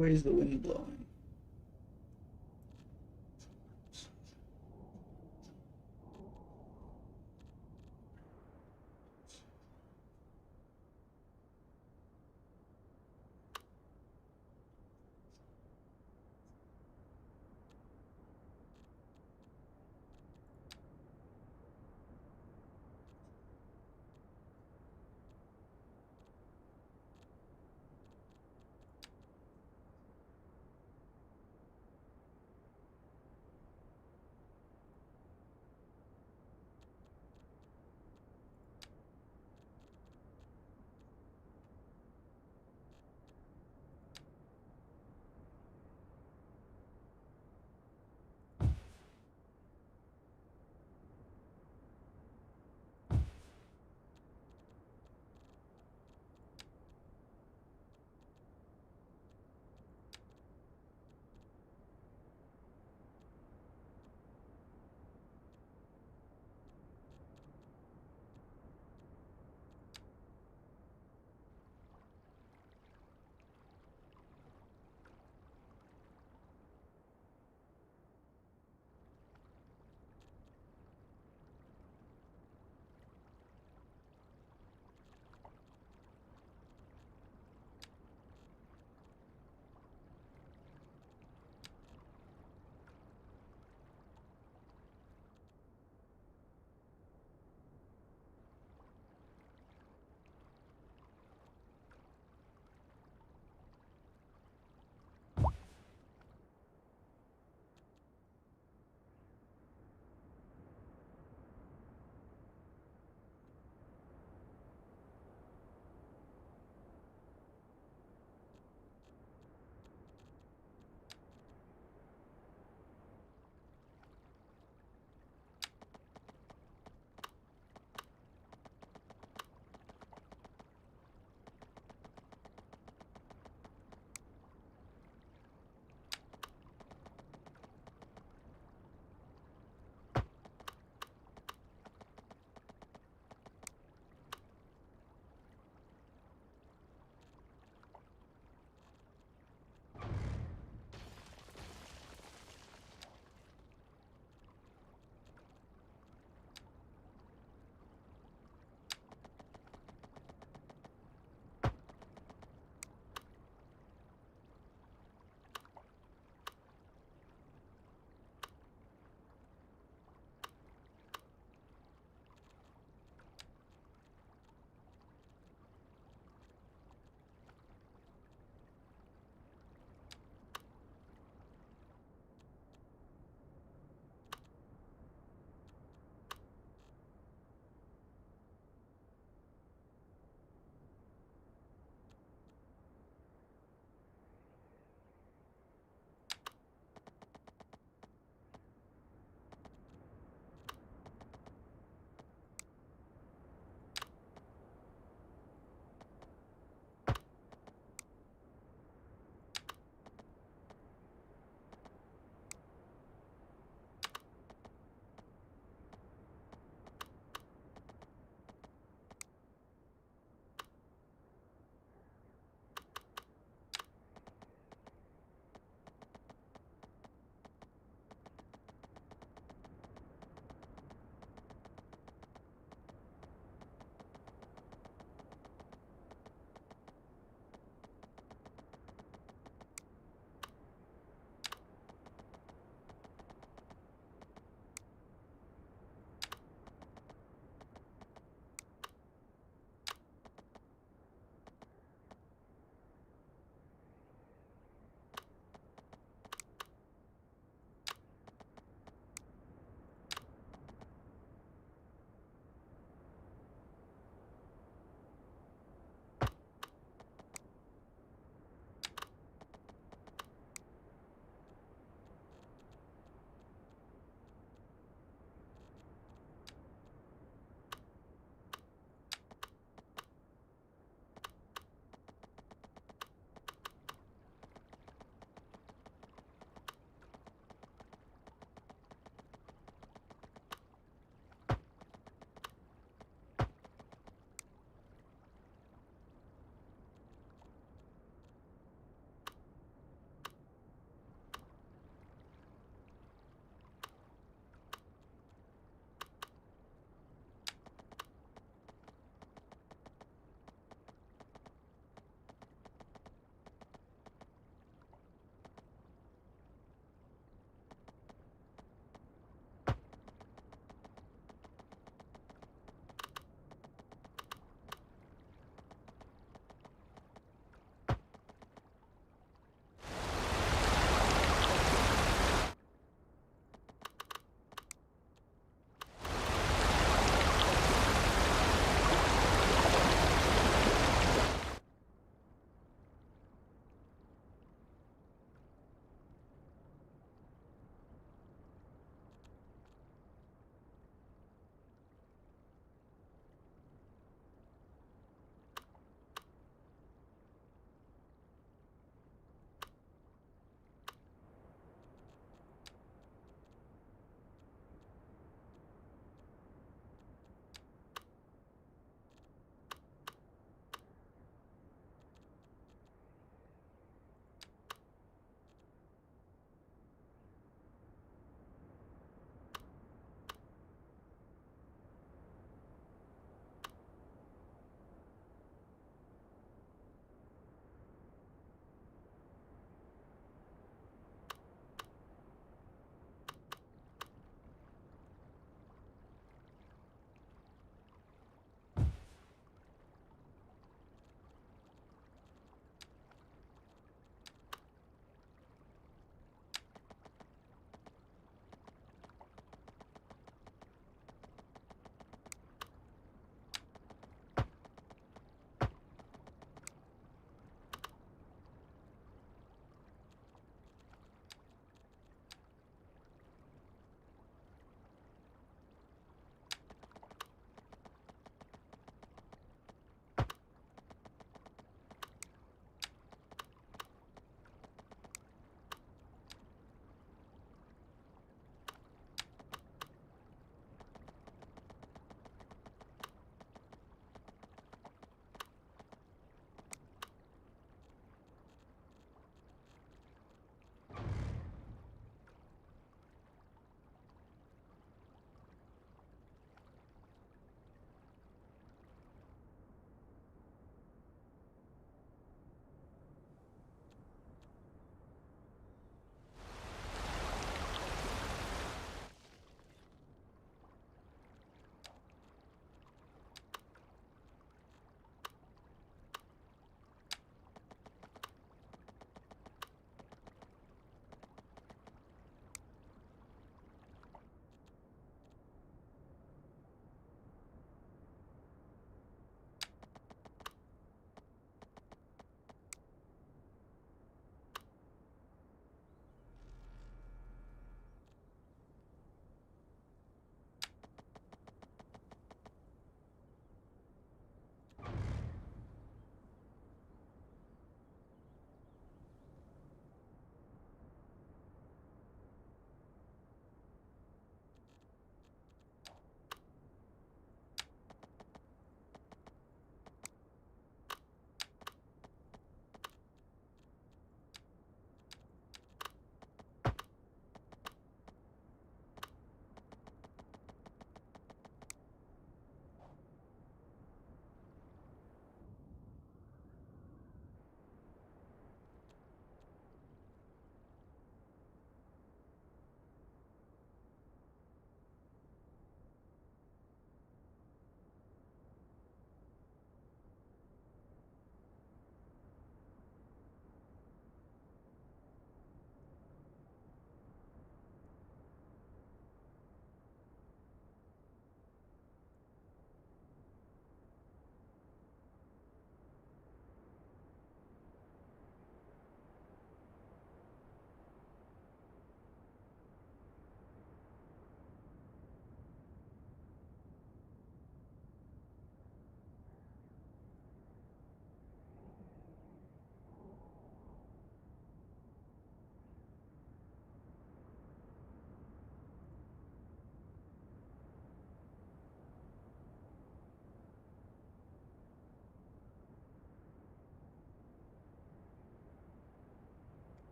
Where's the wind blowing?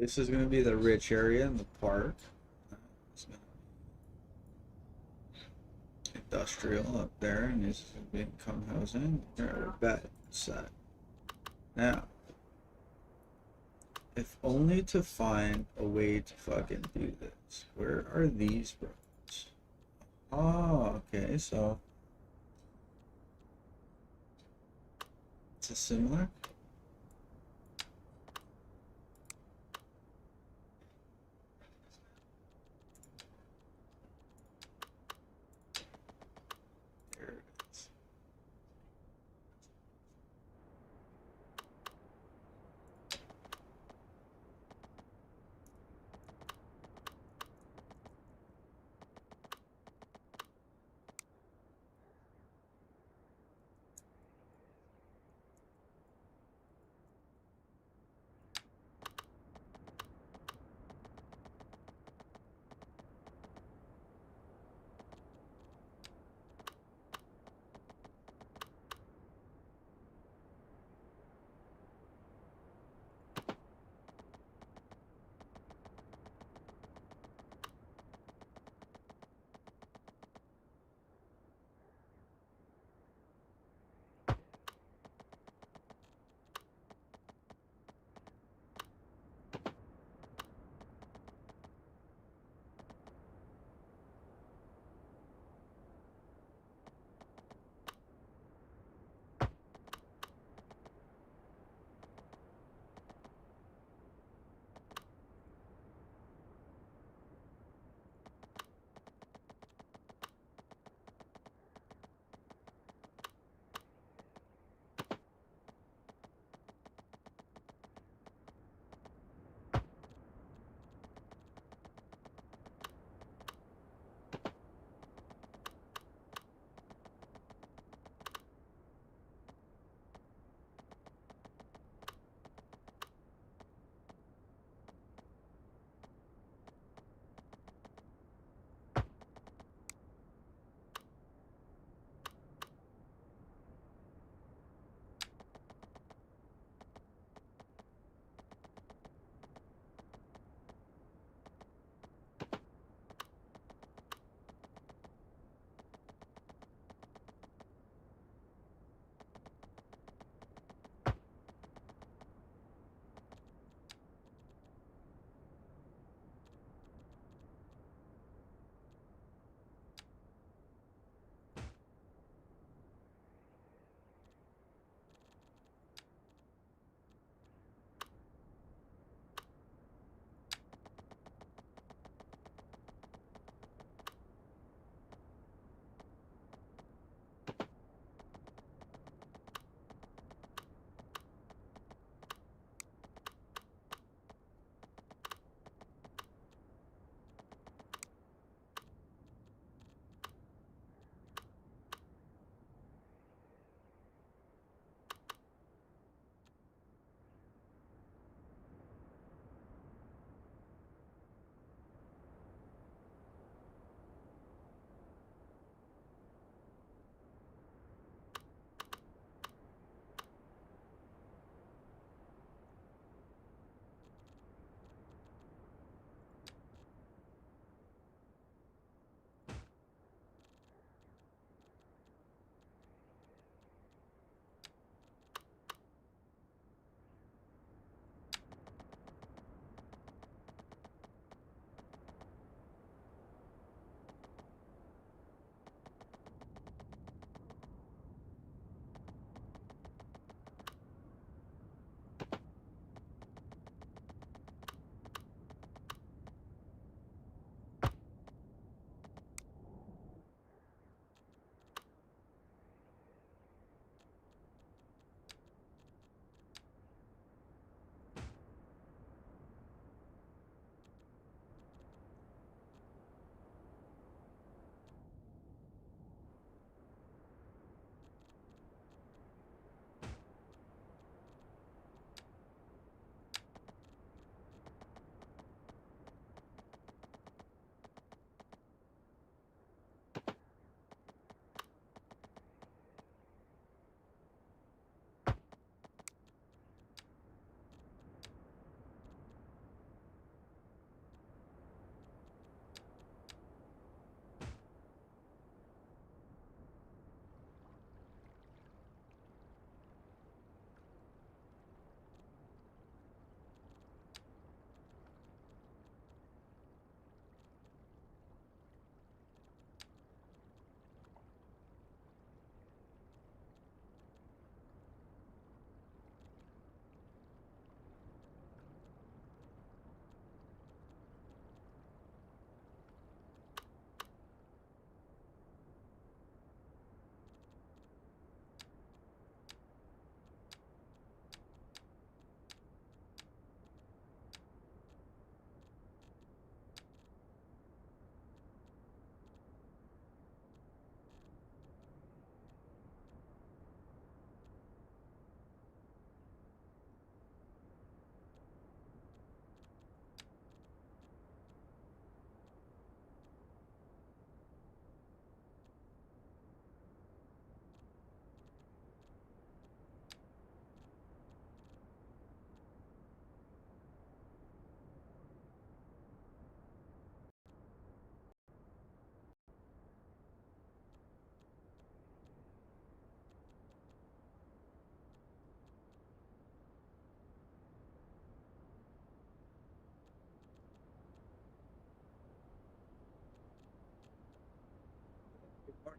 This is going to be the rich area in the park. It's gonna be industrial up there, and this is going to be income housing. There, we're bet set. Now, if only to find a way to fucking do this. Where are these roads? Oh, okay, so it's a similar. There it is.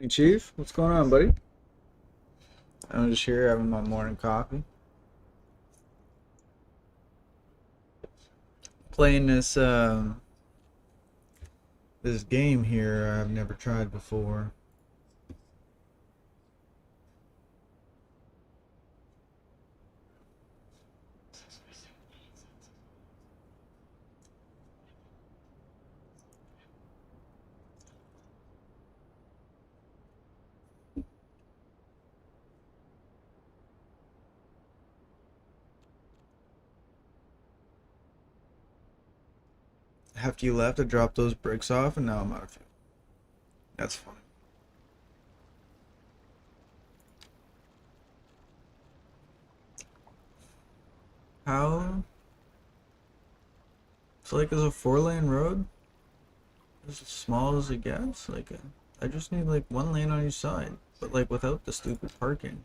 Hey, Chief, what's going on, buddy? I'm just here having my morning coffee. Playing this game here I've never tried before. After you left, I dropped those bricks off, and now I'm out of fuel. That's funny. How? It's like it's a 4-lane road, as small as it gets. I just need like one lane on each side, but like without the stupid parking.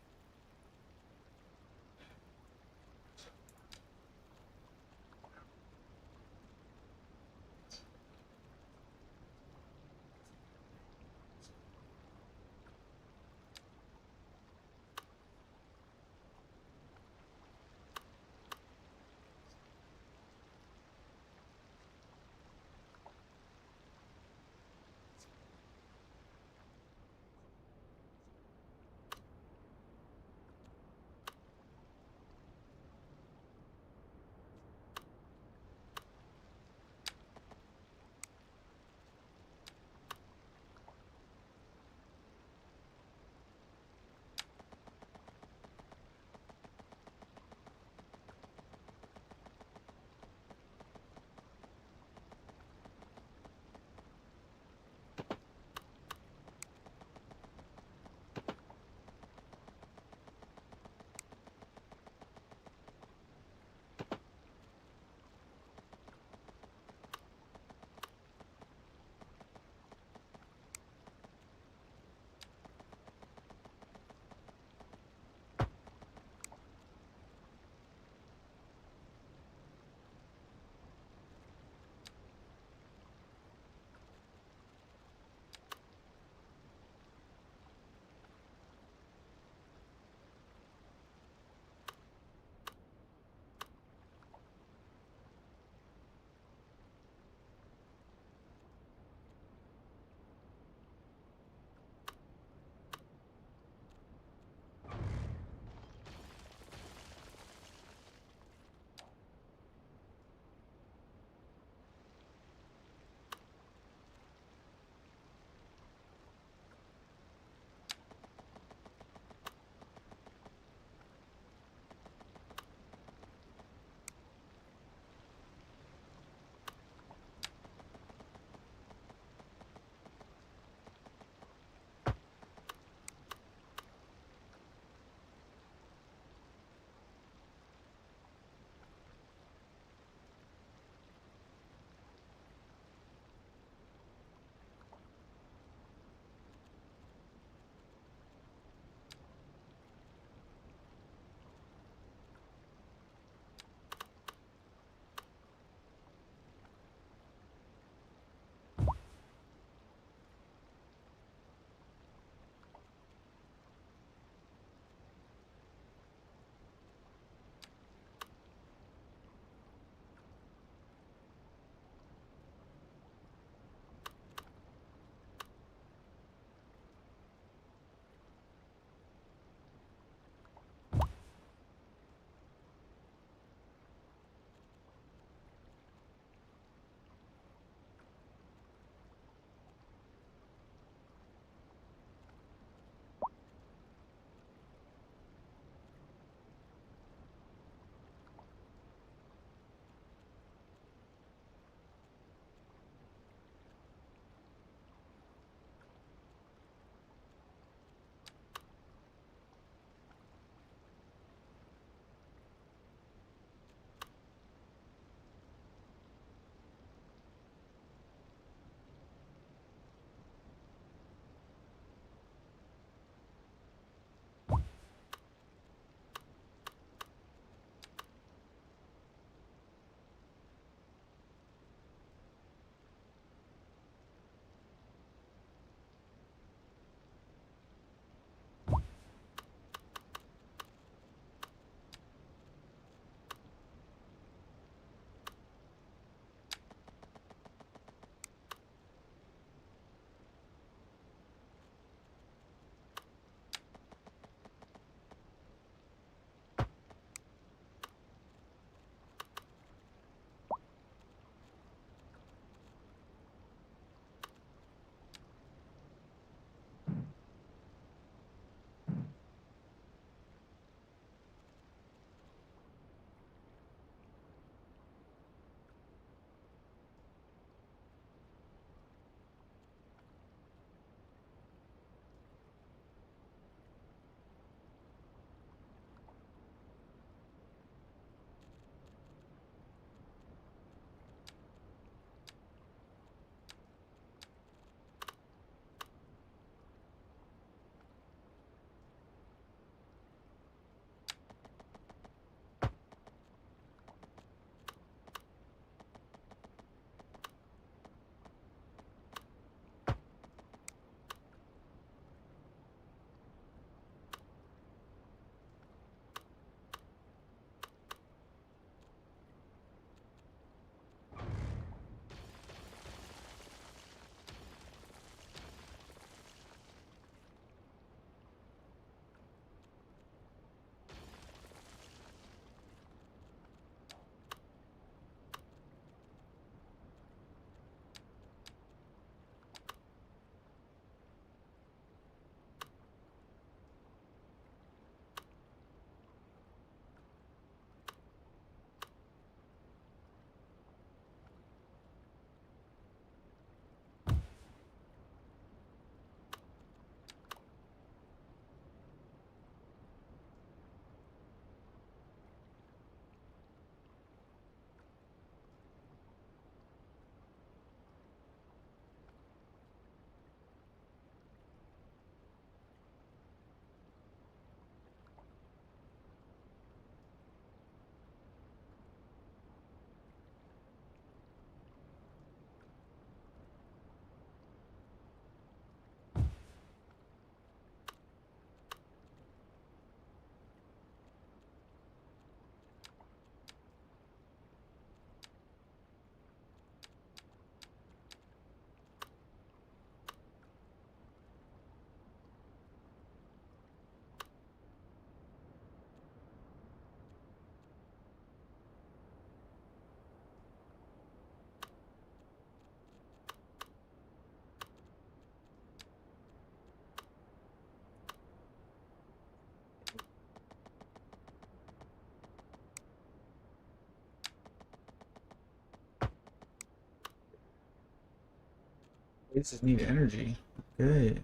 Places need energy. Okay.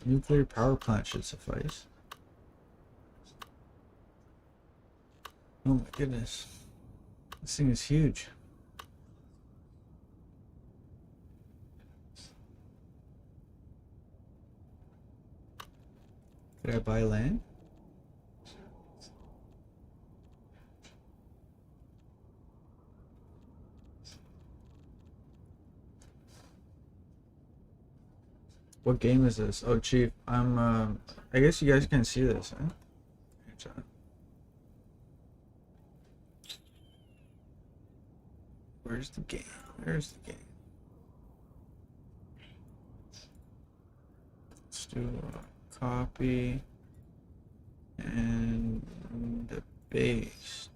Nuclear power plant should suffice. Oh my goodness. This thing is huge. Could I buy land? What game is this? Oh, Chief, I guess you guys can't see this, huh? Where's the game? Where's the game? Let's do a copy and the paste.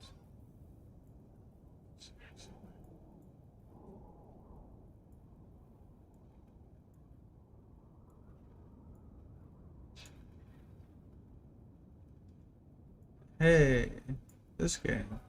Hey, this game.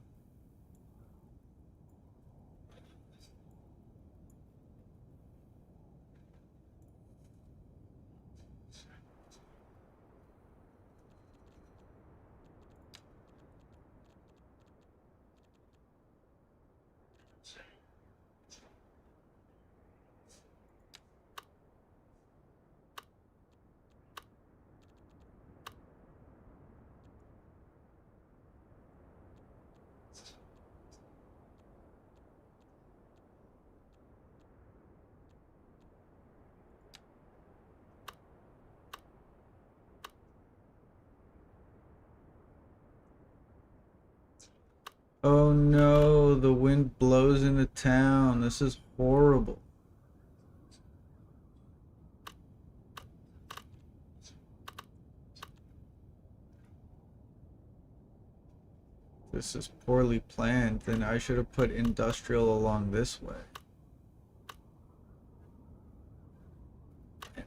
Oh no, the wind blows into town. This is horrible. This is poorly planned. Then I should have put industrial along this way.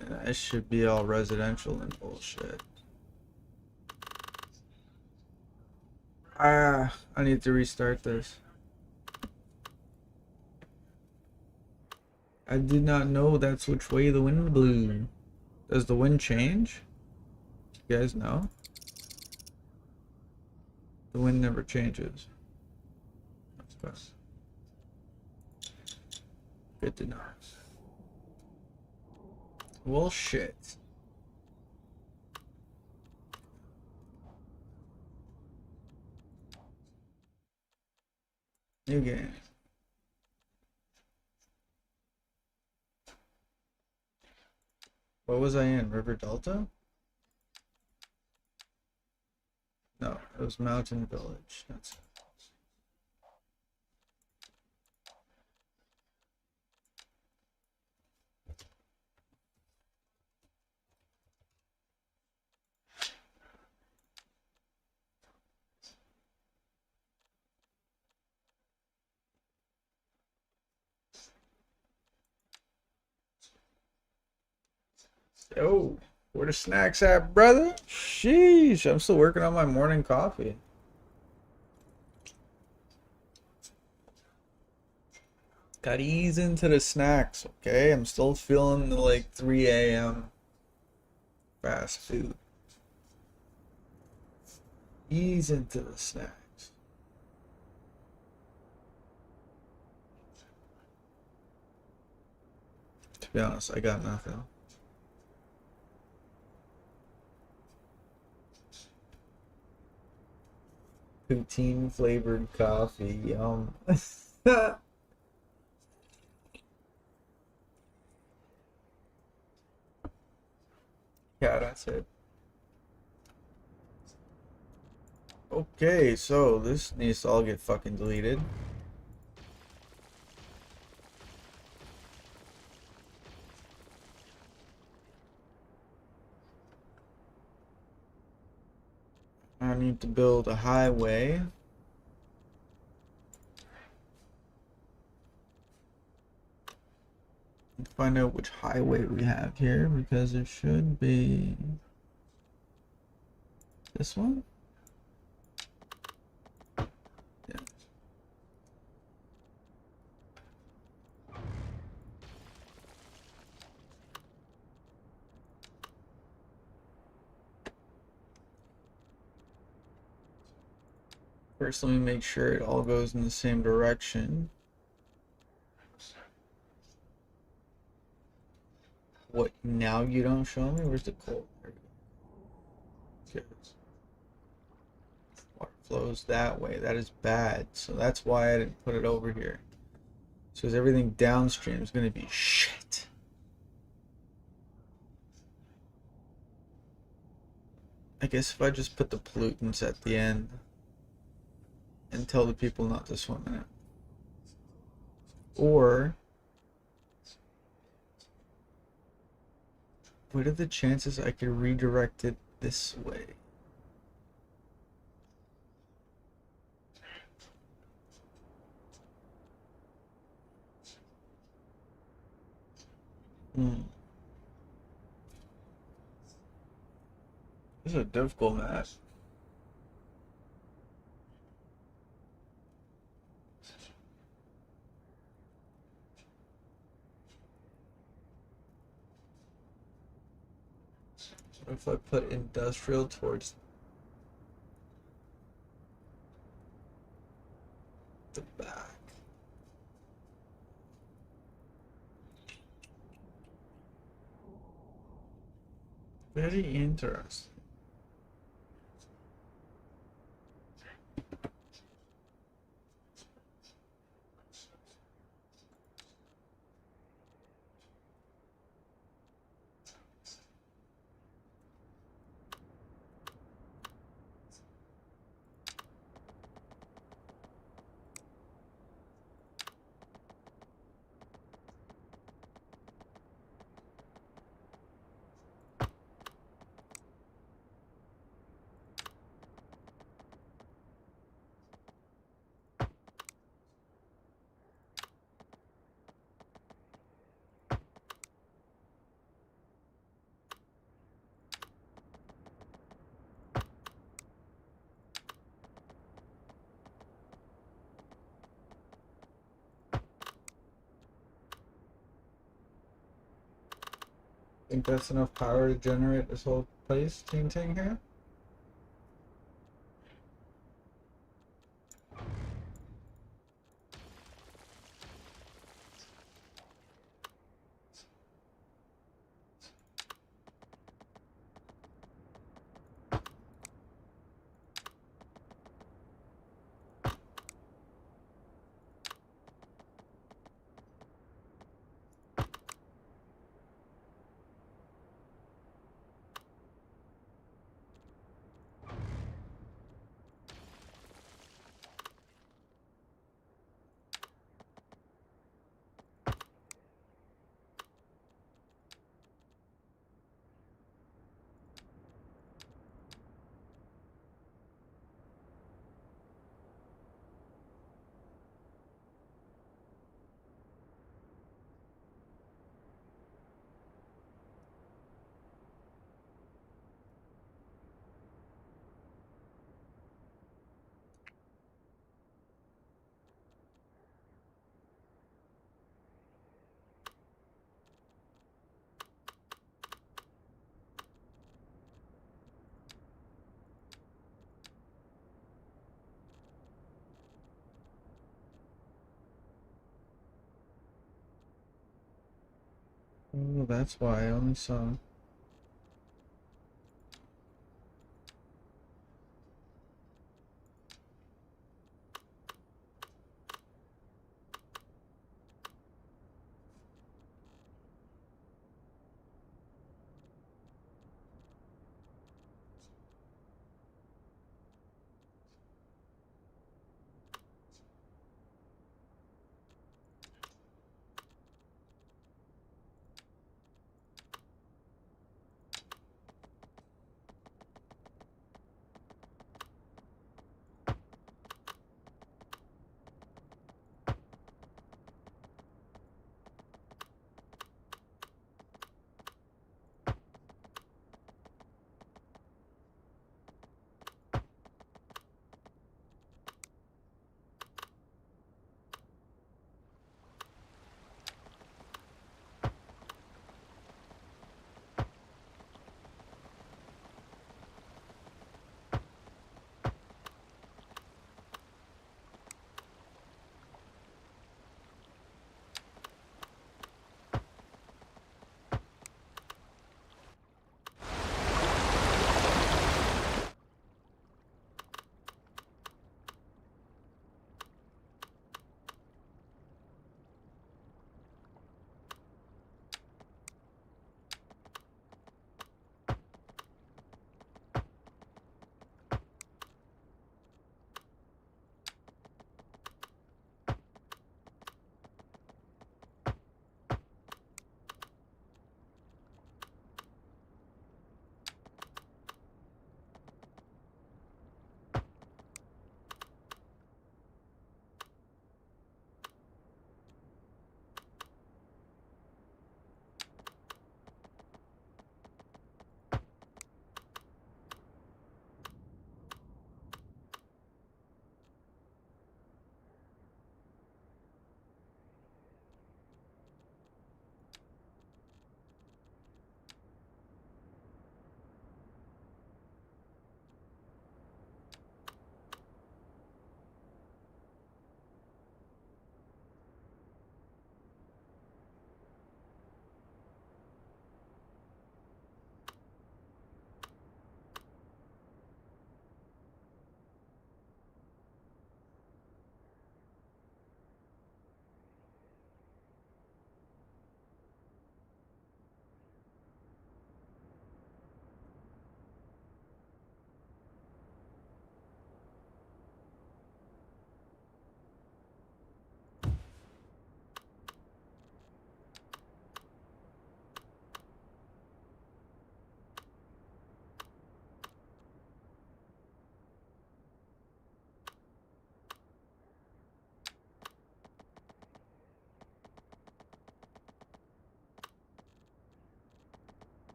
And that should be all residential and bullshit. Ah, I need to restart this. I did not know that's which way the wind blew. Does the wind change? You guys know? The wind never changes. That's good to know. Well, shit. New game. What was I in? River Delta? No, it was Mountain Village. That's it. Yo, where the snacks at, brother? Sheesh, I'm still working on my morning coffee. Gotta ease into the snacks, okay? I'm still feeling the like 3 a.m. fast food. Ease into the snacks. To be honest, I got nothing. Poutine flavored coffee, yum. Yeah, that's it. Okay, so this needs to all get fucking deleted. I need to build a highway. Find out which highway we have here because it should be this one. Yeah. First, let me make sure it all goes in the same direction. What, now you don't show me? Where's the coal? There we go. Okay. Water flows that way. That is bad. So that's why I didn't put it over here. So everything downstream is going to be shit. I guess if I just put the pollutants at the end and tell the people not to swim in it. Or what are the chances I could redirect it this way? This is a difficult map. What if I put industrial towards the back? Very interesting. Think that's enough power to generate this whole place ting here? Oh, that's why I only saw.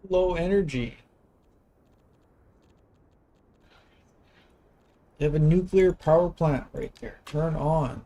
Low energy. You have a nuclear power plant right there. Turn on.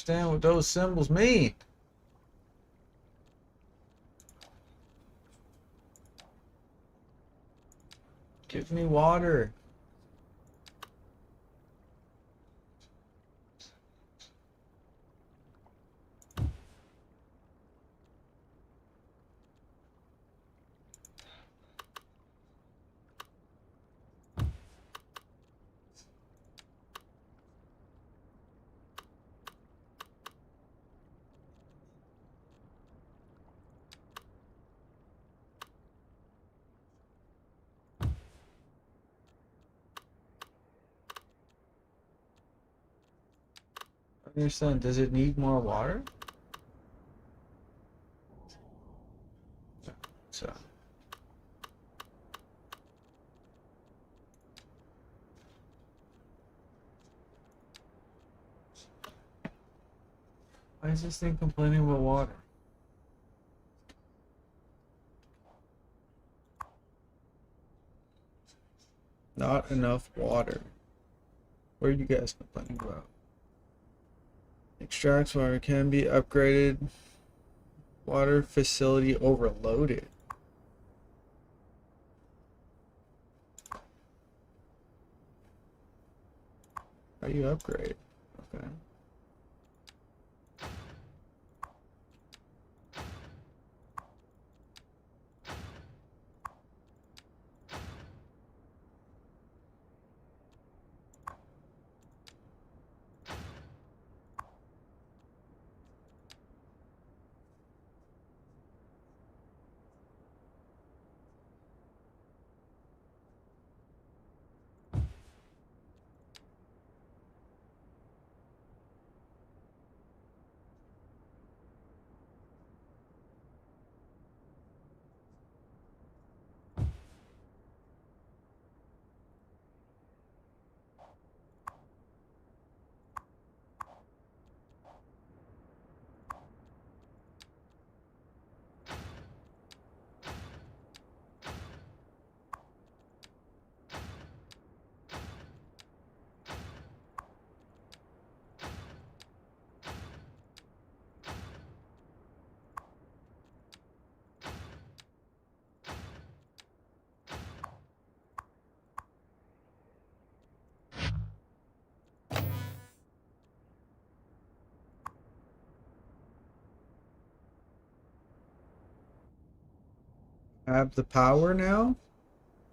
Understand what those symbols mean. Give me water. Understand, does it need more water? So why is this thing complaining about water? Not enough water. What are you guys complaining about? Extracts water can be upgraded. Water facility overloaded. How do you upgrade? Okay. Have the power now?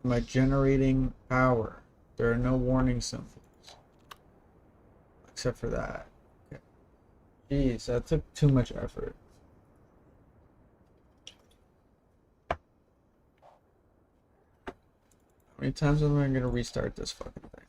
Am I generating power? There are no warning symbols. Except for that. Okay. Jeez, that took too much effort. How many times am I going to restart this fucking thing?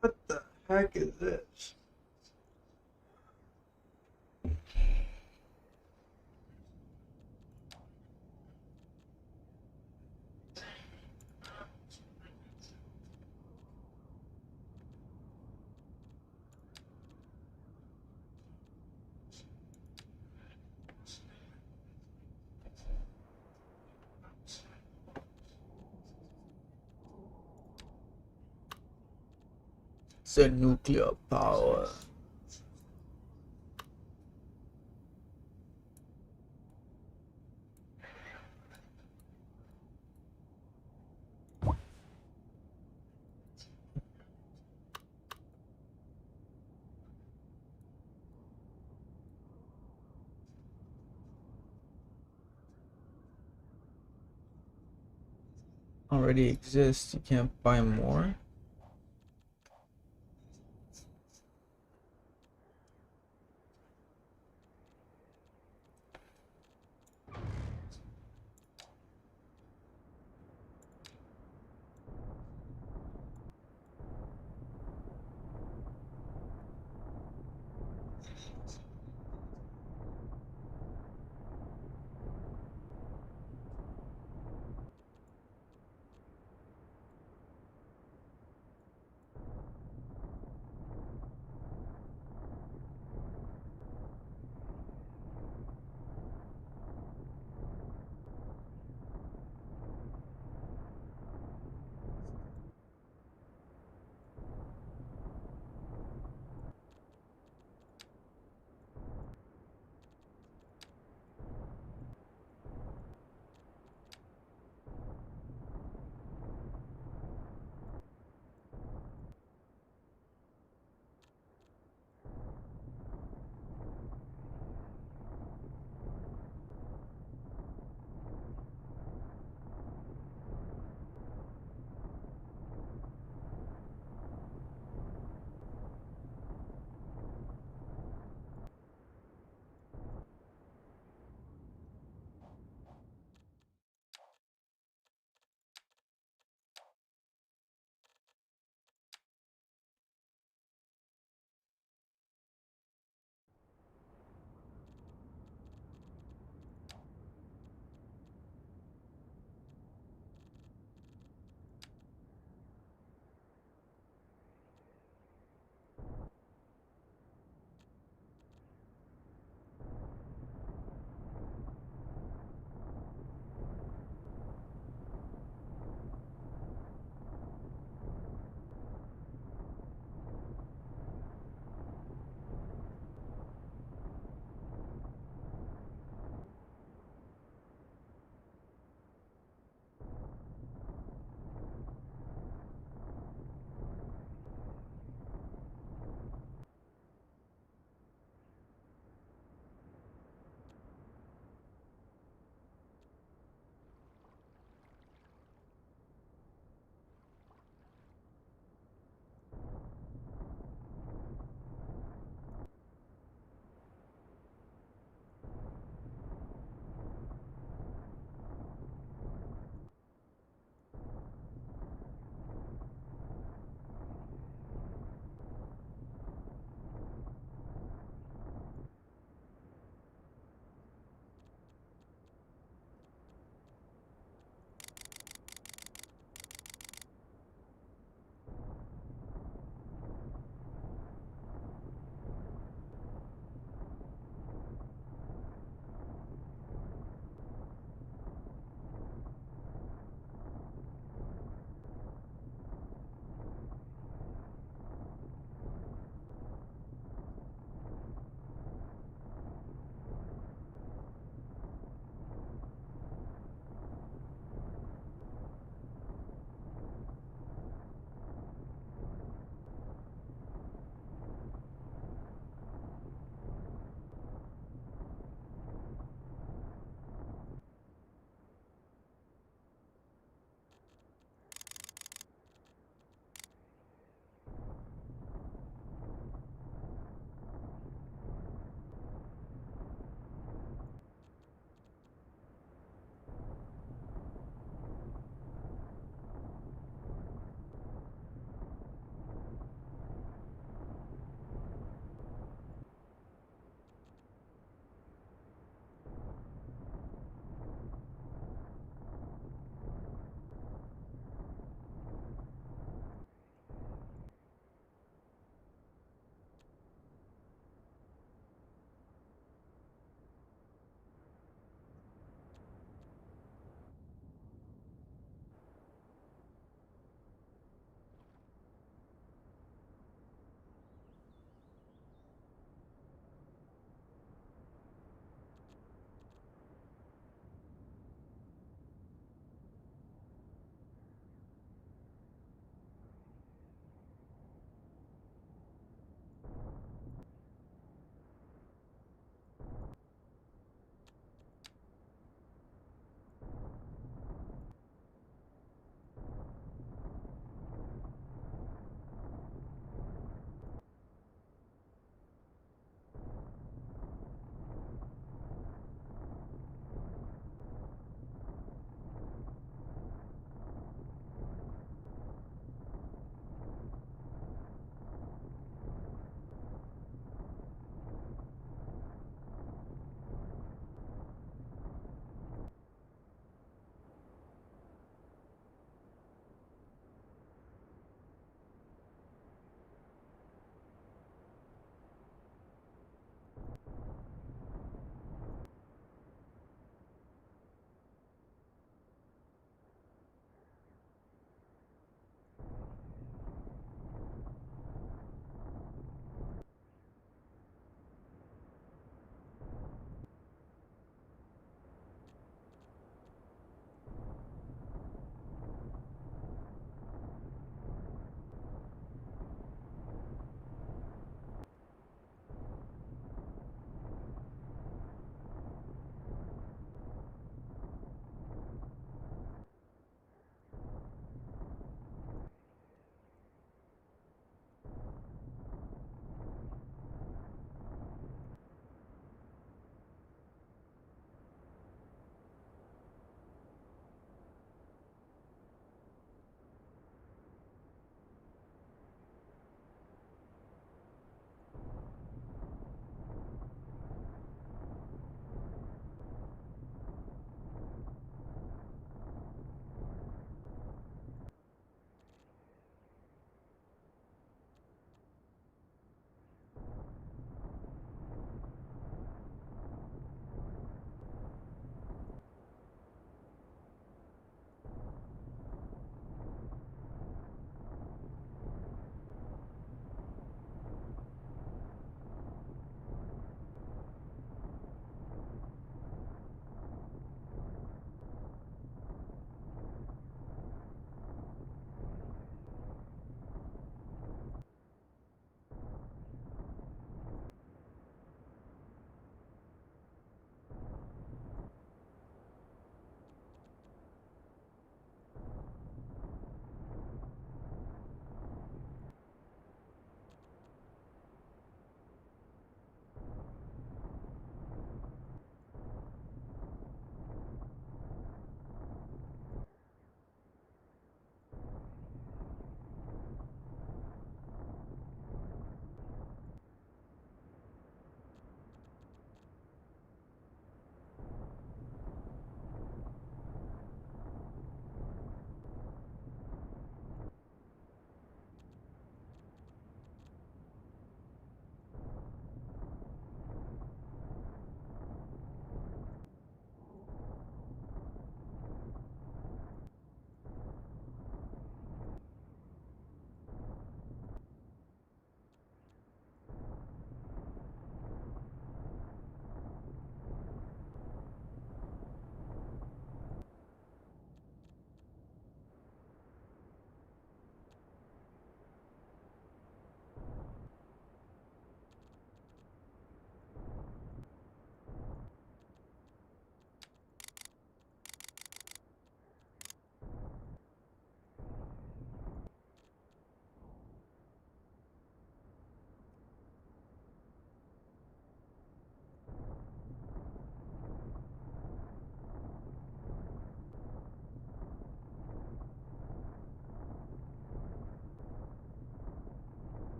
What the heck is this? It's a nuclear power. Already exists. You can't buy more.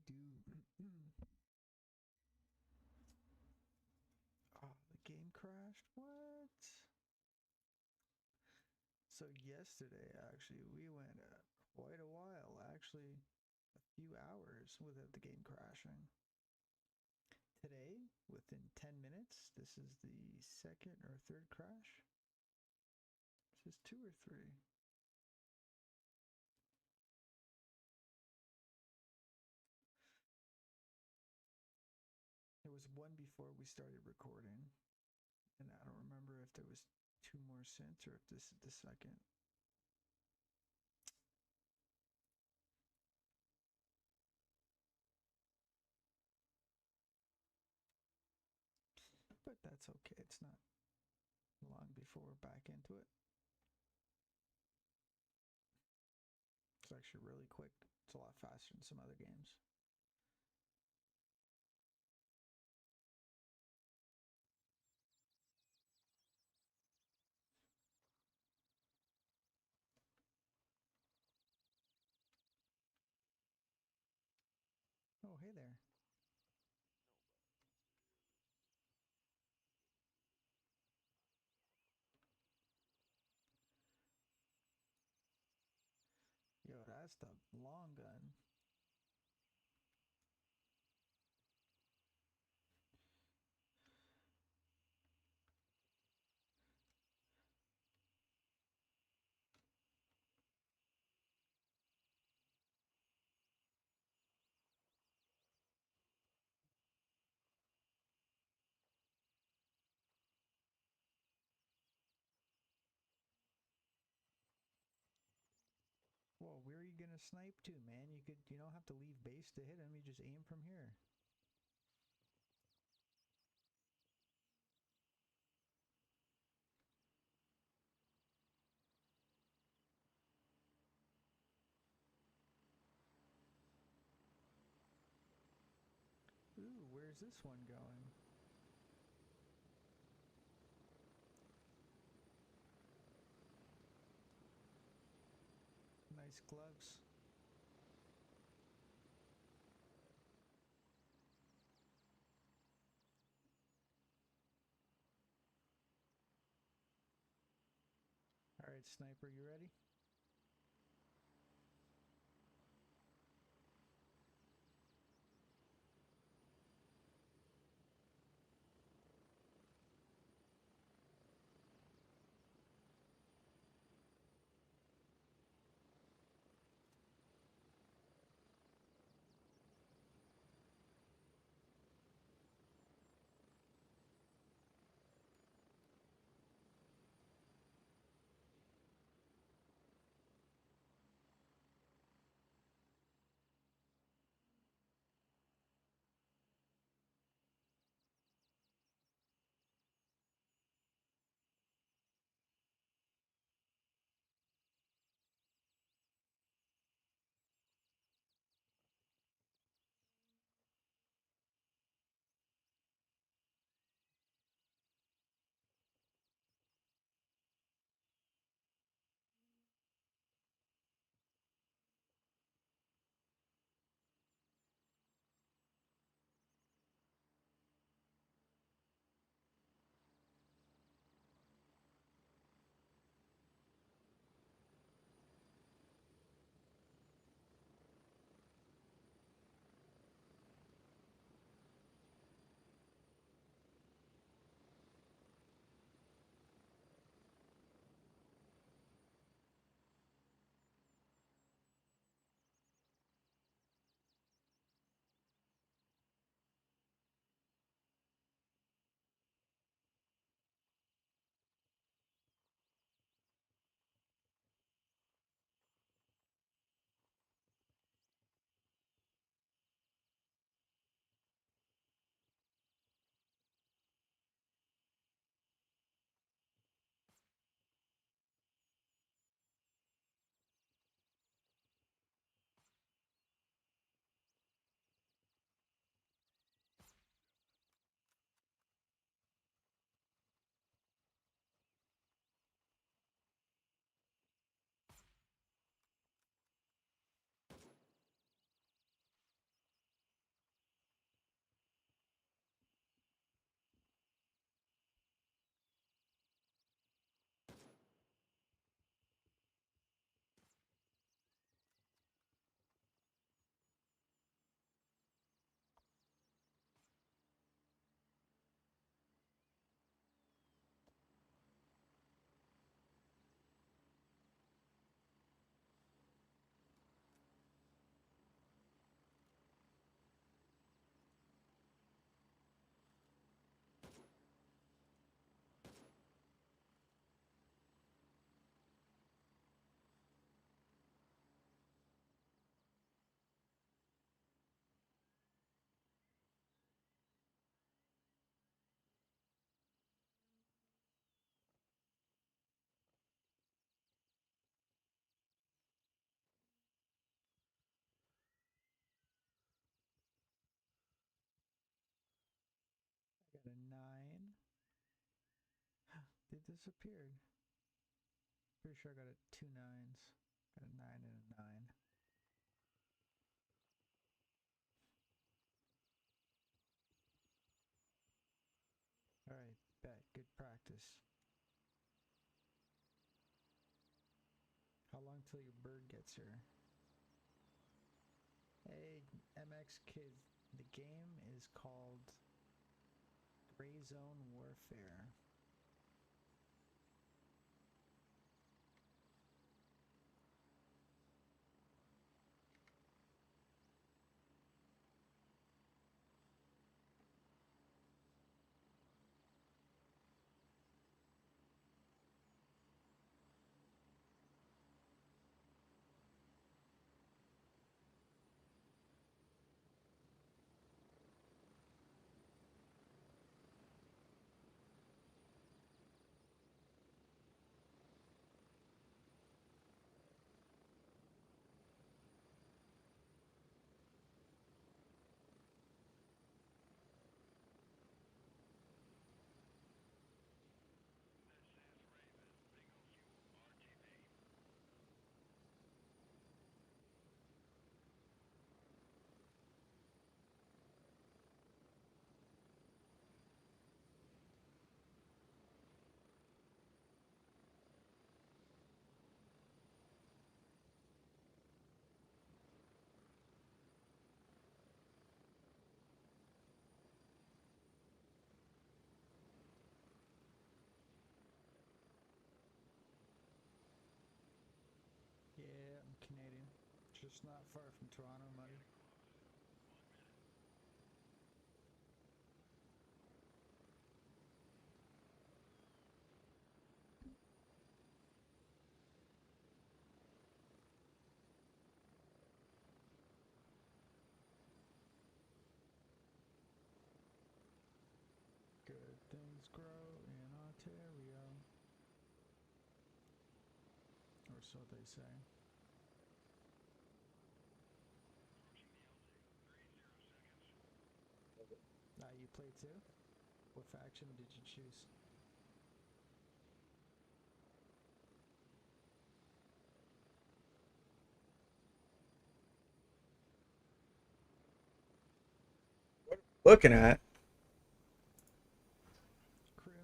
do. Oh, the game crashed? What? So yesterday, actually, we went quite a while, actually a few hours without the game crashing. Today, within 10 minutes, this is the second or third crash. This is 2 or 3. There was one before we started recording, and I don't remember if there was 2 more since or if this is the second. But that's okay, it's not long before we're back into it. It's actually really quick. It's a lot faster than some other games. Oh, hey there. Yo, that's the long gun. Whoa, where are you gonna snipe to, man? You don't have to leave base to hit him, you just aim from here. Ooh, where's this one going? Nice gloves. Alright, sniper, you ready? disappeared. Pretty sure I got 2 9s. Got a 9 and a 9. Alright, bet. Good practice. How long till your bird gets here? Hey, MX kid. The game is called Gray Zone Warfare. Yeah, I'm Canadian. Just not far from Toronto, buddy. Good things grow in Ontario. Or so they say. You play too? What faction did you choose? Looking at. Crimson.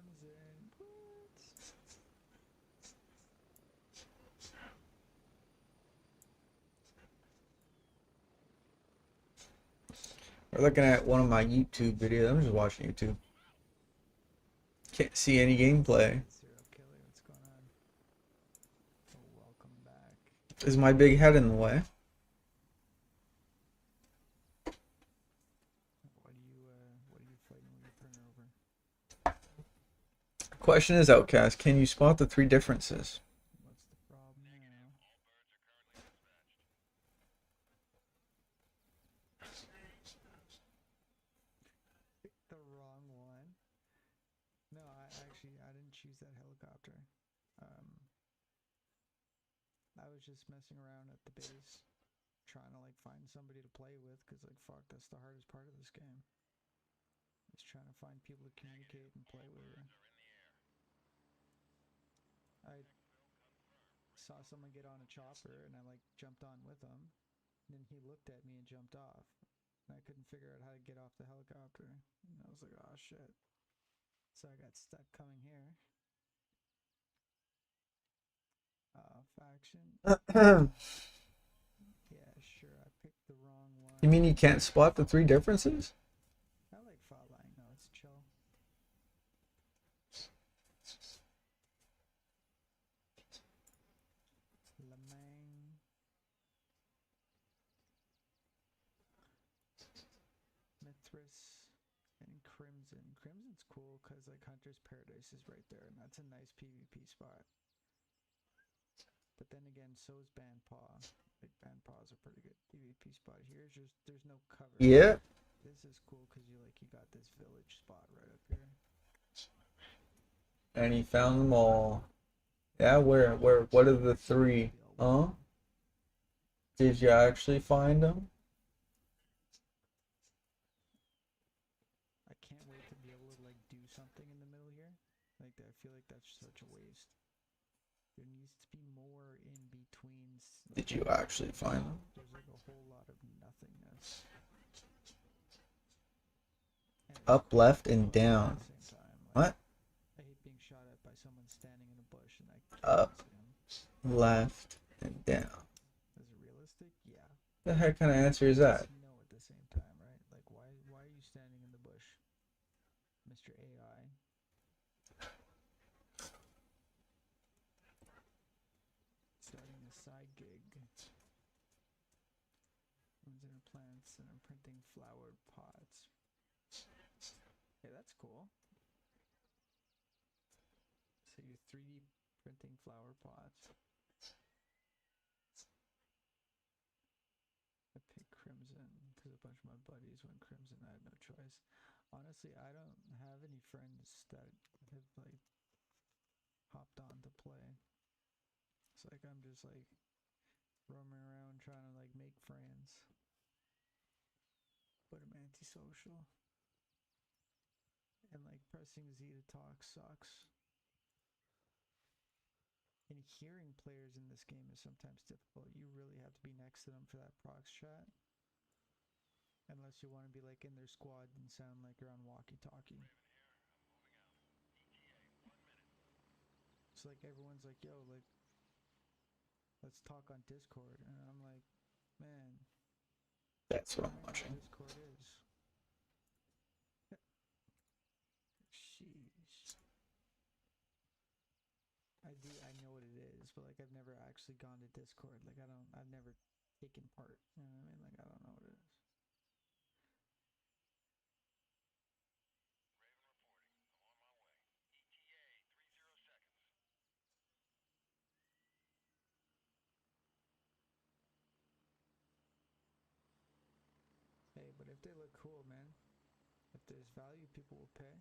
We're looking at one of my YouTube videos. I'm just watching YouTube. Can't see any gameplay. Serial killer, what's going on? Oh, welcome back. Is my big head in the way? What are you fighting with your printer over? Question is, Outcast, can you spot the 3 differences? What's the problem now? Picked the wrong one. No, I didn't choose that helicopter. I was just messing around at the base, trying to like find somebody to play with, cause like fuck, that's the hardest part of this game. Is trying to find people to communicate and play with you. I saw someone get on a chopper and I like jumped on with him. And then he looked at me and jumped off. And I couldn't figure out how to get off the helicopter. And I was like, oh shit. So I got stuck coming here. Faction. Yeah, sure. I picked the wrong one. You mean you can't spot the 3 differences? I like Flatline. No, it's chill. Lemang. Mithras. And Crimson. Crimson's cool because like Hunter's Paradise is right there, and that's a nice PvP spot. But then again, so is Bandpaw. Like Bandpaw is a pretty good PvP spot. Here's just there's no cover. Yeah. This is cool because you got this village spot right up here. And he found them all. Yeah, where, what are the 3? Huh? Did you actually find them? I can't wait to be able to like do something in the middle here. Like I feel like that's such a needs to be more in between. Did you actually find them? There's like a whole lot of nothingness. Up, left, and down. What? I hate being shot at by someone standing in a bush and I can't Up, see him. left, and down. Is it realistic? Yeah. The heck kind of answer is that? No, at the same time, right? Like, why are you standing in the bush, Mr. AI? Starting a side gig. One's in plants and I'm printing flowered pots. Okay, that's cool. So you're 3D printing flower pots. I picked Crimson because a bunch of my buddies went Crimson. I had no choice. Honestly, I don't have any friends that have like hopped on to play. It's like I'm just like roaming around trying to like make friends. But I'm antisocial. And like pressing Z to talk sucks. And hearing players in this game is sometimes difficult. You really have to be next to them for that prox chat. Unless you want to be like in their squad and sound like you're on walkie-talkie. It's like everyone's like, yo, like, let's talk on Discord. And I'm like, man. That's what I'm watching. Discord is. Sheesh. I know what it is, but like I've never actually gone to Discord. Like I've never taken part. You know what I mean? Like I don't know what it is. Hey, but if they look cool, man, if there's value, people will pay.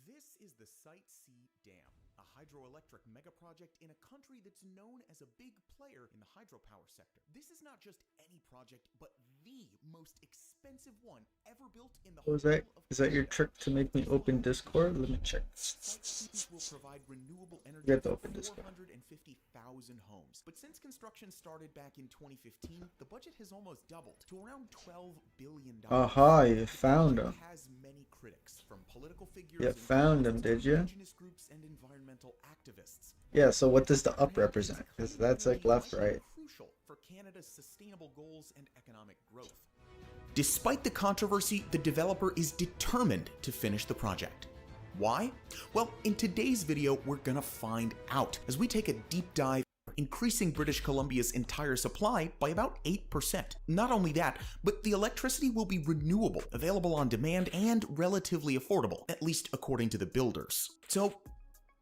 This is the Site C Dam, a hydroelectric mega project in a country that's known as a big player in the hydropower sector. This is not just any project, but the most expensive one ever built in the whole of Canada. Is that your trick to make me open Discord? Let me check. Site C will provide renewable energy Get to for open Discord. 450,000 homes. But since construction started back in 2015, the budget has almost doubled to around $12 billion. Aha, you found them. It has many critics, from political figures You found them, did you? indigenous groups and environmental activists. Yeah, so what does the up represent? Because that's like left, right. Crucial for Canada's sustainable goals and economic growth. Despite the controversy, the developer is determined to finish the project. Why? Well, in today's video, we're gonna find out as we take a deep dive, increasing British Columbia's entire supply by about 8%. Not only that, but the electricity will be renewable, available on demand, and relatively affordable, at least according to the builders. So,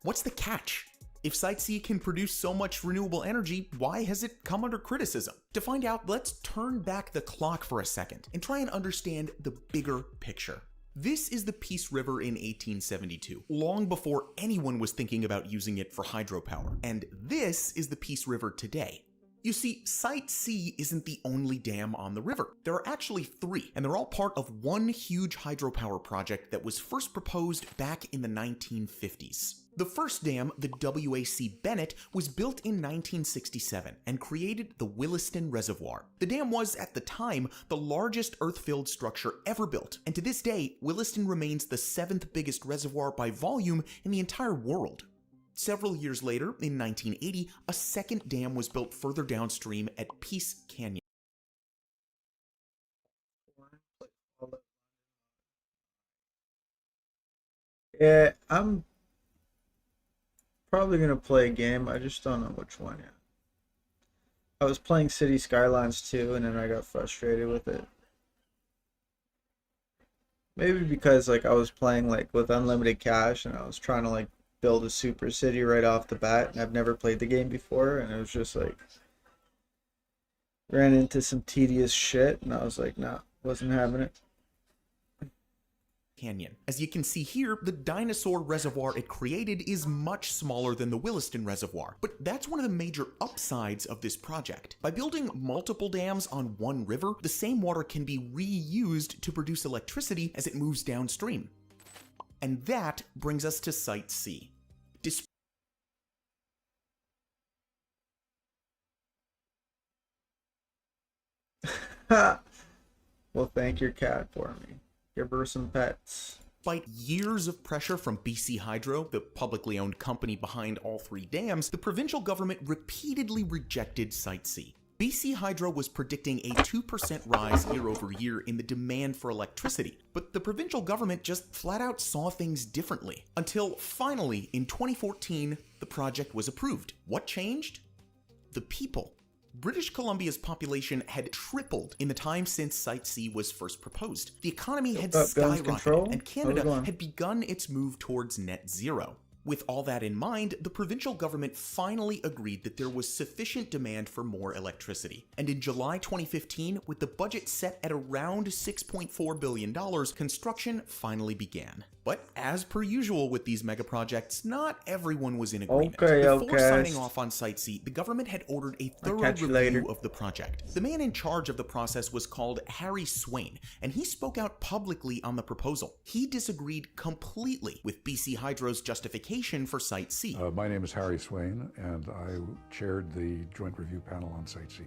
what's the catch? If Site C can produce so much renewable energy, why has it come under criticism? To find out, let's turn back the clock for a second and try and understand the bigger picture. This is the Peace River in 1872, long before anyone was thinking about using it for hydropower. And this is the Peace River today. You see, Site C isn't the only dam on the river. There are actually 3, and they're all part of one huge hydropower project that was first proposed back in the 1950s. The first dam, the WAC Bennett, was built in 1967 and created the Williston Reservoir. The dam was, at the time, the largest earth-filled structure ever built, and to this day, Williston remains the 7th biggest reservoir by volume in the entire world. Several years later, in 1980, a second dam was built further downstream at Peace Canyon. Yeah, I'm probably gonna play a game. I just don't know which one yet. I was playing City Skylines 2 and then I got frustrated with it. Maybe because like I was playing like with unlimited cash and I was trying to like build a super city right off the bat, and I've never played the game before, and it was just like ran into some tedious shit, and I was like, nah, wasn't having it. Canyon. As you can see here, the dinosaur reservoir it created is much smaller than the Williston Reservoir, but that's one of the major upsides of this project. By building multiple dams on one river, the same water can be reused to produce electricity as it moves downstream. And that brings us to Site C. Well, thank your cat for me. Give her some pets. Despite years of pressure from BC Hydro, the publicly owned company behind all 3 dams, the provincial government repeatedly rejected Site C. BC Hydro was predicting a 2% rise year over year in the demand for electricity, but the provincial government just flat out saw things differently. Until finally, in 2014, the project was approved. What changed? The people. British Columbia's population had tripled in the time since Site C was first proposed. The economy had skyrocketed, and Canada had begun its move towards net zero. With all that in mind, the provincial government finally agreed that there was sufficient demand for more electricity. And in July 2015, with the budget set at around $6.4 billion, construction finally began. But as per usual with these mega projects, not everyone was in agreement. Before signing off on Site C, the government had ordered a thorough review of the project. The man in charge of the process was called Harry Swain, and he spoke out publicly on the proposal. He disagreed completely with BC Hydro's justification for Site C. My name is Harry Swain, and I chaired the Joint Review Panel on Site C.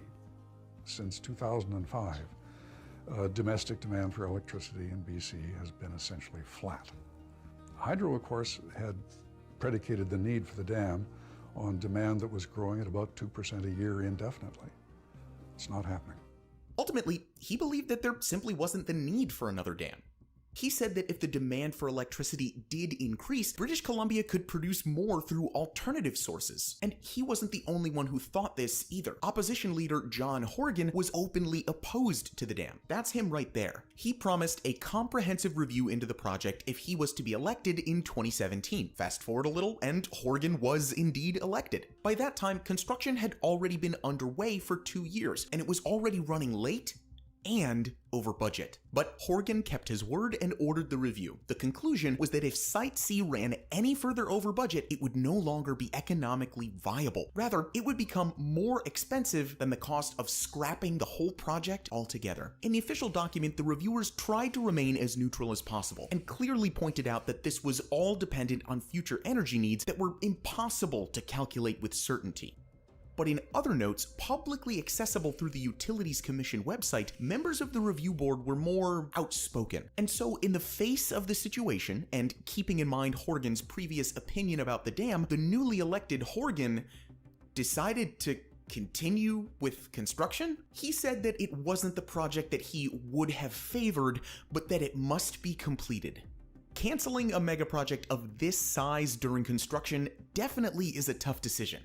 Since 2005, domestic demand for electricity in BC has been essentially flat. Hydro, of course, had predicated the need for the dam on demand that was growing at about 2% a year indefinitely. It's not happening. Ultimately, he believed that there simply wasn't the need for another dam. He said that if the demand for electricity did increase, British Columbia could produce more through alternative sources. And he wasn't the only one who thought this either. Opposition leader John Horgan was openly opposed to the dam. That's him right there. He promised a comprehensive review into the project if he was to be elected in 2017. Fast forward a little, and Horgan was indeed elected. By that time, construction had already been underway for 2 years, and it was already running late and over budget. But Horgan kept his word and ordered the review. The conclusion was that if Site C ran any further over budget, it would no longer be economically viable. Rather, it would become more expensive than the cost of scrapping the whole project altogether. In the official document, the reviewers tried to remain as neutral as possible and clearly pointed out that this was all dependent on future energy needs that were impossible to calculate with certainty. But in other notes, publicly accessible through the Utilities Commission website, members of the review board were more outspoken. And so, in the face of the situation, and keeping in mind Horgan's previous opinion about the dam, the newly elected Horgan decided to continue with construction. He said that it wasn't the project that he would have favored, but that it must be completed. Canceling a mega project of this size during construction definitely is a tough decision.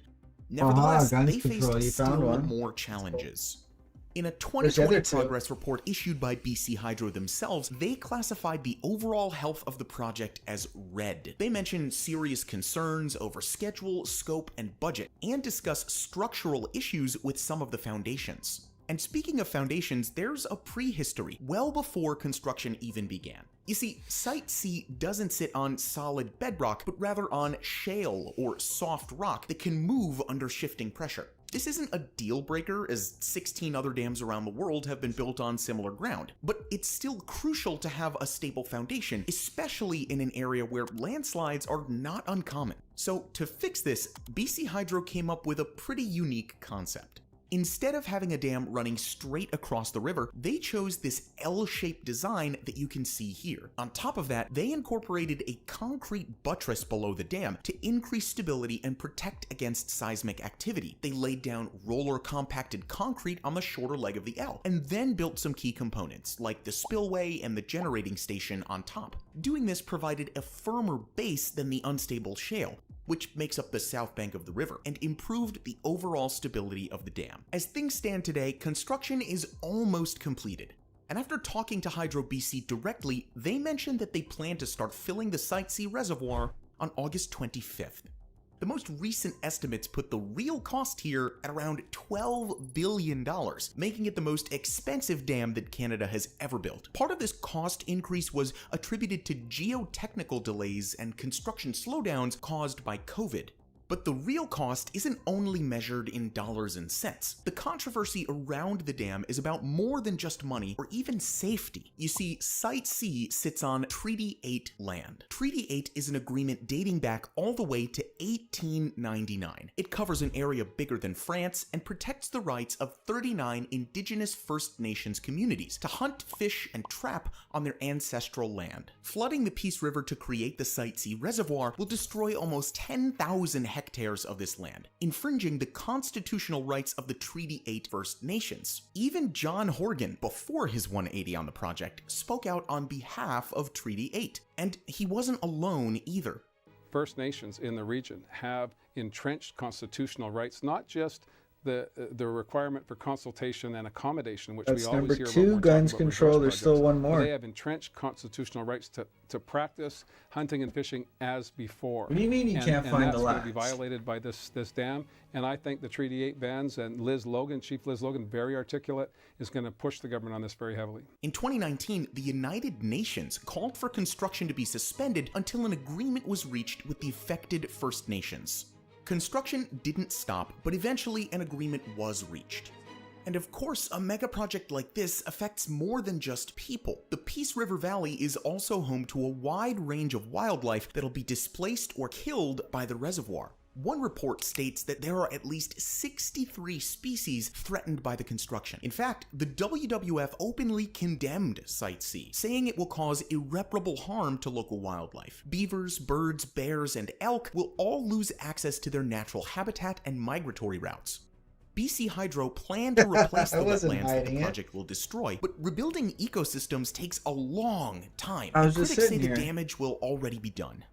Nevertheless, they faced still more challenges. In a 2020 progress report issued by BC Hydro themselves, they classified the overall health of the project as red. They mentioned serious concerns over schedule, scope, and budget, and discuss structural issues with some of the foundations. And speaking of foundations, there's a prehistory, well before construction even began. You see, Site C doesn't sit on solid bedrock, but rather on shale or soft rock that can move under shifting pressure. This isn't a deal breaker, as 16 other dams around the world have been built on similar ground, but it's still crucial to have a stable foundation, especially in an area where landslides are not uncommon. So to fix this, BC Hydro came up with a pretty unique concept. Instead of having a dam running straight across the river, they chose this L-shaped design that you can see here. On top of that, they incorporated a concrete buttress below the dam to increase stability and protect against seismic activity. They laid down roller compacted concrete on the shorter leg of the L, and then built some key components, like the spillway and the generating station on top. Doing this provided a firmer base than the unstable shale, which makes up the south bank of the river, and improved the overall stability of the dam. As things stand today, construction is almost completed. And after talking to Hydro BC directly, they mentioned that they plan to start filling the Site C reservoir on August 25th. The most recent estimates put the real cost here at around $12 billion, making it the most expensive dam that Canada has ever built. Part of this cost increase was attributed to geotechnical delays and construction slowdowns caused by COVID. But the real cost isn't only measured in dollars and cents. The controversy around the dam is about more than just money or even safety. You see, Site C sits on Treaty 8 land. Treaty 8 is an agreement dating back all the way to 1899. It covers an area bigger than France and protects the rights of 39 Indigenous First Nations communities to hunt, fish, and trap on their ancestral land. Flooding the Peace River to create the Site C reservoir will destroy almost 10,000 hectares of this land, infringing the constitutional rights of the Treaty 8 First Nations. Even John Horgan, before his 180 on the project, spoke out on behalf of Treaty 8, and he wasn't alone either. First Nations in the region have entrenched constitutional rights, not just the requirement for consultation and accommodation, which That's we always number hear about. two, when we're guns talking about control. resource There's still projects. one But more. they have entrenched constitutional rights to practice hunting and fishing as before. What do you mean you can't find and the that's going to be last? violated by this dam. And I think the Treaty 8 bans and Chief Liz Logan, very articulate, is going to push the government on this very heavily. In 2019, the United Nations called for construction to be suspended until an agreement was reached with the affected First Nations. Construction didn't stop, but eventually an agreement was reached. And of course, a mega project like this affects more than just people. The Peace River Valley is also home to a wide range of wildlife that'll be displaced or killed by the reservoir. One report states that there are at least 63 species threatened by the construction. In fact, the WWF openly condemned Site C, saying it will cause irreparable harm to local wildlife. Beavers, birds, bears, and elk will all lose access to their natural habitat and migratory routes. BC Hydro planned to replace the wetlands that the project will destroy, but rebuilding ecosystems takes a long time. I was And just critics say sitting the here. damage will already be done.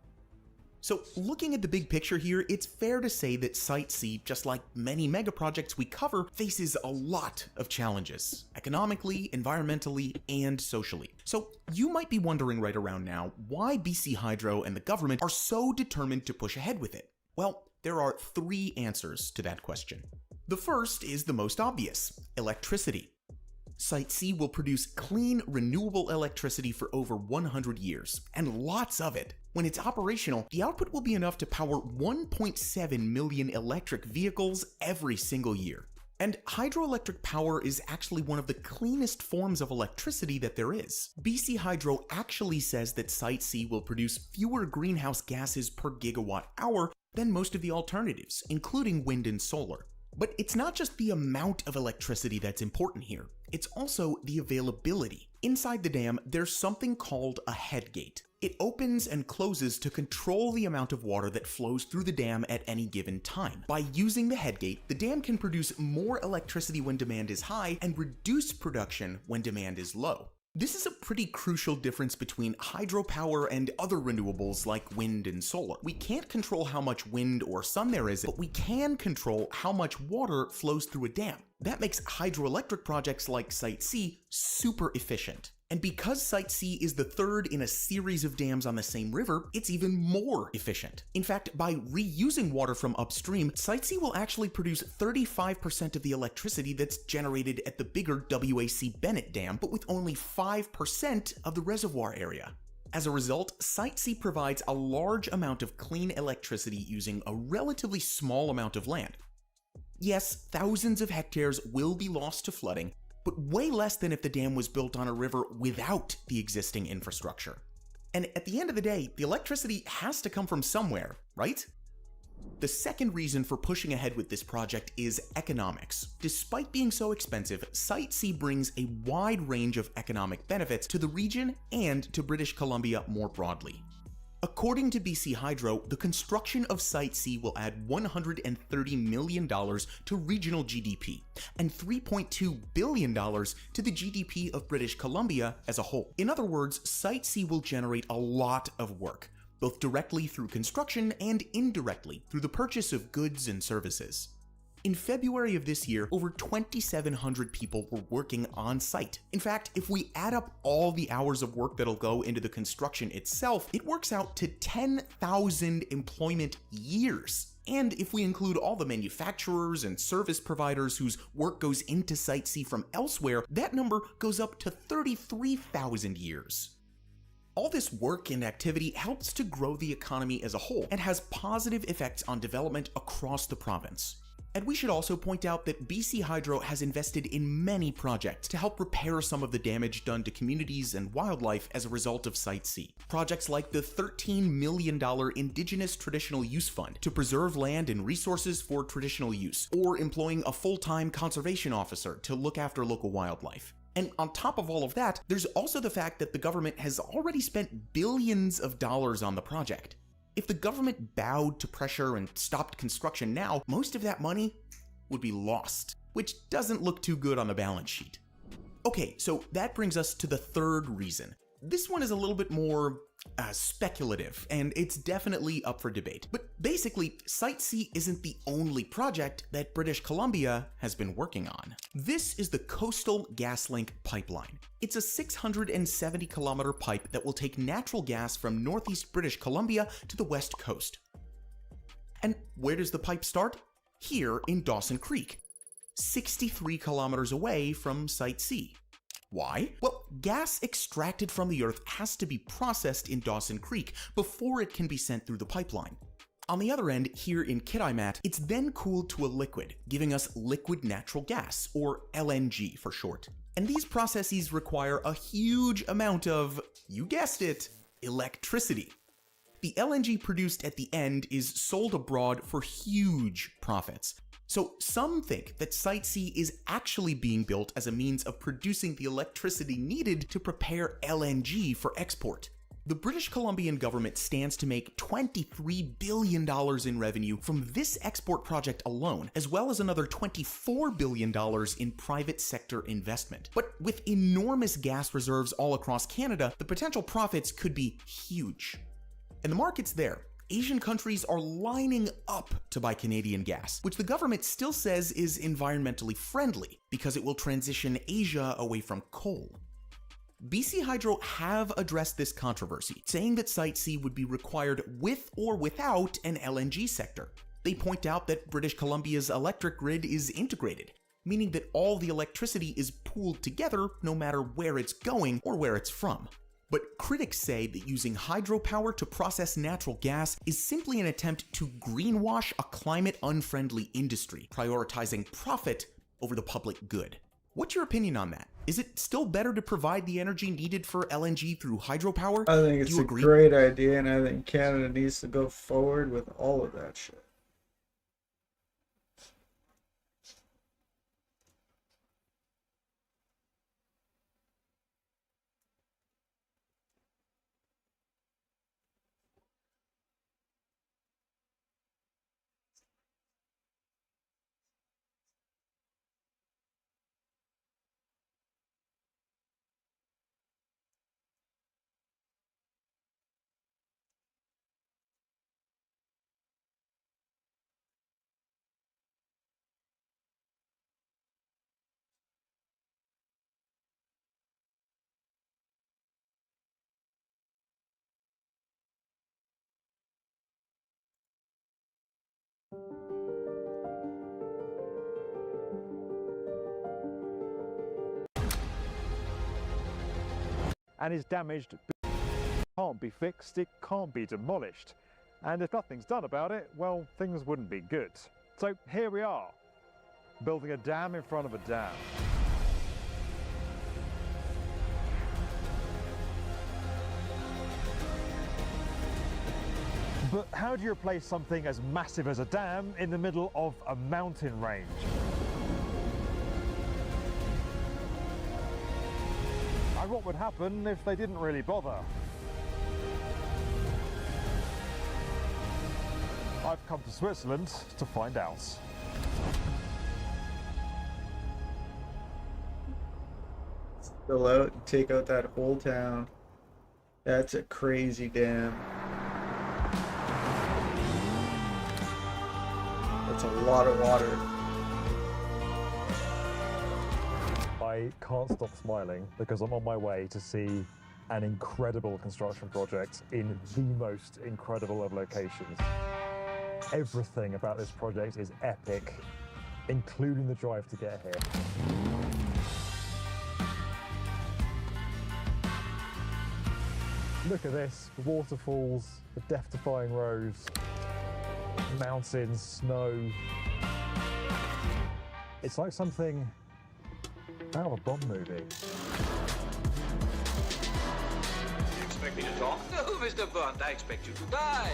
So, looking at the big picture here, it's fair to say that Site C, just like many mega projects we cover, faces a lot of challenges, economically, environmentally, and socially. So, you might be wondering right around now why BC Hydro and the government are so determined to push ahead with it. Well, there are three answers to that question. The first is the most obvious: electricity. Site C will produce clean, renewable electricity for over 100 years, and lots of it. When it's operational, the output will be enough to power 1.7 million electric vehicles every single year. And hydroelectric power is actually one of the cleanest forms of electricity that there is. BC Hydro actually says that Site C will produce fewer greenhouse gases per gigawatt hour than most of the alternatives, including wind and solar. But it's not just the amount of electricity that's important here, it's also the availability. Inside the dam, there's something called a headgate. It opens and closes to control the amount of water that flows through the dam at any given time. By using the headgate, the dam can produce more electricity when demand is high and reduce production when demand is low. This is a pretty crucial difference between hydropower and other renewables like wind and solar. We can't control how much wind or sun there is, but we can control how much water flows through a dam. That makes hydroelectric projects like Site C super efficient. And because Site C is the third in a series of dams on the same river, it's even more efficient. In fact, by reusing water from upstream, Site C will actually produce 35% of the electricity that's generated at the bigger WAC Bennett Dam, but with only 5% of the reservoir area. As a result, Site C provides a large amount of clean electricity using a relatively small amount of land. Yes, thousands of hectares will be lost to flooding, but way less than if the dam was built on a river without the existing infrastructure. And at the end of the day, the electricity has to come from somewhere, right? The second reason for pushing ahead with this project is economics. Despite being so expensive, Site C brings a wide range of economic benefits to the region and to British Columbia more broadly. According to BC Hydro, the construction of Site C will add $130 million to regional GDP and $3.2 billion to the GDP of British Columbia as a whole. In other words, Site C will generate a lot of work, both directly through construction and indirectly through the purchase of goods and services. In February of this year, over 2,700 people were working on site. In fact, if we add up all the hours of work that'll go into the construction itself, it works out to 10,000 employment years. And if we include all the manufacturers and service providers whose work goes into Site C from elsewhere, that number goes up to 33,000 years. All this work and activity helps to grow the economy as a whole and has positive effects on development across the province. And we should also point out that BC Hydro has invested in many projects to help repair some of the damage done to communities and wildlife as a result of Site C. Projects like the $13 million Indigenous Traditional Use Fund to preserve land and resources for traditional use, or employing a full-time conservation officer to look after local wildlife. And on top of all of that, there's also the fact that the government has already spent billions of dollars on the project. If the government bowed to pressure and stopped construction now, most of that money would be lost, which doesn't look too good on the balance sheet. Okay, so that brings us to the third reason. This one is a little bit more speculative, and it's definitely up for debate. But basically, Site C isn't the only project that British Columbia has been working on. This is the Coastal GasLink pipeline. It's a 670-kilometer pipe that will take natural gas from northeast British Columbia to the west coast. And where does the pipe start? Here in Dawson Creek, 63 kilometers away from Site C. Why? Well, gas extracted from the earth has to be processed in Dawson Creek before it can be sent through the pipeline. On the other end, here in Kitimat, it's then cooled to a liquid, giving us liquid natural gas, or LNG for short. And these processes require a huge amount of, you guessed it, electricity. The LNG produced at the end is sold abroad for huge profits. So some think that Site C is actually being built as a means of producing the electricity needed to prepare LNG for export. The British Columbian government stands to make $23 billion in revenue from this export project alone, as well as another $24 billion in private sector investment. But with enormous gas reserves all across Canada, the potential profits could be huge. And the market's there. Asian countries are lining up to buy Canadian gas, which the government still says is environmentally friendly because it will transition Asia away from coal. BC Hydro have addressed this controversy, saying that Site C would be required with or without an LNG sector. They point out that British Columbia's electric grid is integrated, meaning that all the electricity is pooled together no matter where it's going or where it's from. But critics say that using hydropower to process natural gas is simply an attempt to greenwash a climate-unfriendly industry, prioritizing profit over the public good. What's your opinion on that? Is it still better to provide the energy needed for LNG through hydropower? I think it's a great idea, and I think Canada needs to go forward with all of that shit. And is damaged, can't be fixed, it can't be demolished. And if nothing's done about it, well, things wouldn't be good. So here we are, building a dam in front of a dam. But how do you replace something as massive as a dam in the middle of a mountain range? And what would happen if they didn't really bother? I've come to Switzerland to find out. Fill out and take out that whole town. That's a crazy dam. That's a lot of water. I can't stop smiling because I'm on my way to see an incredible construction project in the most incredible of locations. Everything about this project is epic, including the drive to get here. Look at this, the waterfalls, the death-defying roads, mountains, snow. It's like something out of a Bond movie. You expect me to talk? No, Mr. Bond, I expect you to die.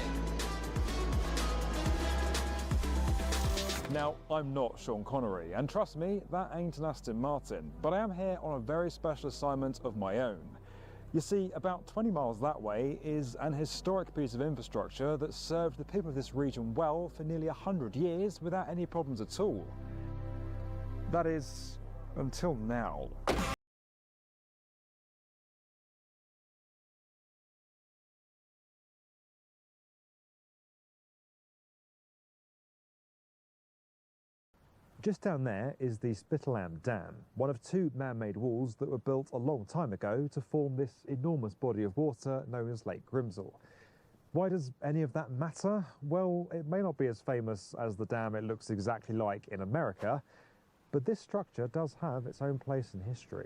Now, I'm not Sean Connery, and trust me, that ain't an Aston Martin, but I am here on a very special assignment of my own. You see, about 20 miles that way is an historic piece of infrastructure that served the people of this region well for nearly 100 years without any problems at all. That is, until now. Just down there is the Spittelam Dam, one of two man-made walls that were built a long time ago to form this enormous body of water known as Lake Grimsel. Why does any of that matter? Well, it may not be as famous as the dam it looks exactly like in America, but this structure does have its own place in history.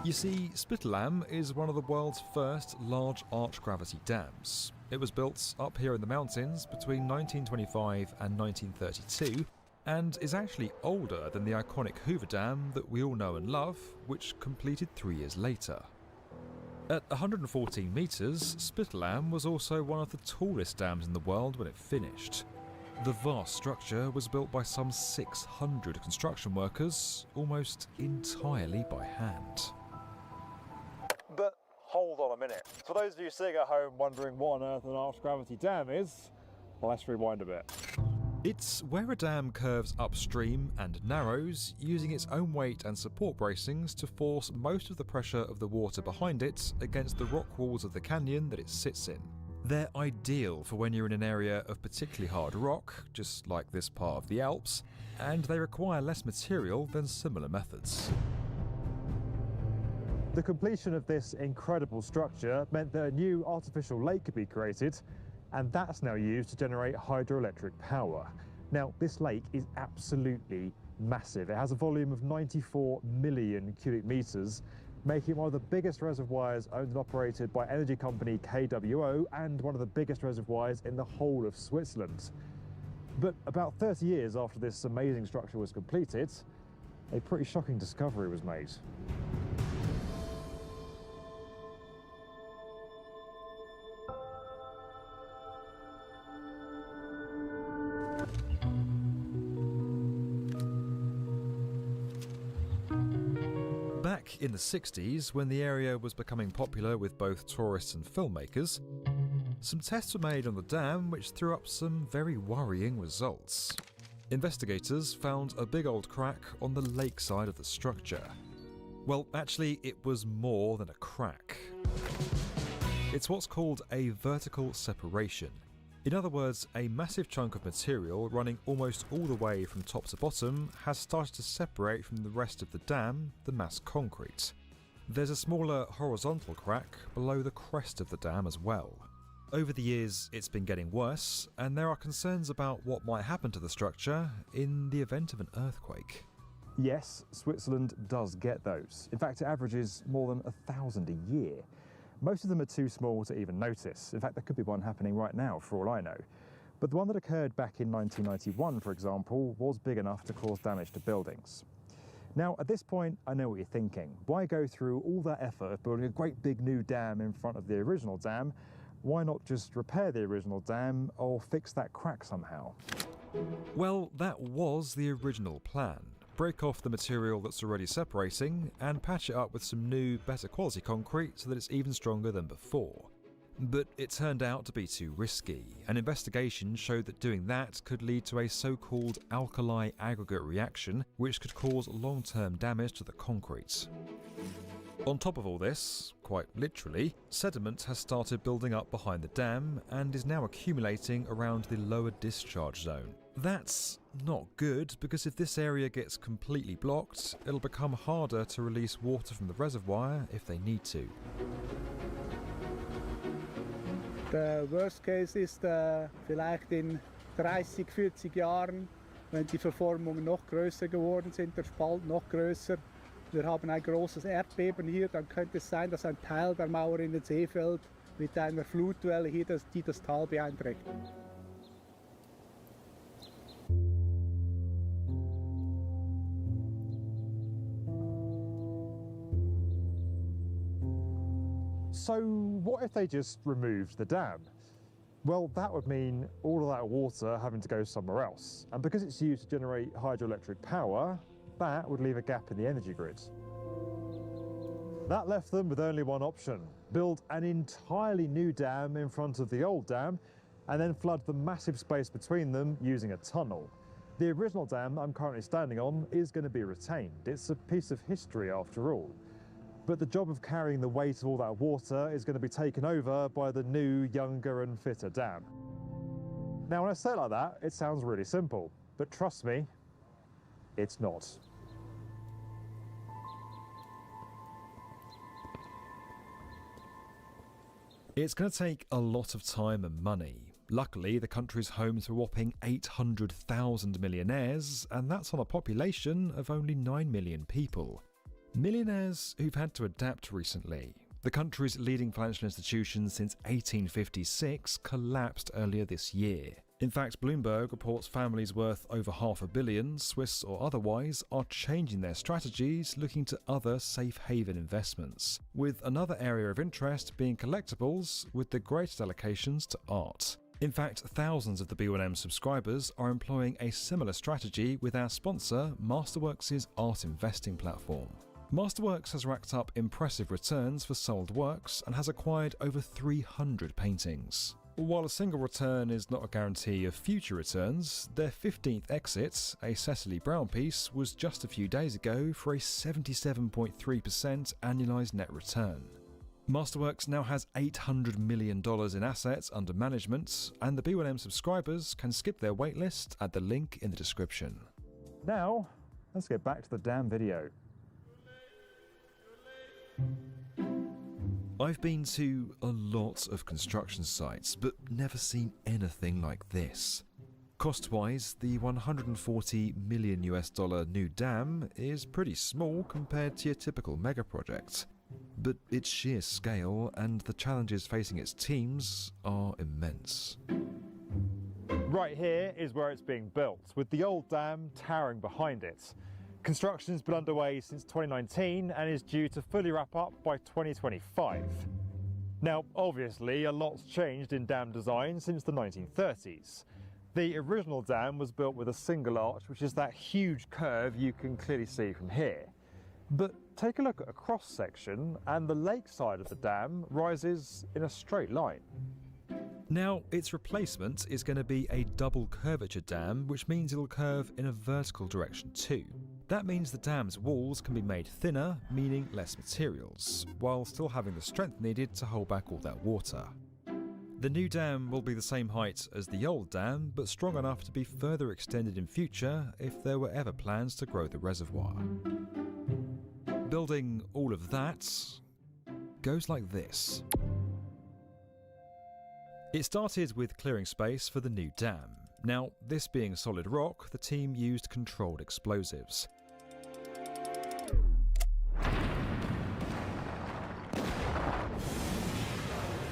You see, Spittelam is one of the world's first large arch gravity dams. It was built up here in the mountains between 1925 and 1932 and is actually older than the iconic Hoover Dam that we all know and love, which completed 3 years later. At 114 metres, Spittelam was also one of the tallest dams in the world when it finished. The vast structure was built by some 600 construction workers, almost entirely by hand. But hold on a minute. For those of you sitting at home wondering what on earth an arch gravity dam is, well, let's rewind a bit. It's where a dam curves upstream and narrows, using its own weight and support bracings to force most of the pressure of the water behind it against the rock walls of the canyon that it sits in. They're ideal for when you're in an area of particularly hard rock, just like this part of the Alps, and they require less material than similar methods. The completion of this incredible structure meant that a new artificial lake could be created, and that's now used to generate hydroelectric power. Now, this lake is absolutely massive. It has a volume of 94 million cubic meters, making it one of the biggest reservoirs owned and operated by energy company KWO and one of the biggest reservoirs in the whole of Switzerland. But about 30 years after this amazing structure was completed, a pretty shocking discovery was made. Back in the 60s, when the area was becoming popular with both tourists and filmmakers, some tests were made on the dam which threw up some very worrying results. Investigators found a big old crack on the lake side of the structure. Well, actually, it was more than a crack. It's what's called a vertical separation. In other words, a massive chunk of material running almost all the way from top to bottom has started to separate from the rest of the dam, the mass concrete. There's a smaller horizontal crack below the crest of the dam as well. Over the years, it's been getting worse, and there are concerns about what might happen to the structure in the event of an earthquake. Yes, Switzerland does get those. In fact, it averages more than 1,000 a year. Most of them are too small to even notice. In fact, there could be one happening right now, for all I know. But the one that occurred back in 1991, for example, was big enough to cause damage to buildings. Now, at this point, I know what you're thinking. Why go through all that effort of building a great big new dam in front of the original dam? Why not just repair the original dam or fix that crack somehow? Well, that was the original plan. Break off the material that's already separating and patch it up with some new, better quality concrete so that it's even stronger than before. But it turned out to be too risky. An investigation showed that doing that could lead to a so-called alkali aggregate reaction, which could cause long-term damage to the concrete. On top of all this, quite literally, sediment has started building up behind the dam and is now accumulating around the lower discharge zone. That's not good, because if this area gets completely blocked, it'll become harder to release water from the reservoir if they need to. Der Worst Case ist vielleicht in 30, 40 Jahren, wenn die Verformungen noch größer geworden sind, der Spalt noch größer. Wir haben ein großes Erdbeben hier, dann könnte es sein, dass ein Teil der Mauer in den See fällt mit einer Flutwelle hier, die das Tal beeinträchtigt. So what if they just removed the dam? Well, that would mean all of that water having to go somewhere else. And because it's used to generate hydroelectric power, that would leave a gap in the energy grid. That left them with only one option: build an entirely new dam in front of the old dam and then flood the massive space between them using a tunnel. The original dam I'm currently standing on is going to be retained. It's a piece of history after all. But the job of carrying the weight of all that water is going to be taken over by the new, younger and fitter dam. Now, when I say it like that, it sounds really simple, but trust me, it's not. It's going to take a lot of time and money. Luckily, the country's home to a whopping 800,000 millionaires, and that's on a population of only 9 million people. Millionaires who've had to adapt recently. The country's leading financial institution since 1856 collapsed earlier this year. In fact, Bloomberg reports families worth over $500 million, Swiss or otherwise, are changing their strategies, looking to other safe haven investments, with another area of interest being collectibles, with the greatest allocations to art. In fact, thousands of the B1M subscribers are employing a similar strategy with our sponsor, Masterworks' art investing platform. Masterworks has racked up impressive returns for sold works and has acquired over 300 paintings. While a single return is not a guarantee of future returns, their 15th exit, a Cecily Brown piece, was just a few days ago for a 77.3% annualised net return. Masterworks now has $800 million in assets under management, and the B1M subscribers can skip their waitlist at the link in the description. Now, let's get back to the damn video. I've been to a lot of construction sites, but never seen anything like this. Cost-wise, the $140 million new dam is pretty small compared to your typical mega project, but its sheer scale and the challenges facing its teams are immense. Right here is where it's being built, with the old dam towering behind it. Construction's been underway since 2019 and is due to fully wrap up by 2025. Now, obviously, a lot's changed in dam design since the 1930s. The original dam was built with a single arch, which is that huge curve you can clearly see from here. But take a look at a cross-section and the lake side of the dam rises in a straight line. Now, its replacement is going to be a double curvature dam, which means it'll curve in a vertical direction too. That means the dam's walls can be made thinner, meaning less materials, while still having the strength needed to hold back all that water. The new dam will be the same height as the old dam, but strong enough to be further extended in future if there were ever plans to grow the reservoir. Building all of that goes like this. It started with clearing space for the new dam. Now, this being solid rock, the team used controlled explosives.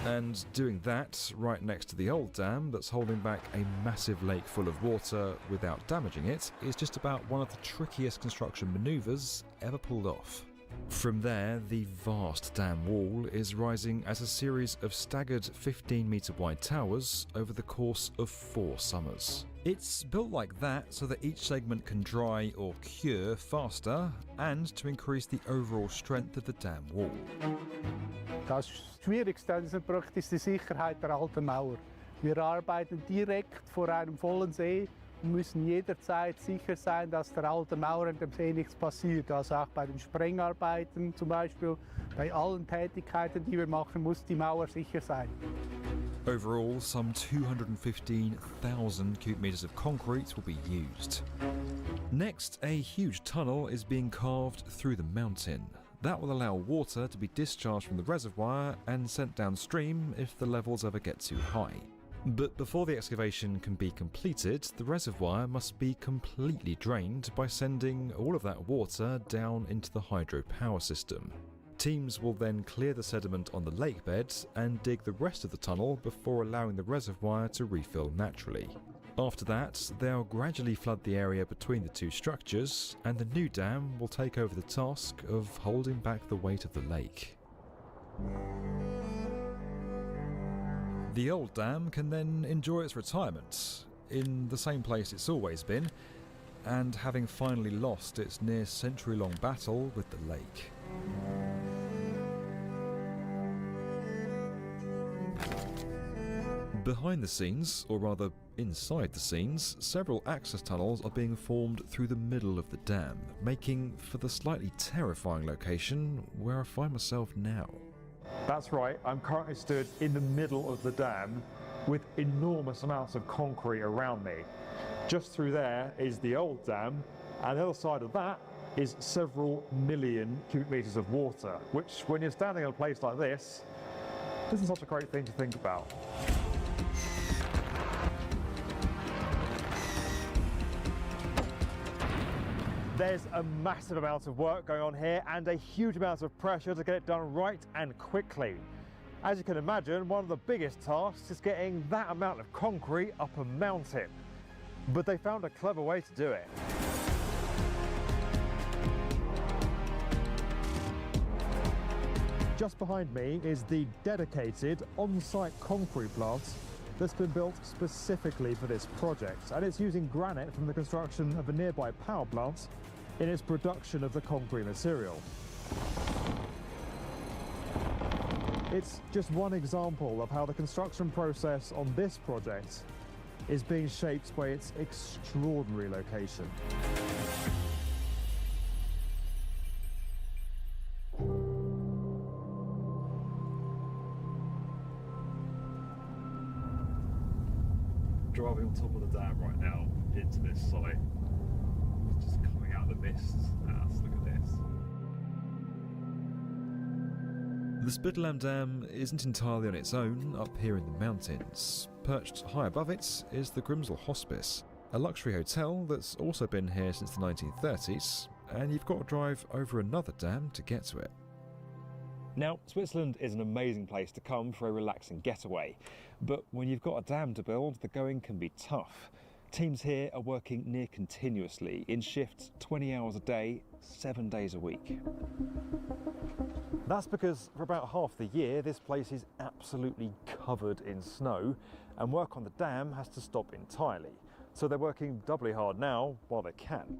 And doing that right next to the old dam that's holding back a massive lake full of water without damaging it is just about one of the trickiest construction manoeuvres ever pulled off. From there, the vast dam wall is rising as a series of staggered 15-metre wide towers over the course of 4 summers. It's built like that so that each segment can dry or cure faster and to increase the overall strength of the dam wall. Das Schwierigste an diesem Projekt ist die Sicherheit der alten Mauer. Wir arbeiten direkt vor einem vollen See und müssen jederzeit sicher sein, dass der alten Mauer in dem See nichts passiert. Also auch bei den Sprengarbeiten zum Beispiel, bei allen Tätigkeiten, die wir machen, muss die Mauer sicher sein. Overall, some 215,000 cubic metres of concrete will be used. Next, a huge tunnel is being carved through the mountain. That will allow water to be discharged from the reservoir and sent downstream if the levels ever get too high. But before the excavation can be completed, the reservoir must be completely drained by sending all of that water down into the hydropower system. Teams will then clear the sediment on the lake bed and dig the rest of the tunnel before allowing the reservoir to refill naturally. After that, they'll gradually flood the area between the two structures, and the new dam will take over the task of holding back the weight of the lake. The old dam can then enjoy its retirement, in the same place it's always been, and having finally lost its near century-long battle with the lake. Behind the scenes, or rather inside the scenes, several access tunnels are being formed through the middle of the dam, making for the slightly terrifying location where I find myself now. That's right, I'm currently stood in the middle of the dam with enormous amounts of concrete around me. Just through there is the old dam, and the other side of that is several million cubic metres of water, which when you're standing in a place like this, isn't such a great thing to think about. There's a massive amount of work going on here and a huge amount of pressure to get it done right and quickly. As you can imagine, one of the biggest tasks is getting that amount of concrete up a mountain. But they found a clever way to do it. Just behind me is the dedicated on-site concrete plant that's been built specifically for this project, and it's using granite from the construction of a nearby power plant in its production of the concrete material. It's just one example of how the construction process on this project is being shaped by its extraordinary location. Driving on top of the dam right now into this site. It's just coming out of the mist. Look at this. The Spittelam Dam isn't entirely on its own up here in the mountains. Perched high above it is the Grimsel Hospice, a luxury hotel that's also been here since the 1930s, and you've got to drive over another dam to get to it. Now, Switzerland is an amazing place to come for a relaxing getaway, but when you've got a dam to build, the going can be tough. Teams here are working near continuously, in shifts 20 hours a day, 7 days a week. That's because for about half the year, this place is absolutely covered in snow, and work on the dam has to stop entirely. So they're working doubly hard now while they can.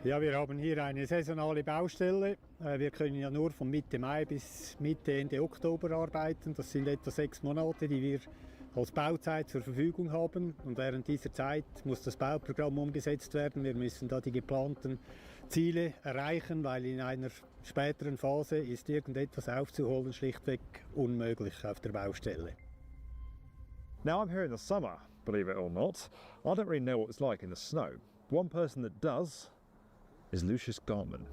Ja, wir haben hier eine saisonale Baustelle. Wir können ja nur von Mitte Mai bis Mitte, Ende Oktober arbeiten. Das sind etwa 6 Monate, die wir als Bauzeit zur Verfügung haben. Und während dieser Zeit muss das Bauprogramm umgesetzt werden. Wir müssen da die geplanten Ziele erreichen, weil in einer späteren Phase ist irgendetwas aufzuholen schlichtweg unmöglich auf der Baustelle. Now I'm here in the summer, believe it or not. I don't really know what it's like in the snow. One person that does is Lucius Gartman.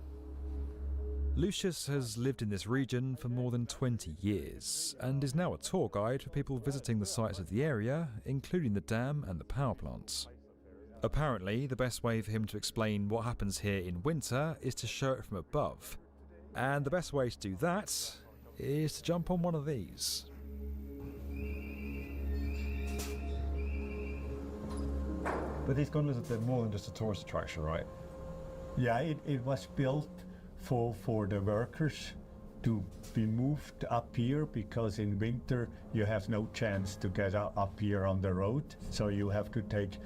Lucius has lived in this region for more than 20 years and is now a tour guide for people visiting the sites of the area, including the dam and the power plants. Apparently, the best way for him to explain what happens here in winter is to show it from above. And the best way to do that is to jump on one of these. But these gondolas are more than just a tourist attraction, right? Yeah, it was built for the workers to be moved up here, because in winter you have no chance to get up here on the road. So you have to take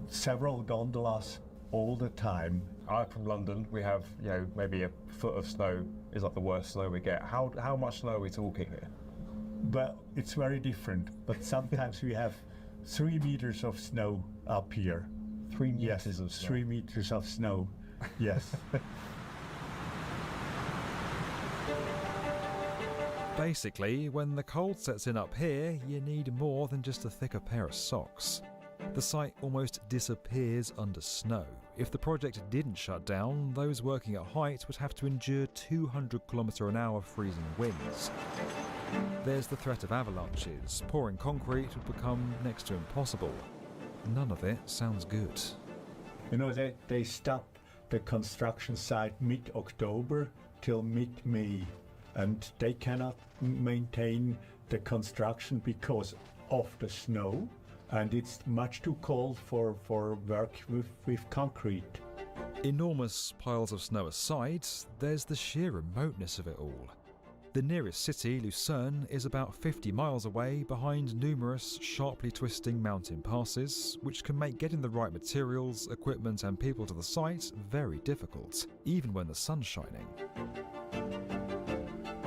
several gondolas all the time. I'm from London. We have, maybe a foot of snow is like the worst snow we get. How much snow are we talking here? Well, it's very different, but sometimes we have 3 meters of snow up here. 3 meters yes, of snow? 3 meters of snow, yes. Basically, when the cold sets in up here, you need more than just a thicker pair of socks. The site almost disappears under snow. If the project didn't shut down, those working at height would have to endure 200km/h freezing winds. There's the threat of avalanches. Pouring concrete would become next to impossible. None of it sounds good. You know, they stop the construction site mid-October till mid-May, and they cannot maintain the construction because of the snow, and it's much too cold for work with concrete. Enormous piles of snow aside, there's the sheer remoteness of it all. The nearest city, Lucerne, is about 50 miles away behind numerous sharply twisting mountain passes, which can make getting the right materials, equipment and people to the site very difficult, even when the sun's shining.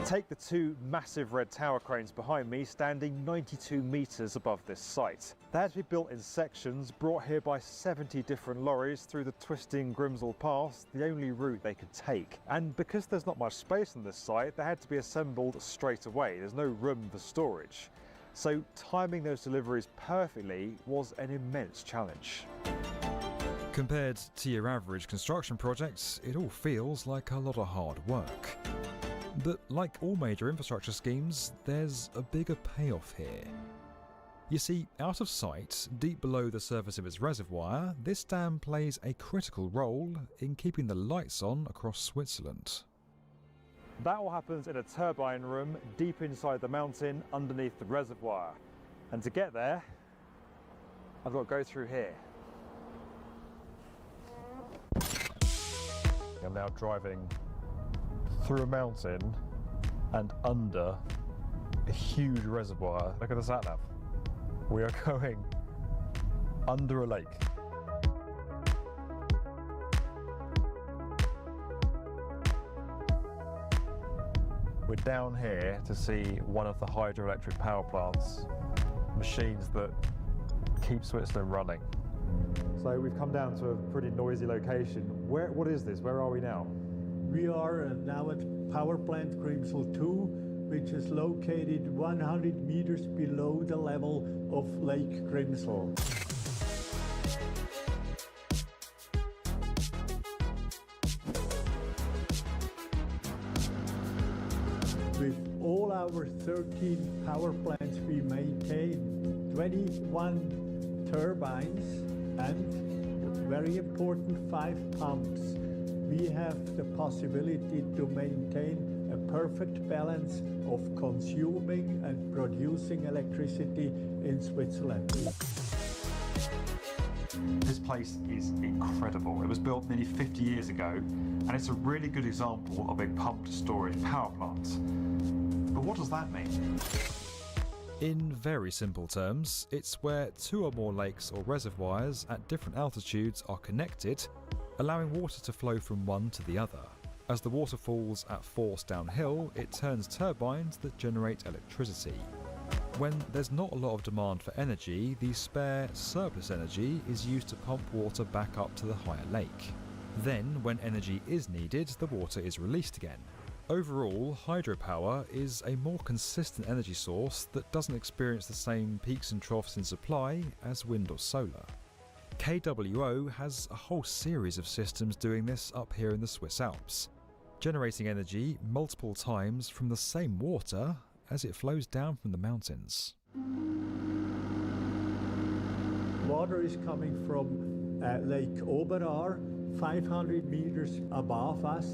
Take the 2 massive red tower cranes behind me, standing 92 metres above this site. They had to be built in sections, brought here by 70 different lorries through the twisting Grimsel Pass, the only route they could take. And because there's not much space on this site, they had to be assembled straight away. There's no room for storage. So timing those deliveries perfectly was an immense challenge. Compared to your average construction projects, it all feels like a lot of hard work. But like all major infrastructure schemes, there's a bigger payoff here. You see, out of sight, deep below the surface of its reservoir, this dam plays a critical role in keeping the lights on across Switzerland. That all happens in a turbine room deep inside the mountain underneath the reservoir. And to get there, I've got to go through here. I'm now driving through a mountain and under a huge reservoir. Look at the sat nav. We are going under a lake. We're down here to see one of the hydroelectric power plants, machines that keep Switzerland running. So we've come down to a pretty noisy location. What is this? Where are we now? We are now at power plant Grimsel 2, which is located 100 meters below the level of Lake Grimsel. With all our 13 power plants, we maintain 21 turbines and, very important, 5 pumps. We have the possibility to maintain a perfect balance of consuming and producing electricity in Switzerland. This place is incredible. It was built nearly 50 years ago, and it's a really good example of a pumped storage power plant. But what does that mean? In very simple terms, it's where 2 or more lakes or reservoirs at different altitudes are connected, allowing water to flow from one to the other. As the water falls at force downhill, it turns turbines that generate electricity. When there's not a lot of demand for energy, the spare surplus energy is used to pump water back up to the higher lake. Then, when energy is needed, the water is released again. Overall, hydropower is a more consistent energy source that doesn't experience the same peaks and troughs in supply as wind or solar. KWO has a whole series of systems doing this up here in the Swiss Alps, generating energy multiple times from the same water as it flows down from the mountains. Water is coming from Lake Oberaar, 500 meters above us,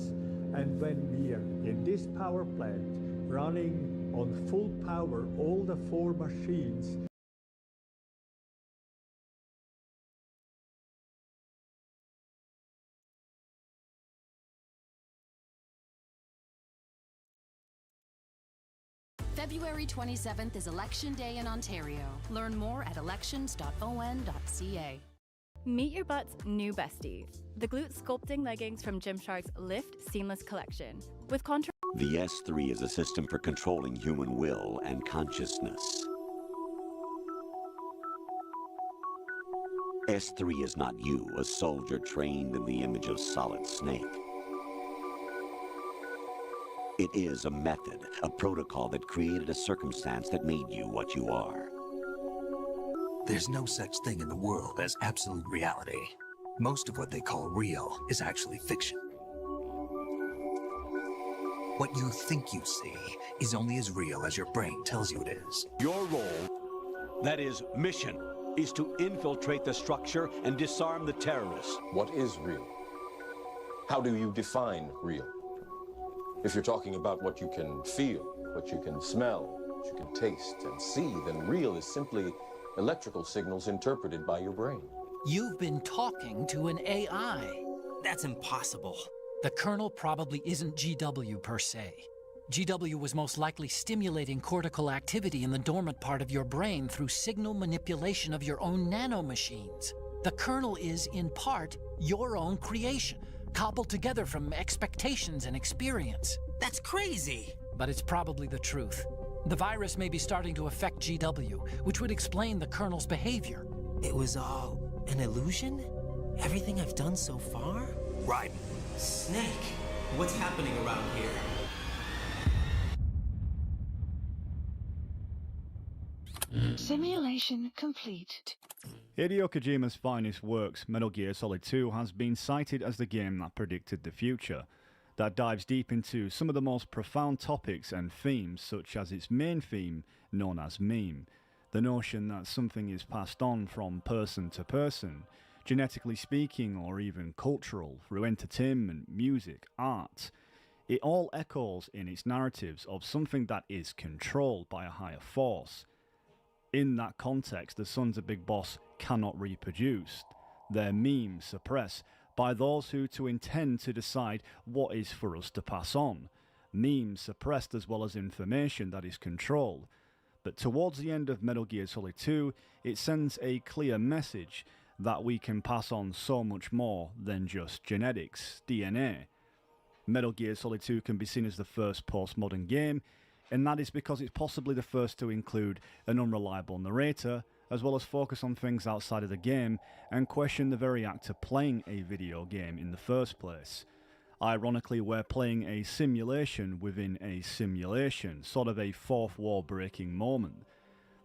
and when we are in this power plant running on full power, all the 4 machines February 27th is Election Day in Ontario. Learn more at elections.on.ca. Meet your butt's new bestie, the glute sculpting leggings from Gymshark's Lift Seamless collection. With The S3 is a system for controlling human will and consciousness. S3 is not you, a soldier trained in the image of Solid Snake. It is a method, a protocol that created a circumstance that made you what you are. There's no such thing in the world as absolute reality. Most of what they call real is actually fiction. What you think you see is only as real as your brain tells you it is. Your role, that is mission, is to infiltrate the structure and disarm the terrorists. What is real? How do you define real? If you're talking about what you can feel, what you can smell, what you can taste and see, then real is simply electrical signals interpreted by your brain. You've been talking to an AI. That's impossible. The kernel probably isn't GW per se. GW was most likely stimulating cortical activity in the dormant part of your brain through signal manipulation of your own nanomachines. The kernel is, in part, your own creation, cobbled together from expectations and experience. That's crazy! But it's probably the truth. The virus may be starting to affect GW, which would explain the kernel's behavior. It was all an illusion? Everything I've done so far? Right. Snake, what's happening around here? Simulation complete. Hideo Kojima's finest works, Metal Gear Solid 2, has been cited as the game that predicted the future, that dives deep into some of the most profound topics and themes, such as its main theme, known as meme, the notion that something is passed on from person to person, genetically speaking or even cultural, through entertainment, music, art. It all echoes in its narratives of something that is controlled by a higher force. In that context, the sons of Big Boss cannot reproduce. Their memes suppressed by those who to intend to decide what is for us to pass on. Memes suppressed as well as information that is controlled. But towards the end of Metal Gear Solid 2, it sends a clear message that we can pass on so much more than just genetics, DNA. Metal Gear Solid 2 can be seen as the first postmodern game, and that is because it's possibly the first to include an unreliable narrator, as well as focus on things outside of the game and question the very act of playing a video game in the first place. Ironically, we're playing a simulation within a simulation, sort of a fourth wall breaking moment.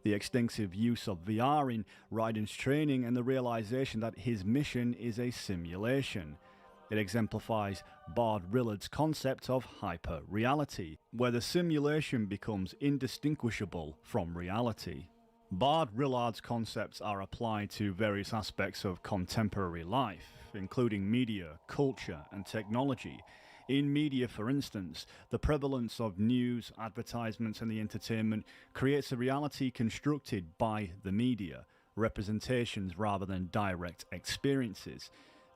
The extensive use of VR in Raiden's training and the realization that his mission is a simulation. It exemplifies Bard Rillard's concept of hyper-reality, where the simulation becomes indistinguishable from reality. Bard Rillard's concepts are applied to various aspects of contemporary life, including media, culture, and technology. In media, for instance, the prevalence of news, advertisements, and the entertainment creates a reality constructed by the media, representations rather than direct experiences.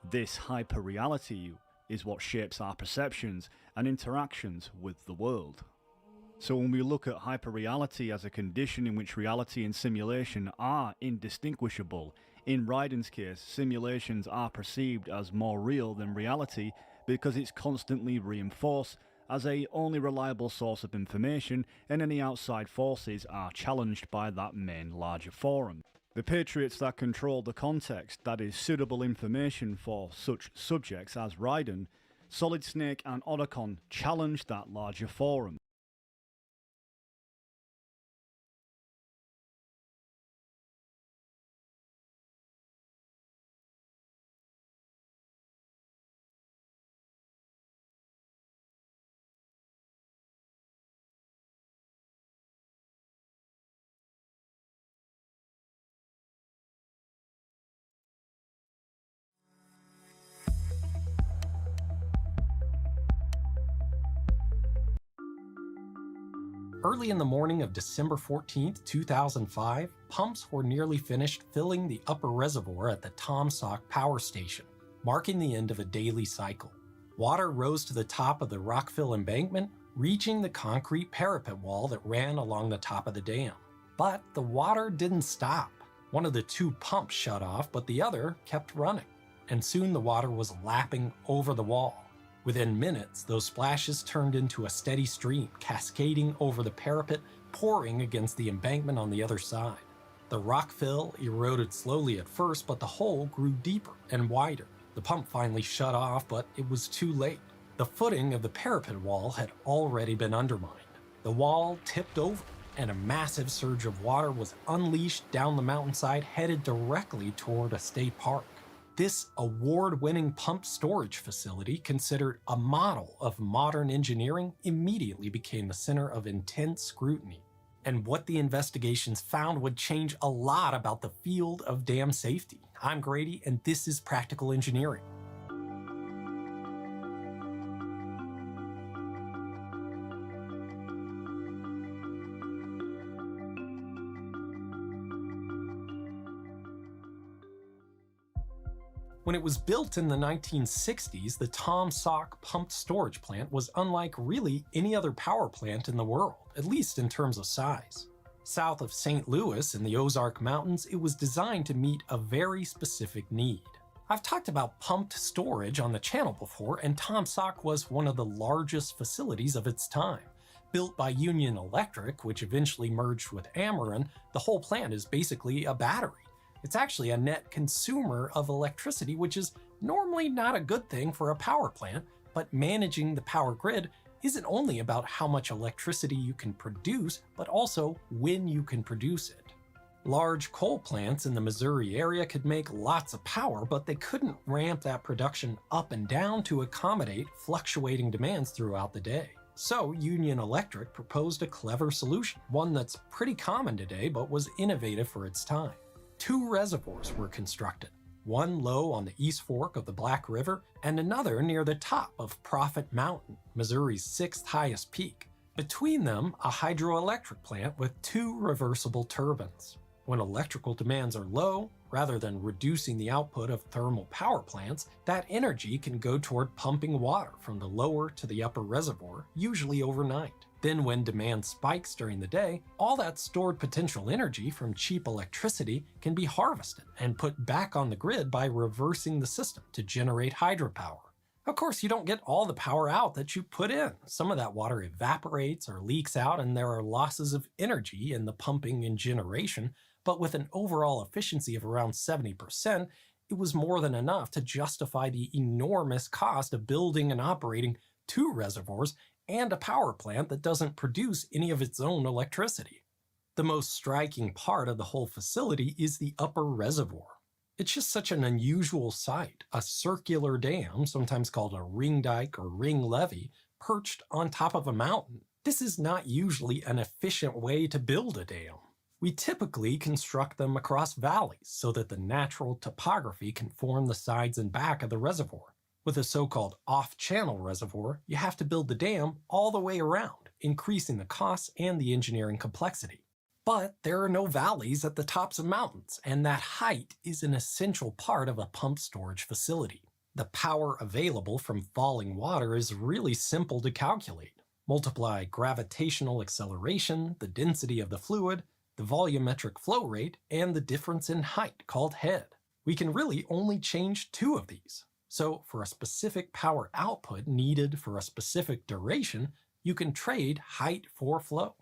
This hyper-reality is what shapes our perceptions and interactions with the world. So when we look at hyper-reality as a condition in which reality and simulation are indistinguishable, in Raiden's case, simulations are perceived as more real than reality because it's constantly reinforced as a only reliable source of information, and any outside forces are challenged by that main larger forum. The Patriots that control the context, that is suitable information for such subjects as Raiden, Solid Snake and Otacon challenge that larger forum. Early in the morning of December 14, 2005, pumps were nearly finished filling the upper reservoir at the Tomsock Power Station, marking the end of a daily cycle. Water rose to the top of the Rockville embankment, reaching the concrete parapet wall that ran along the top of the dam. But the water didn't stop. One of the two pumps shut off, but the other kept running. And soon the water was lapping over the wall. Within minutes, those splashes turned into a steady stream, cascading over the parapet, pouring against the embankment on the other side. The rock fill eroded slowly at first, but the hole grew deeper and wider. The pump finally shut off, but it was too late. The footing of the parapet wall had already been undermined. The wall tipped over, and a massive surge of water was unleashed down the mountainside, headed directly toward a state park. This award-winning pump storage facility, considered a model of modern engineering, immediately became the center of intense scrutiny. And what the investigations found would change a lot about the field of dam safety. I'm Grady, and this is Practical Engineering. When it was built in the 1960s, the Tom Sauk pumped storage plant was unlike really any other power plant in the world, at least in terms of size. South of St. Louis in the Ozark Mountains, it was designed to meet a very specific need. I've talked about pumped storage on the channel before, and Tom Sauk was one of the largest facilities of its time. Built by Union Electric, which eventually merged with Ameren, the whole plant is basically a battery. It's actually a net consumer of electricity, which is normally not a good thing for a power plant, but managing the power grid isn't only about how much electricity you can produce, but also when you can produce it. Large coal plants in the Missouri area could make lots of power, but they couldn't ramp that production up and down to accommodate fluctuating demands throughout the day. So Union Electric proposed a clever solution, one that's pretty common today, but was innovative for its time. 2 reservoirs were constructed, one low on the East Fork of the Black River and another near the top of Prophet Mountain, Missouri's 6th highest peak. Between them, a hydroelectric plant with 2 reversible turbines. When electrical demands are low, rather than reducing the output of thermal power plants, that energy can go toward pumping water from the lower to the upper reservoir, usually overnight. Then when demand spikes during the day, all that stored potential energy from cheap electricity can be harvested and put back on the grid by reversing the system to generate hydropower. Of course, you don't get all the power out that you put in. Some of that water evaporates or leaks out, and there are losses of energy in the pumping and generation, but with an overall efficiency of around 70%, it was more than enough to justify the enormous cost of building and operating 2 reservoirs and a power plant that doesn't produce any of its own electricity. The most striking part of the whole facility is the upper reservoir. It's just such an unusual sight, a circular dam, sometimes called a ring dike or ring levee, perched on top of a mountain. This is not usually an efficient way to build a dam. We typically construct them across valleys so that the natural topography can form the sides and back of the reservoir. With a so-called off-channel reservoir, you have to build the dam all the way around, increasing the costs and the engineering complexity. But there are no valleys at the tops of mountains, and that height is an essential part of a pump storage facility. The power available from falling water is really simple to calculate. Multiply gravitational acceleration, the density of the fluid, the volumetric flow rate, and the difference in height, called head. We can really only change 2 of these. So for a specific power output needed for a specific duration, you can trade height for flow.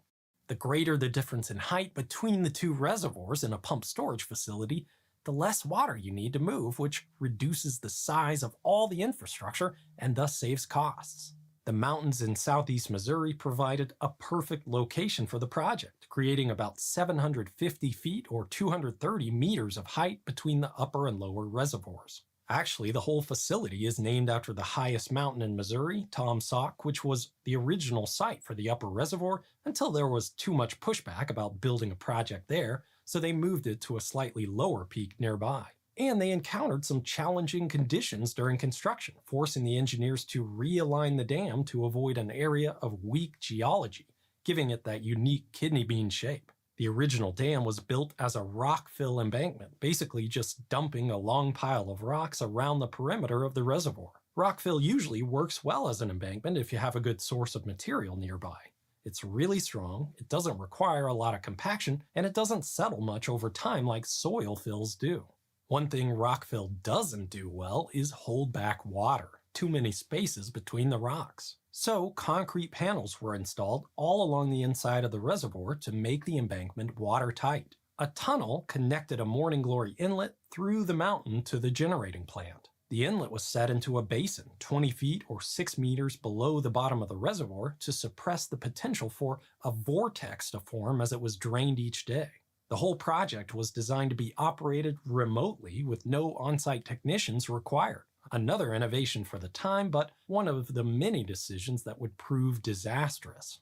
The greater the difference in height between the 2 reservoirs in a pump storage facility, the less water you need to move, which reduces the size of all the infrastructure and thus saves costs. The mountains in southeast Missouri provided a perfect location for the project, creating about 750 feet or 230 meters of height between the upper and lower reservoirs. Actually, the whole facility is named after the highest mountain in Missouri, Tom Sauk, which was the original site for the upper reservoir until there was too much pushback about building a project there, so they moved it to a slightly lower peak nearby. And they encountered some challenging conditions during construction, forcing the engineers to realign the dam to avoid an area of weak geology, giving it that unique kidney bean shape. The original dam was built as a rock fill embankment, basically just dumping a long pile of rocks around the perimeter of the reservoir. Rockfill usually works well as an embankment if you have a good source of material nearby. It's really strong, it doesn't require a lot of compaction, and it doesn't settle much over time like soil fills do. One thing rockfill doesn't do well is hold back water. Too many spaces between the rocks. So concrete panels were installed all along the inside of the reservoir to make the embankment watertight. A tunnel connected a Morning Glory inlet through the mountain to the generating plant. The inlet was set into a basin 20 feet or 6 meters below the bottom of the reservoir to suppress the potential for a vortex to form as it was drained each day. The whole project was designed to be operated remotely with no on-site technicians required. Another innovation for the time, but one of the many decisions that would prove disastrous.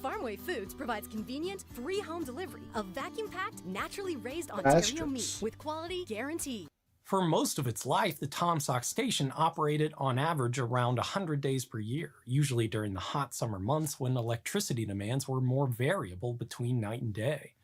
Farmway Foods provides convenient, free home delivery of vacuum-packed, naturally raised Ontario meat with quality guaranteed. For most of its life, the Tom Sauk station operated on average around 100 days per year, usually during the hot summer months when electricity demands were more variable between night and day.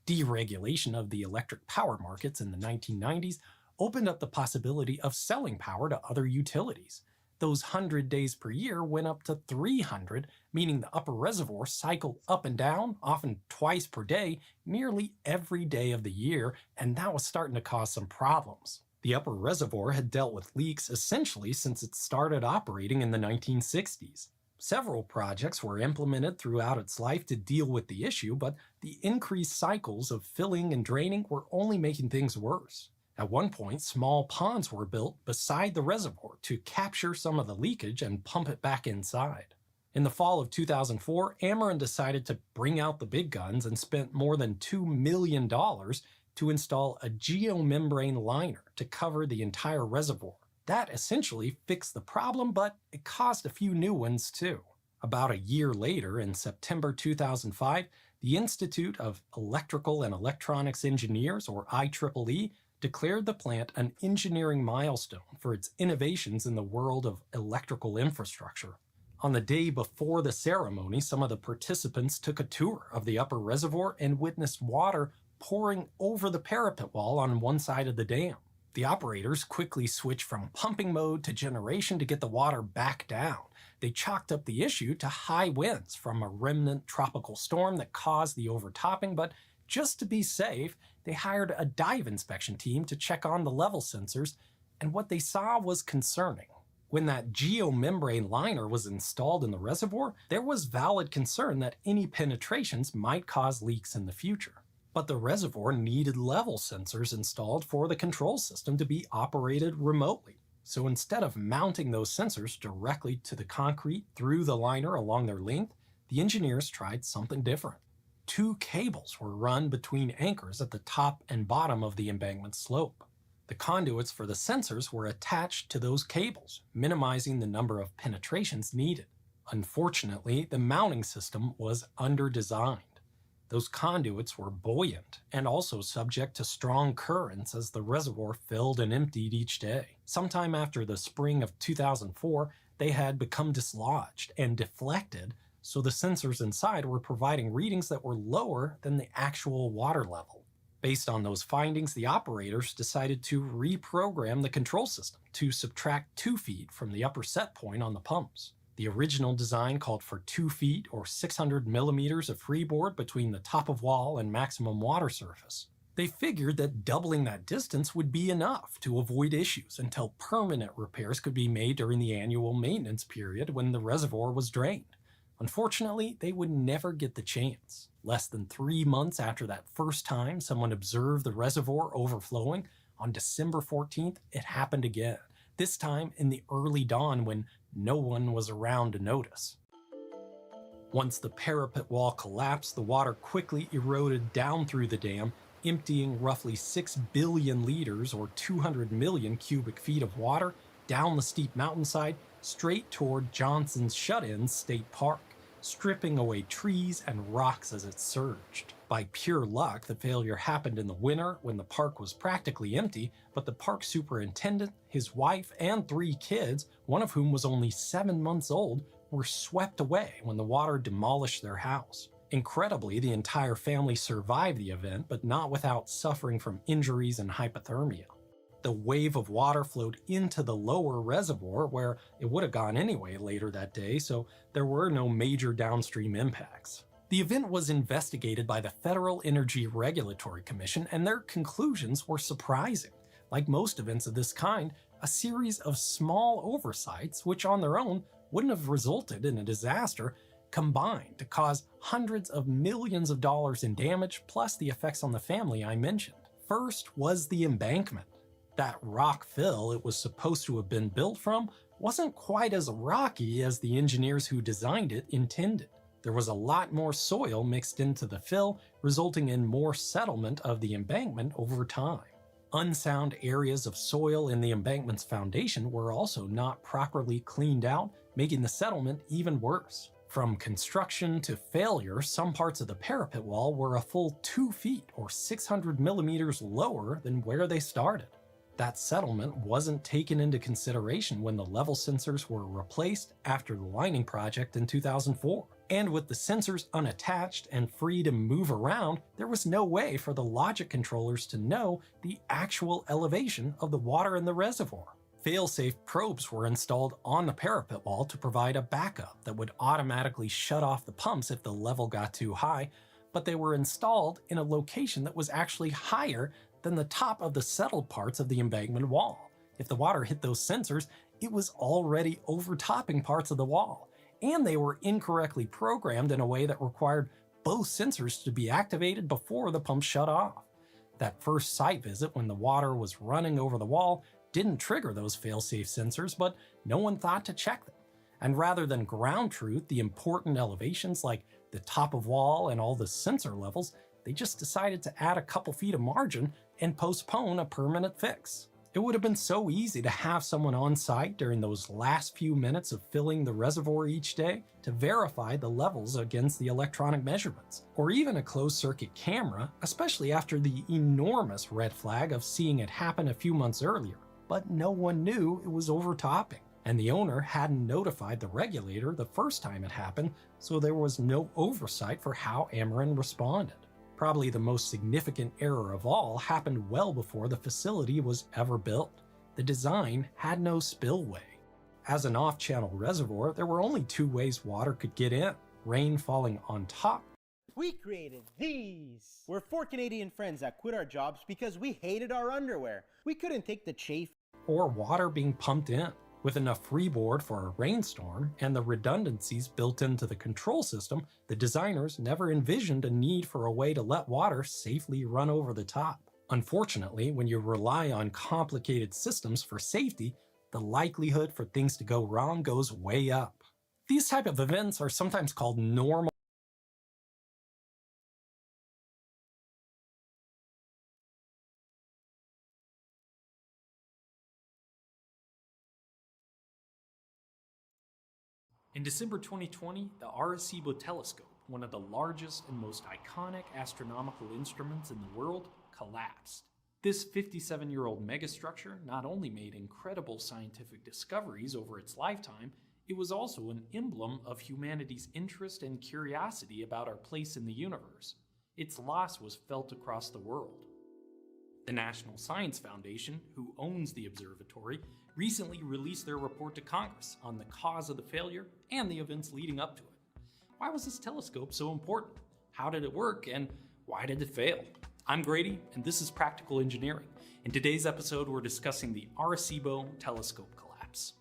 Deregulation of the electric power markets in the 1990s opened up the possibility of selling power to other utilities. Those 100 days per year went up to 300, meaning the upper reservoir cycled up and down, often twice per day, nearly every day of the year, and that was starting to cause some problems. The upper reservoir had dealt with leaks essentially since it started operating in the 1960s. Several projects were implemented throughout its life to deal with the issue, but the increased cycles of filling and draining were only making things worse. At one point, small ponds were built beside the reservoir to capture some of the leakage and pump it back inside. In the fall of 2004, Ameren decided to bring out the big guns and spent more than $2 million to install a geomembrane liner to cover the entire reservoir. That essentially fixed the problem, but it caused a few new ones too. About a year later, in September 2005, the Institute of Electrical and Electronics Engineers, or IEEE, declared the plant an engineering milestone for its innovations in the world of electrical infrastructure. On the day before the ceremony, some of the participants took a tour of the upper reservoir and witnessed water pouring over the parapet wall on one side of the dam. The operators quickly switched from pumping mode to generation to get the water back down. They chalked up the issue to high winds from a remnant tropical storm that caused the overtopping, but just to be safe, they hired a dive inspection team to check on the level sensors, and what they saw was concerning. When that geomembrane liner was installed in the reservoir, there was valid concern that any penetrations might cause leaks in the future. But the reservoir needed level sensors installed for the control system to be operated remotely. So instead of mounting those sensors directly to the concrete through the liner along their length, the engineers tried something different. 2 cables were run between anchors at the top and bottom of the embankment slope. The conduits for the sensors were attached to those cables, minimizing the number of penetrations needed. Unfortunately, the mounting system was under-designed. Those conduits were buoyant and also subject to strong currents as the reservoir filled and emptied each day. Sometime after the spring of 2004, they had become dislodged and deflected, so the sensors inside were providing readings that were lower than the actual water level. Based on those findings, the operators decided to reprogram the control system to subtract 2 feet from the upper set point on the pumps. The original design called for 2 feet or 600 millimeters of freeboard between the top of wall and maximum water surface. They figured that doubling that distance would be enough to avoid issues until permanent repairs could be made during the annual maintenance period when the reservoir was drained. Unfortunately, they would never get the chance. Less than 3 months after that first time someone observed the reservoir overflowing, on December 14th, it happened again. This time in the early dawn when no one was around to notice. Once the parapet wall collapsed, the water quickly eroded down through the dam, emptying roughly 6 billion liters or 200 million cubic feet of water down the steep mountainside straight toward Johnson's Shut-ins State Park, stripping away trees and rocks as it surged. By pure luck, the failure happened in the winter when the park was practically empty, but the park superintendent, his wife, and 3 kids, one of whom was only 7 months old, were swept away when the water demolished their house. Incredibly, the entire family survived the event, but not without suffering from injuries and hypothermia. the wave of water flowed into the lower reservoir where it would have gone anyway later that day, so there were no major downstream impacts. The event was investigated by the Federal Energy Regulatory Commission, and their conclusions were surprising. Like most events of this kind, a series of small oversights, which on their own wouldn't have resulted in a disaster, combined to cause hundreds of millions of dollars in damage, plus the effects on the family I mentioned. First was the embankment. That rock fill it was supposed to have been built from wasn't quite as rocky as the engineers who designed it intended. There was a lot more soil mixed into the fill, resulting in more settlement of the embankment over time. Unsound areas of soil in the embankment's foundation were also not properly cleaned out, making the settlement even worse. From construction to failure, some parts of the parapet wall were a full 2 feet or 600 millimeters lower than where they started. That settlement wasn't taken into consideration when the level sensors were replaced after the lining project in 2004. And with the sensors unattached and free to move around, there was no way for the logic controllers to know the actual elevation of the water in the reservoir. Fail-safe probes were installed on the parapet wall to provide a backup that would automatically shut off the pumps if the level got too high, but they were installed in a location that was actually higher than the top of the settled parts of the embankment wall. If the water hit those sensors, it was already overtopping parts of the wall, and they were incorrectly programmed in a way that required both sensors to be activated before the pump shut off. That first site visit when the water was running over the wall didn't trigger those fail-safe sensors, but no one thought to check them. And rather than ground truth the important elevations like the top of wall and all the sensor levels, they just decided to add a couple feet of margin and postpone a permanent fix. It would have been so easy to have someone on site during those last few minutes of filling the reservoir each day to verify the levels against the electronic measurements, or even a closed-circuit camera, especially after the enormous red flag of seeing it happen a few months earlier. But no one knew it was overtopping, and the owner hadn't notified the regulator the first time it happened, so there was no oversight for how Ameren responded. Probably the most significant error of all happened well before the facility was ever built. The design had no spillway. As an off-channel reservoir, there were only 2 ways water could get in: rain falling on top. We created these! We're 4 Canadian friends that quit our jobs because we hated our underwear. We couldn't take the chafe. Or water being pumped in. With enough freeboard for a rainstorm and the redundancies built into the control system, the designers never envisioned a need for a way to let water safely run over the top. Unfortunately, when you rely on complicated systems for safety, the likelihood for things to go wrong goes way up. These type of events are sometimes called normal. In December 2020, the Arecibo telescope, one of the largest and most iconic astronomical instruments in the world, collapsed. This 57-year-old megastructure not only made incredible scientific discoveries over its lifetime, it was also an emblem of humanity's interest and curiosity about our place in the universe. Its loss was felt across the world. The National Science Foundation, who owns the observatory, recently released their report to Congress on the cause of the failure and the events leading up to it. Why was this telescope so important? How did it work, and why did it fail? I'm Grady, and this is Practical Engineering. In today's episode, we're discussing the Arecibo telescope collapse.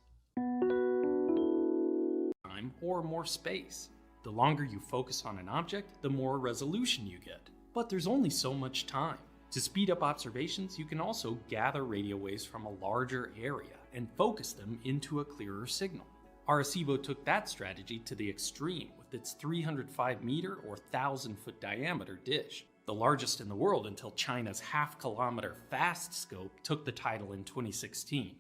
Time or more space. The longer you focus on an object, the more resolution you get. But there's only so much time. To speed up observations, you can also gather radio waves from a larger area and focus them into a clearer signal. Arecibo took that strategy to the extreme with its 305 meter or 1,000-foot diameter dish, the largest in the world until China's half-kilometer FAST scope took the title in 2016.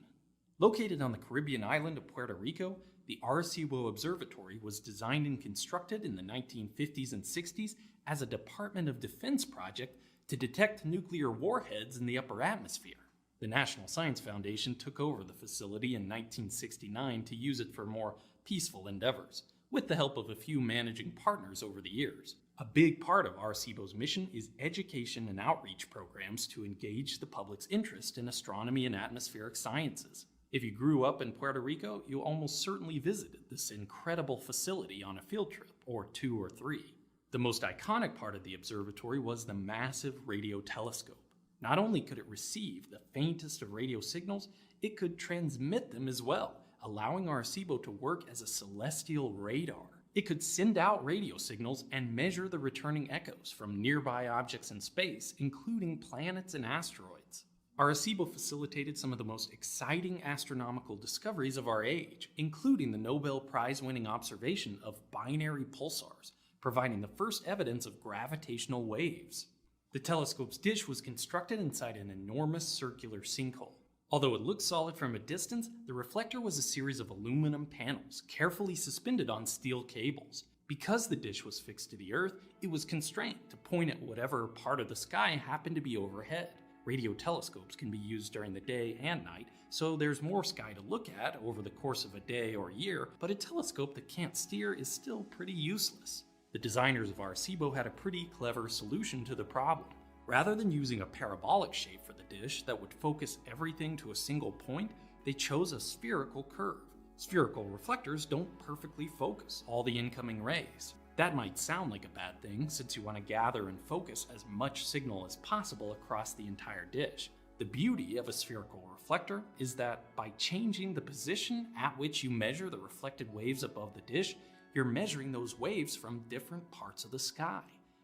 Located on the Caribbean island of Puerto Rico, the Arecibo Observatory was designed and constructed in the 1950s and 60s as a Department of Defense project to detect nuclear warheads in the upper atmosphere. The National Science Foundation took over the facility in 1969 to use it for more peaceful endeavors, with the help of a few managing partners over the years. A big part of Arecibo's mission is education and outreach programs to engage the public's interest in astronomy and atmospheric sciences. If you grew up in Puerto Rico, you almost certainly visited this incredible facility on a field trip, or 2 or 3. The most iconic part of the observatory was the massive radio telescope. Not only could it receive the faintest of radio signals, it could transmit them as well, allowing Arecibo to work as a celestial radar. It could send out radio signals and measure the returning echoes from nearby objects in space, including planets and asteroids. Arecibo facilitated some of the most exciting astronomical discoveries of our age, including the Nobel Prize-winning observation of binary pulsars, providing the first evidence of gravitational waves. The telescope's dish was constructed inside an enormous circular sinkhole. Although it looked solid from a distance, the reflector was a series of aluminum panels carefully suspended on steel cables. Because the dish was fixed to the Earth, it was constrained to point at whatever part of the sky happened to be overhead. Radio telescopes can be used during the day and night, so there's more sky to look at over the course of a day or year, but a telescope that can't steer is still pretty useless. The designers of Arecibo had a pretty clever solution to the problem. Rather than using a parabolic shape for the dish that would focus everything to a single point, they chose a spherical curve. Spherical reflectors don't perfectly focus all the incoming rays. That might sound like a bad thing, since you want to gather and focus as much signal as possible across the entire dish. The beauty of a spherical reflector is that by changing the position at which you measure the reflected waves above the dish, you're measuring those waves from different parts of the sky.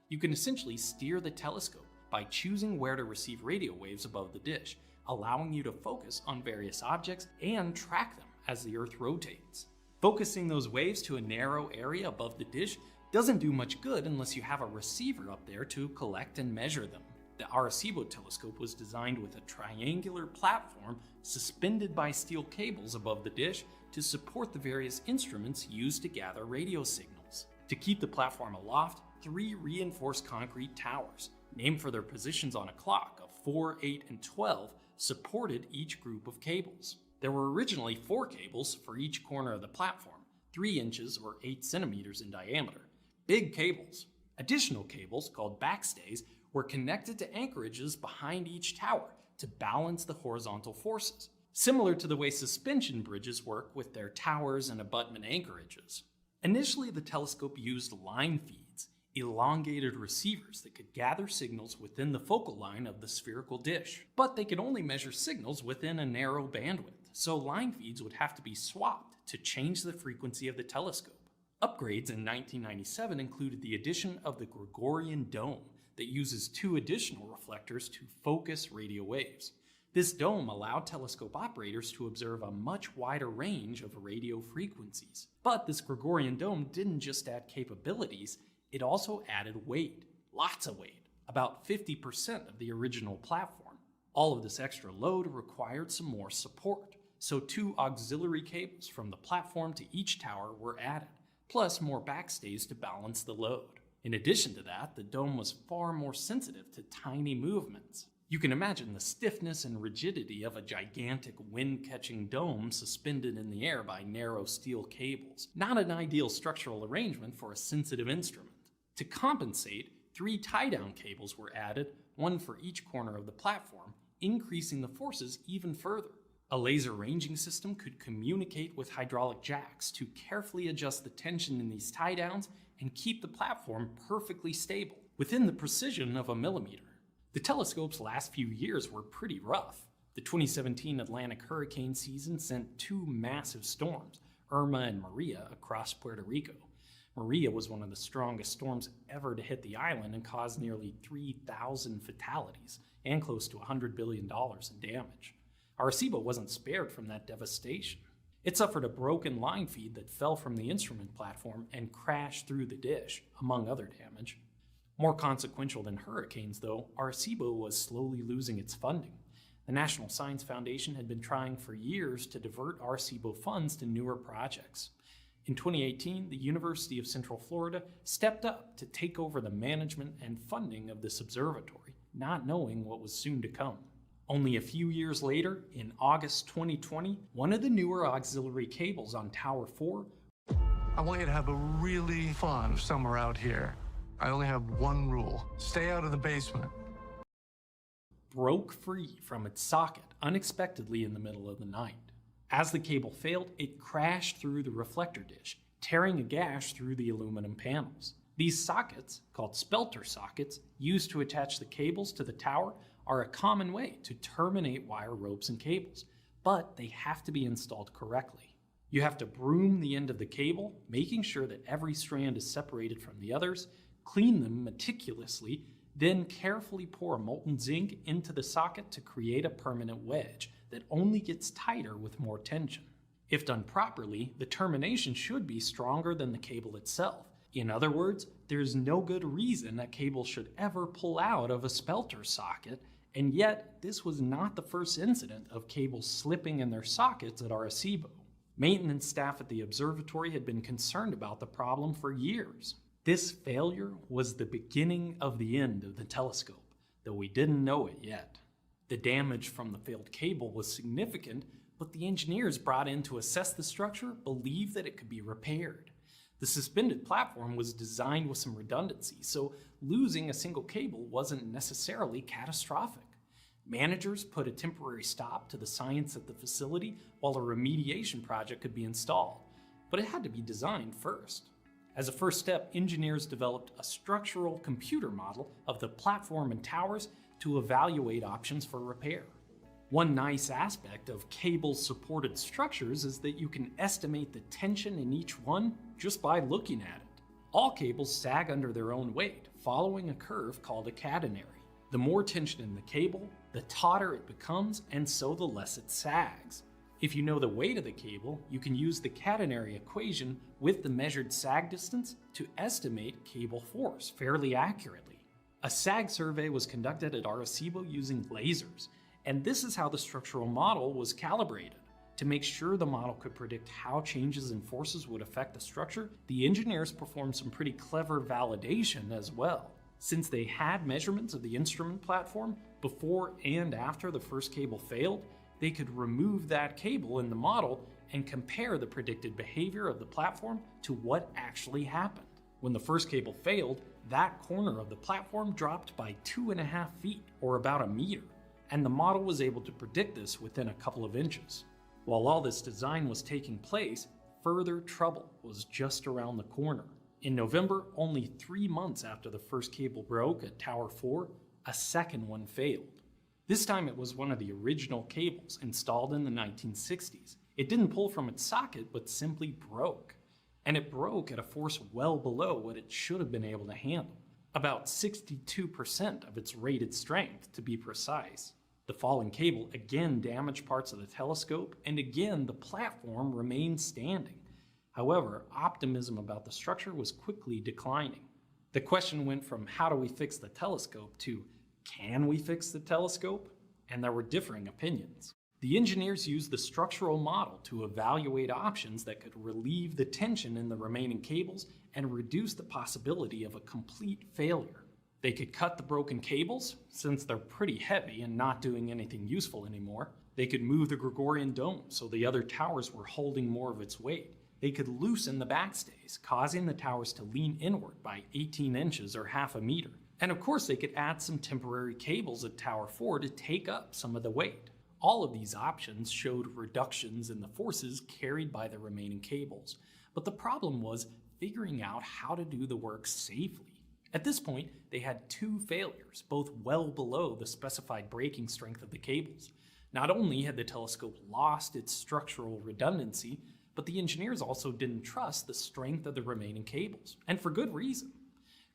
You can essentially steer the telescope by choosing where to receive radio waves above the dish, allowing you to focus on various objects and track them as the Earth rotates. Focusing those waves to a narrow area above the dish doesn't do much good unless you have a receiver up there to collect and measure them. The Arecibo telescope was designed with a triangular platform suspended by steel cables above the dish to support the various instruments used to gather radio signals. To keep the platform aloft, 3 reinforced concrete towers, named for their positions on a clock of 4, 8, and 12, supported each group of cables. There were originally 4 cables for each corner of the platform, 3 inches or 8 centimeters in diameter. Big cables. Additional cables, called backstays, were connected to anchorages behind each tower to balance the horizontal forces, similar to the way suspension bridges work with their towers and abutment anchorages. Initially, the telescope used line feeds, elongated receivers that could gather signals within the focal line of the spherical dish. But they could only measure signals within a narrow bandwidth, so line feeds would have to be swapped to change the frequency of the telescope. Upgrades in 1997 included the addition of the Gregorian dome that uses 2 additional reflectors to focus radio waves. This dome allowed telescope operators to observe a much wider range of radio frequencies. But this Gregorian dome didn't just add capabilities, it also added weight, lots of weight, about 50% of the original platform. All of this extra load required some more support, so 2 auxiliary cables from the platform to each tower were added, plus more backstays to balance the load. In addition to that, the dome was far more sensitive to tiny movements. You can imagine the stiffness and rigidity of a gigantic wind-catching dome suspended in the air by narrow steel cables. Not an ideal structural arrangement for a sensitive instrument. To compensate, 3 tie-down cables were added, 1 for each corner of the platform, increasing the forces even further. A laser ranging system could communicate with hydraulic jacks to carefully adjust the tension in these tie-downs and keep the platform perfectly stable, within the precision of a millimeter. The telescope's last few years were pretty rough. The 2017 Atlantic hurricane season sent 2 massive storms, Irma and Maria, across Puerto Rico. Maria was one of the strongest storms ever to hit the island and caused nearly 3,000 fatalities and close to $100 billion in damage. Arecibo wasn't spared from that devastation. It suffered a broken line feed that fell from the instrument platform and crashed through the dish, among other damage. More consequential than hurricanes, though, Arecibo was slowly losing its funding. The National Science Foundation had been trying for years to divert Arecibo funds to newer projects. In 2018, the University of Central Florida stepped up to take over the management and funding of this observatory, not knowing what was soon to come. Only a few years later, in August 2020, one of the newer auxiliary cables on Tower 4. I want you to have a really fun summer out here. I only have one rule. Stay out of the basement. Broke free from its socket unexpectedly in the middle of the night. As the cable failed, it crashed through the reflector dish, tearing a gash through the aluminum panels. These sockets, called spelter sockets, used to attach the cables to the tower, are a common way to terminate wire ropes and cables, but they have to be installed correctly. You have to broom the end of the cable, making sure that every strand is separated from the others, clean them meticulously, then carefully pour molten zinc into the socket to create a permanent wedge that only gets tighter with more tension. If done properly, the termination should be stronger than the cable itself. In other words, there's no good reason a cable should ever pull out of a spelter socket, and yet this was not the first incident of cables slipping in their sockets at Arecibo. Maintenance staff at the observatory had been concerned about the problem for years. This failure was the beginning of the end of the telescope, though we didn't know it yet. The damage from the failed cable was significant, but the engineers brought in to assess the structure believed that it could be repaired. The suspended platform was designed with some redundancy, so losing a single cable wasn't necessarily catastrophic. Managers put a temporary stop to the science at the facility while a remediation project could be installed, but it had to be designed first. As a first step, engineers developed a structural computer model of the platform and towers to evaluate options for repair. One nice aspect of cable-supported structures is that you can estimate the tension in each one just by looking at it. All cables sag under their own weight, following a curve called a catenary. The more tension in the cable, the tauter it becomes, and so the less it sags. If you know the weight of the cable, you can use the catenary equation with the measured sag distance to estimate cable force fairly accurately. A sag survey was conducted at Arecibo using lasers, and this is how the structural model was calibrated. To make sure the model could predict how changes in forces would affect the structure, the engineers performed some pretty clever validation as well. Since they had measurements of the instrument platform before and after the first cable failed, they could remove that cable in the model and compare the predicted behavior of the platform to what actually happened. When the first cable failed, that corner of the platform dropped by 2.5 feet, or about a meter, and the model was able to predict this within a couple of inches. While all this design was taking place, further trouble was just around the corner. In November, only 3 months after the first cable broke at Tower 4, a second one failed. This time it was one of the original cables installed in the 1960s. It didn't pull from its socket, but simply broke. And it broke at a force well below what it should have been able to handle. About 62% of its rated strength, to be precise. The fallen cable again damaged parts of the telescope, and again the platform remained standing. However, optimism about the structure was quickly declining. The question went from how do we fix the telescope to can we fix the telescope? And there were differing opinions. The engineers used the structural model to evaluate options that could relieve the tension in the remaining cables and reduce the possibility of a complete failure. They could cut the broken cables, since they're pretty heavy and not doing anything useful anymore. They could move the Gregorian dome so the other towers were holding more of its weight. They could loosen the backstays, causing the towers to lean inward by 18 inches or half a meter. And of course they could add some temporary cables at Tower 4 to take up some of the weight. All of these options showed reductions in the forces carried by the remaining cables. But the problem was figuring out how to do the work safely. At this point, they had 2 failures, both well below the specified breaking strength of the cables. Not only had the telescope lost its structural redundancy, but the engineers also didn't trust the strength of the remaining cables, and for good reason.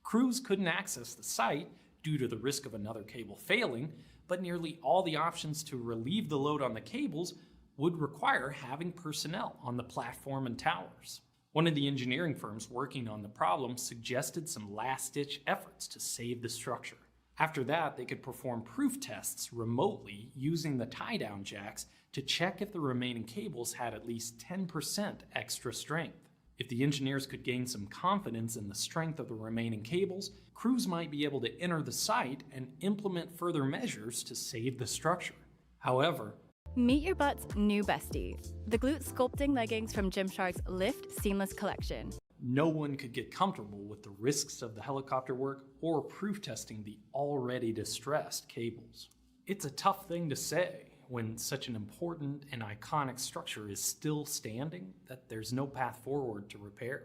Crews couldn't access the site due to the risk of another cable failing, but nearly all the options to relieve the load on the cables would require having personnel on the platform and towers. One of the engineering firms working on the problem suggested some last-ditch efforts to save the structure. After that, they could perform proof tests remotely using the tie-down jacks to check if the remaining cables had at least 10% extra strength. If the engineers could gain some confidence in the strength of the remaining cables, crews might be able to enter the site and implement further measures to save the structure. However, meet your butt's new bestie, the glute sculpting leggings from Gymshark's Lift Seamless collection. No one could get comfortable with the risks of the helicopter work or proof testing the already distressed cables. It's a tough thing to say when such an important and iconic structure is still standing that there's no path forward to repair.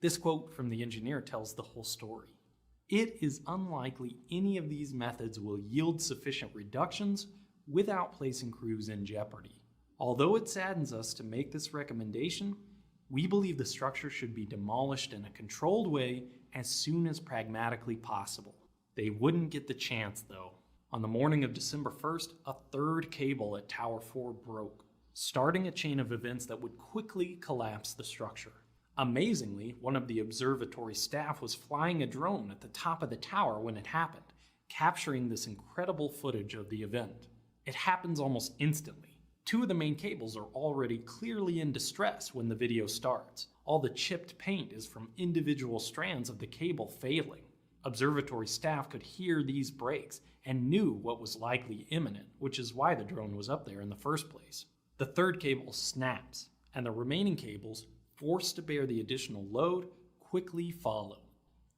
This quote from the engineer tells the whole story. It is unlikely any of these methods will yield sufficient reductions without placing crews in jeopardy. Although it saddens us to make this recommendation, we believe the structure should be demolished in a controlled way as soon as pragmatically possible. They wouldn't get the chance, though. On the morning of December 1st, a third cable at Tower 4 broke, starting a chain of events that would quickly collapse the structure. Amazingly, one of the observatory staff was flying a drone at the top of the tower when it happened, capturing this incredible footage of the event. It happens almost instantly. Two of the main cables are already clearly in distress when the video starts. All the chipped paint is from individual strands of the cable failing. Observatory staff could hear these breaks and knew what was likely imminent, which is why the drone was up there in the first place. The third cable snaps, and the remaining cables, forced to bear the additional load, quickly follow.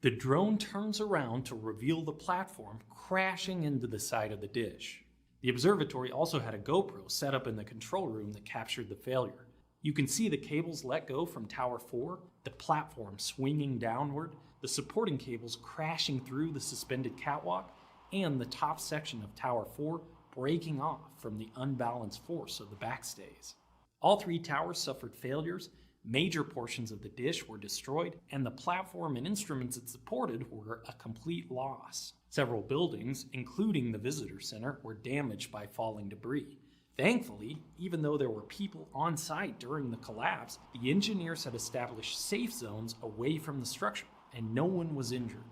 The drone turns around to reveal the platform crashing into the side of the dish. The observatory also had a GoPro set up in the control room that captured the failure. You can see the cables let go from Tower 4, the platform swinging downward, the supporting cables crashing through the suspended catwalk, and the top section of Tower 4 breaking off from the unbalanced force of the backstays. All three towers suffered failures, major portions of the dish were destroyed, and the platform and instruments it supported were a complete loss. Several buildings, including the visitor center, were damaged by falling debris. Thankfully, even though there were people on site during the collapse, the engineers had established safe zones away from the structure, and no one was injured.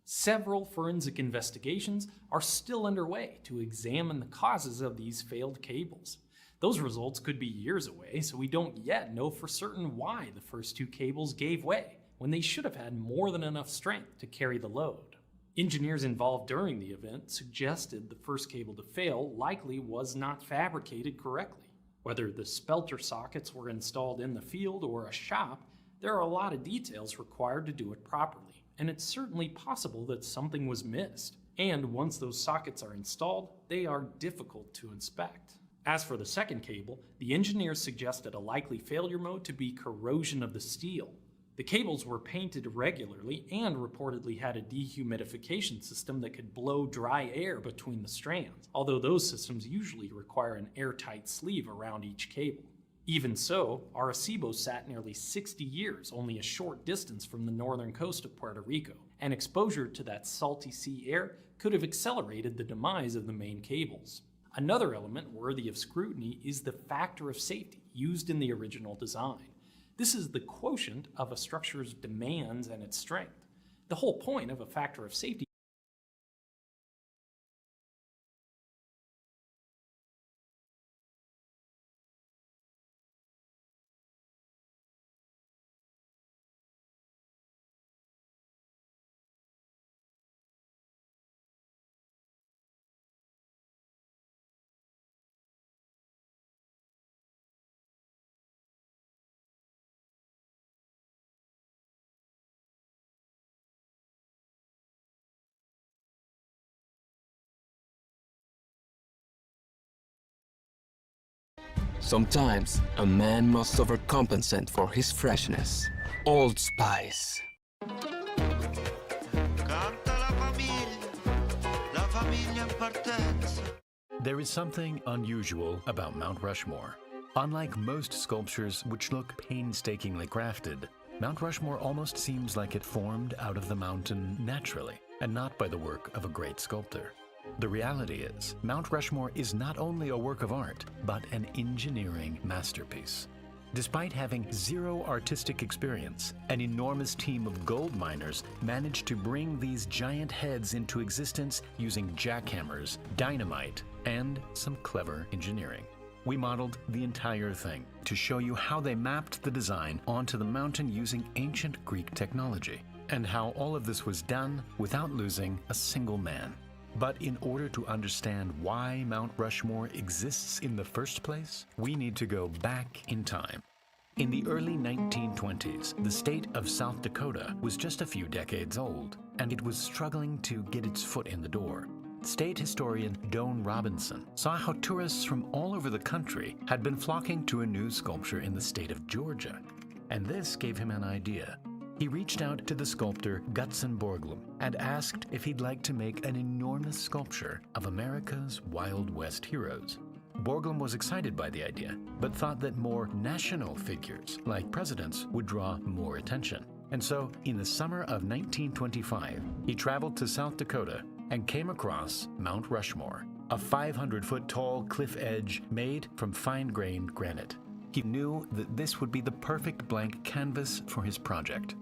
Several forensic investigations are still underway to examine the causes of these failed cables. Those results could be years away, so we don't yet know for certain why the first two cables gave way when they should have had more than enough strength to carry the load. Engineers involved during the event suggested the first cable to fail likely was not fabricated correctly. Whether the spelter sockets were installed in the field or a shop, there are a lot of details required to do it properly, and it's certainly possible that something was missed. And once those sockets are installed, they are difficult to inspect. As for the second cable, the engineers suggested a likely failure mode to be corrosion of the steel. The cables were painted regularly and reportedly had a dehumidification system that could blow dry air between the strands, although those systems usually require an airtight sleeve around each cable. Even so, Arecibo sat nearly 60 years, only a short distance from the northern coast of Puerto Rico, and exposure to that salty sea air could have accelerated the demise of the main cables. Another element worthy of scrutiny is the factor of safety used in the original design. This is the quotient of a structure's demands and its strength. The whole point of a factor of safety Sometimes, a man must overcompensate for his freshness. Old Spice. There is something unusual about Mount Rushmore. Unlike most sculptures which look painstakingly crafted, Mount Rushmore almost seems like it formed out of the mountain naturally, and not by the work of a great sculptor. The reality is, Mount Rushmore is not only a work of art, but an engineering masterpiece. Despite having zero artistic experience, an enormous team of gold miners managed to bring these giant heads into existence using jackhammers, dynamite, and some clever engineering. We modeled the entire thing to show you how they mapped the design onto the mountain using ancient Greek technology, and how all of this was done without losing a single man. But in order to understand why Mount Rushmore exists in the first place, we need to go back in time. In the early 1920s, the state of South Dakota was just a few decades old, and it was struggling to get its foot in the door. State historian Doane Robinson saw how tourists from all over the country had been flocking to a new sculpture in the state of Georgia, and this gave him an idea. He reached out to the sculptor Gutzon Borglum and asked if he'd like to make an enormous sculpture of America's Wild West heroes. Borglum was excited by the idea, but thought that more national figures, like presidents, would draw more attention. And so, in the summer of 1925, he traveled to South Dakota and came across Mount Rushmore, a 500-foot tall cliff edge made from fine-grained granite. He knew that this would be the perfect blank canvas for his project.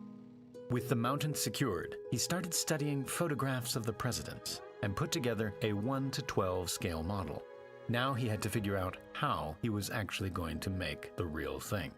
With the mountain secured, he started studying photographs of the presidents and put together a 1:12 scale model. Now he had to figure out how he was actually going to make the real thing.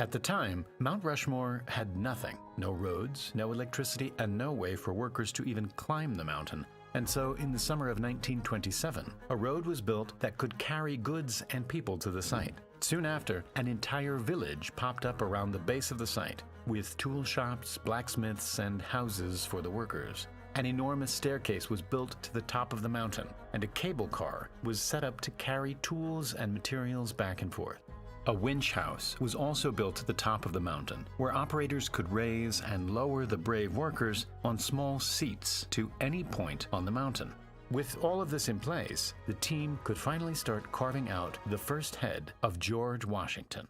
At the time, Mount Rushmore had nothing, no roads, no electricity, and no way for workers to even climb the mountain. And so, in the summer of 1927, a road was built that could carry goods and people to the site. Soon after, an entire village popped up around the base of the site, with tool shops, blacksmiths, and houses for the workers. An enormous staircase was built to the top of the mountain, and a cable car was set up to carry tools and materials back and forth. A winch house was also built at the top of the mountain, where operators could raise and lower the brave workers on small seats to any point on the mountain. With all of this in place, the team could finally start carving out the first head of George Washington.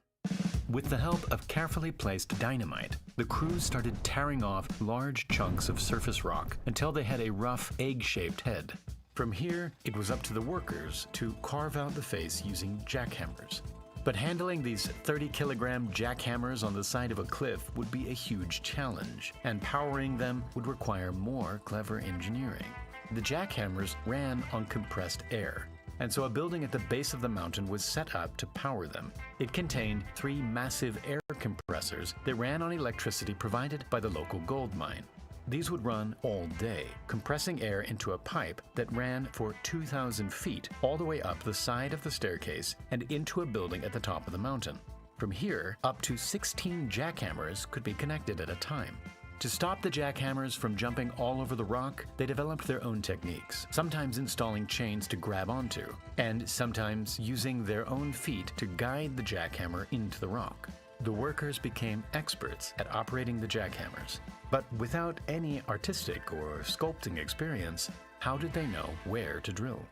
With the help of carefully placed dynamite, the crews started tearing off large chunks of surface rock until they had a rough, egg-shaped head. From here, it was up to the workers to carve out the face using jackhammers. But handling these 30-kilogram jackhammers on the side of a cliff would be a huge challenge, and powering them would require more clever engineering. The jackhammers ran on compressed air, and so a building at the base of the mountain was set up to power them. It contained 3 massive air compressors that ran on electricity provided by the local gold mine. These would run all day, compressing air into a pipe that ran for 2,000 feet all the way up the side of the staircase and into a building at the top of the mountain. From here, up to 16 jackhammers could be connected at a time. To stop the jackhammers from jumping all over the rock, they developed their own techniques, sometimes installing chains to grab onto, and sometimes using their own feet to guide the jackhammer into the rock. The workers became experts at operating the jackhammers. But without any artistic or sculpting experience, how did they know where to drill?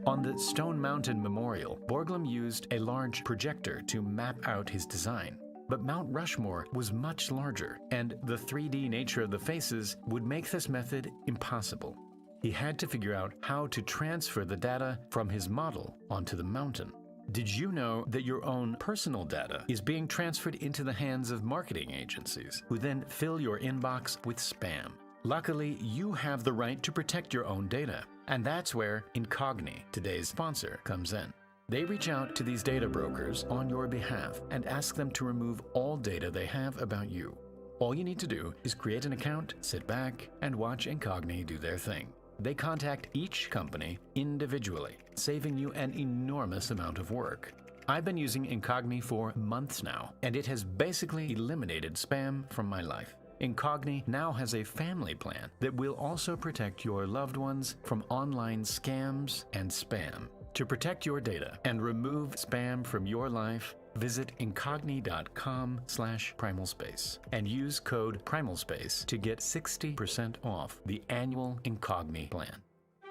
On the Stone Mountain Memorial, Borglum used a large projector to map out his design. But Mount Rushmore was much larger, and the 3D nature of the faces would make this method impossible. He had to figure out how to transfer the data from his model onto the mountain. Did you know that your own personal data is being transferred into the hands of marketing agencies, who then fill your inbox with spam? Luckily, you have the right to protect your own data, and that's where Incogni, today's sponsor, comes in. They reach out to these data brokers on your behalf and ask them to remove all data they have about you. All you need to do is create an account, sit back, and watch Incogni do their thing. They contact each company individually, saving you an enormous amount of work. I've been using Incogni for months now, and it has basically eliminated spam from my life. Incogni now has a family plan that will also protect your loved ones from online scams and spam. To protect your data and remove spam from your life, visit incogni.com/primalspace and use code primalspace to get 60% off the annual Incogni plan.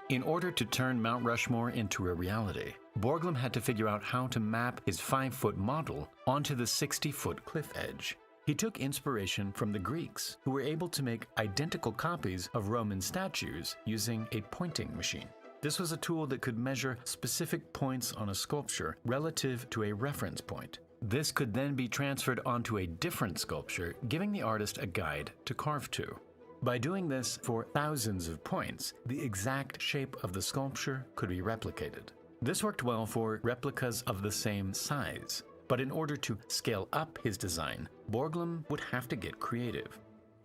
In order to turn Mount Rushmore into a reality, Borglum had to figure out how to map his 5-foot model onto the 60-foot cliff edge. He took inspiration from the Greeks, who were able to make identical copies of Roman statues using a pointing machine. This was a tool that could measure specific points on a sculpture relative to a reference point. This could then be transferred onto a different sculpture, giving the artist a guide to carve to. By doing this for thousands of points, the exact shape of the sculpture could be replicated. This worked well for replicas of the same size, but in order to scale up his design, Borglum would have to get creative.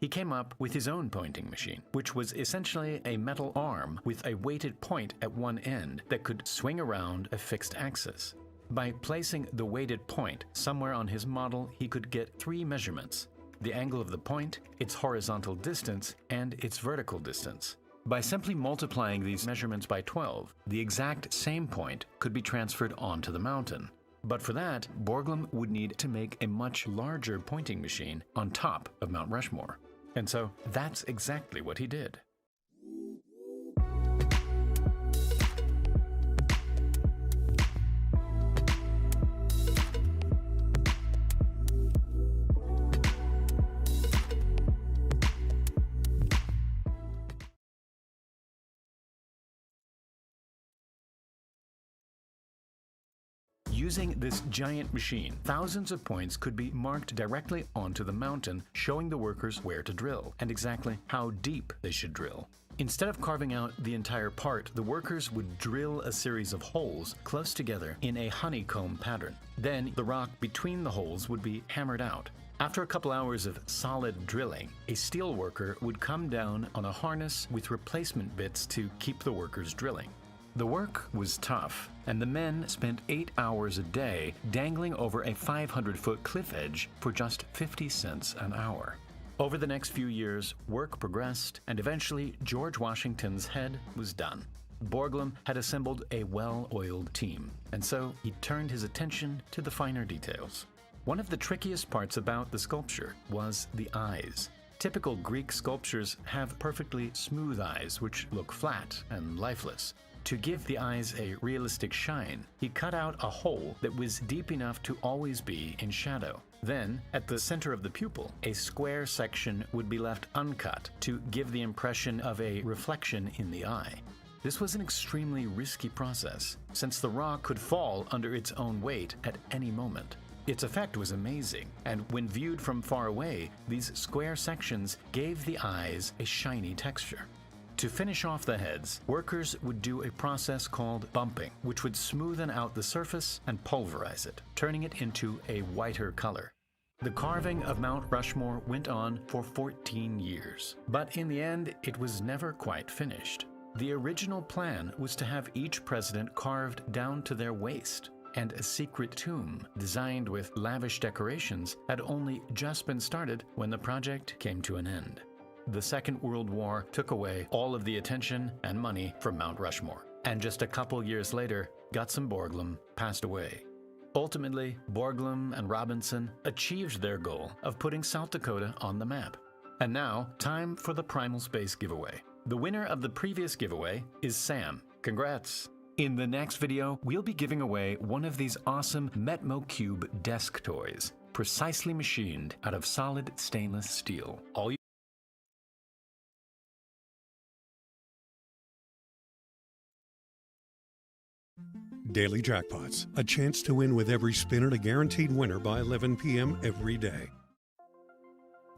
He came up with his own pointing machine, which was essentially a metal arm with a weighted point at one end that could swing around a fixed axis. By placing the weighted point somewhere on his model, he could get 3 measurements: the angle of the point, its horizontal distance, and its vertical distance. By simply multiplying these measurements by 12, the exact same point could be transferred onto the mountain. But for that, Borglum would need to make a much larger pointing machine on top of Mount Rushmore. And so that's exactly what he did. Using this giant machine, thousands of points could be marked directly onto the mountain, showing the workers where to drill and exactly how deep they should drill. Instead of carving out the entire part, the workers would drill a series of holes close together in a honeycomb pattern. Then the rock between the holes would be hammered out. After a couple hours of solid drilling, a steel worker would come down on a harness with replacement bits to keep the workers drilling. The work was tough, and the men spent 8 hours a day dangling over a 500-foot cliff edge for just 50 cents an hour. Over the next few years, work progressed, and eventually George Washington's head was done. Borglum had assembled a well-oiled team, and so he turned his attention to the finer details. One of the trickiest parts about the sculpture was the eyes. Typical Greek sculptures have perfectly smooth eyes which look flat and lifeless. To give the eyes a realistic shine, he cut out a hole that was deep enough to always be in shadow. Then, at the center of the pupil, a square section would be left uncut to give the impression of a reflection in the eye. This was an extremely risky process, since the rock could fall under its own weight at any moment. Its effect was amazing, and when viewed from far away, these square sections gave the eyes a shiny texture. To finish off the heads, workers would do a process called bumping, which would smoothen out the surface and pulverize it, turning it into a whiter color. The carving of Mount Rushmore went on for 14 years, but in the end, it was never quite finished. The original plan was to have each president carved down to their waist, and a secret tomb, designed with lavish decorations, had only just been started when the project came to an end. The Second World War took away all of the attention and money from Mount Rushmore, and just a couple years later, Gutzon Borglum passed away. Ultimately, Borglum and Robinson achieved their goal of putting South Dakota on the map. And now, time for the Primal Space giveaway. The winner of the previous giveaway is Sam. Congrats! In the next video, we'll be giving away one of these awesome Metmo Cube desk toys, precisely machined out of solid stainless steel. Daily Jackpots, a chance to win with every spin and a guaranteed winner by 11 p.m. every day.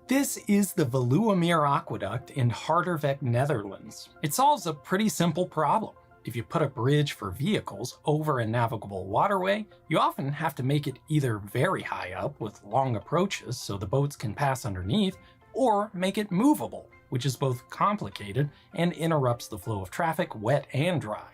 This is the Veluwemeer Aqueduct in Harderwijk, Netherlands. It solves a pretty simple problem. If you put a bridge for vehicles over a navigable waterway, you often have to make it either very high up with long approaches so the boats can pass underneath, or make it movable, which is both complicated and interrupts the flow of traffic, wet and dry.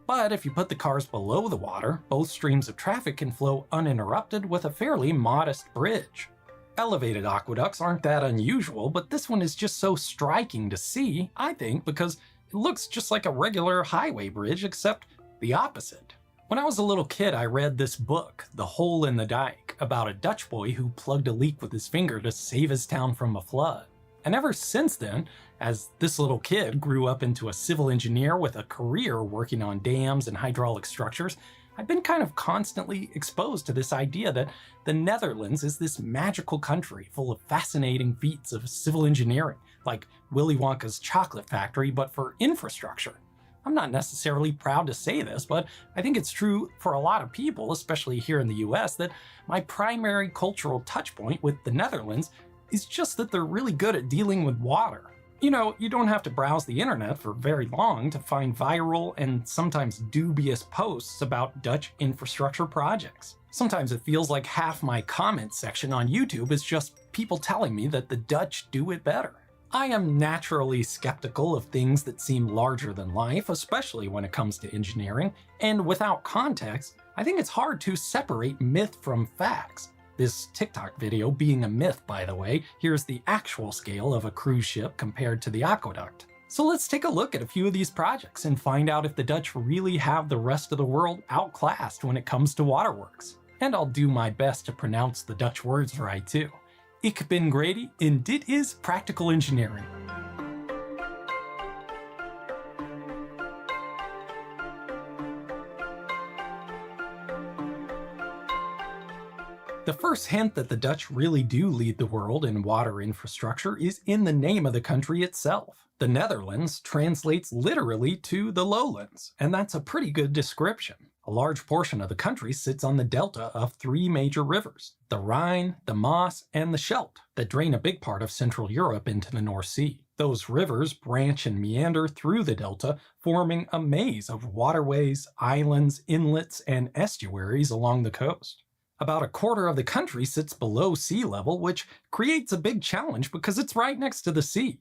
But if you put the cars below the water, both streams of traffic can flow uninterrupted with a fairly modest bridge. Elevated aqueducts aren't that unusual, but this one is just so striking to see, I think, because it looks just like a regular highway bridge, except the opposite. When I was a little kid, I read this book, The Hole in the Dike, about a Dutch boy who plugged a leak with his finger to save his town from a flood. And ever since then, as this little kid grew up into a civil engineer with a career working on dams and hydraulic structures, I've been kind of constantly exposed to this idea that the Netherlands is this magical country full of fascinating feats of civil engineering, like Willy Wonka's chocolate factory, but for infrastructure. I'm not necessarily proud to say this, but I think it's true for a lot of people, especially here in the US, that my primary cultural touchpoint with the Netherlands is just that they're really good at dealing with water. You know, you don't have to browse the internet for very long to find viral and sometimes dubious posts about Dutch infrastructure projects. Sometimes it feels like half my comment section on YouTube is just people telling me that the Dutch do it better. I am naturally skeptical of things that seem larger than life, especially when it comes to engineering, and without context, I think it's hard to separate myth from facts. This TikTok video being a myth, by the way, here's the actual scale of a cruise ship compared to the aqueduct. So let's take a look at a few of these projects and find out if the Dutch really have the rest of the world outclassed when it comes to waterworks. And I'll do my best to pronounce the Dutch words right too. Ik ben Grady and dit is practical engineering. The first hint that the Dutch really do lead the world in water infrastructure is in the name of the country itself. The Netherlands translates literally to the lowlands, and that's a pretty good description. A large portion of the country sits on the delta of three major rivers, the Rhine, the Maas, and the Scheldt, that drain a big part of Central Europe into the North Sea. Those rivers branch and meander through the delta, forming a maze of waterways, islands, inlets, and estuaries along the coast. About a quarter of the country sits below sea level, which creates a big challenge because it's right next to the sea.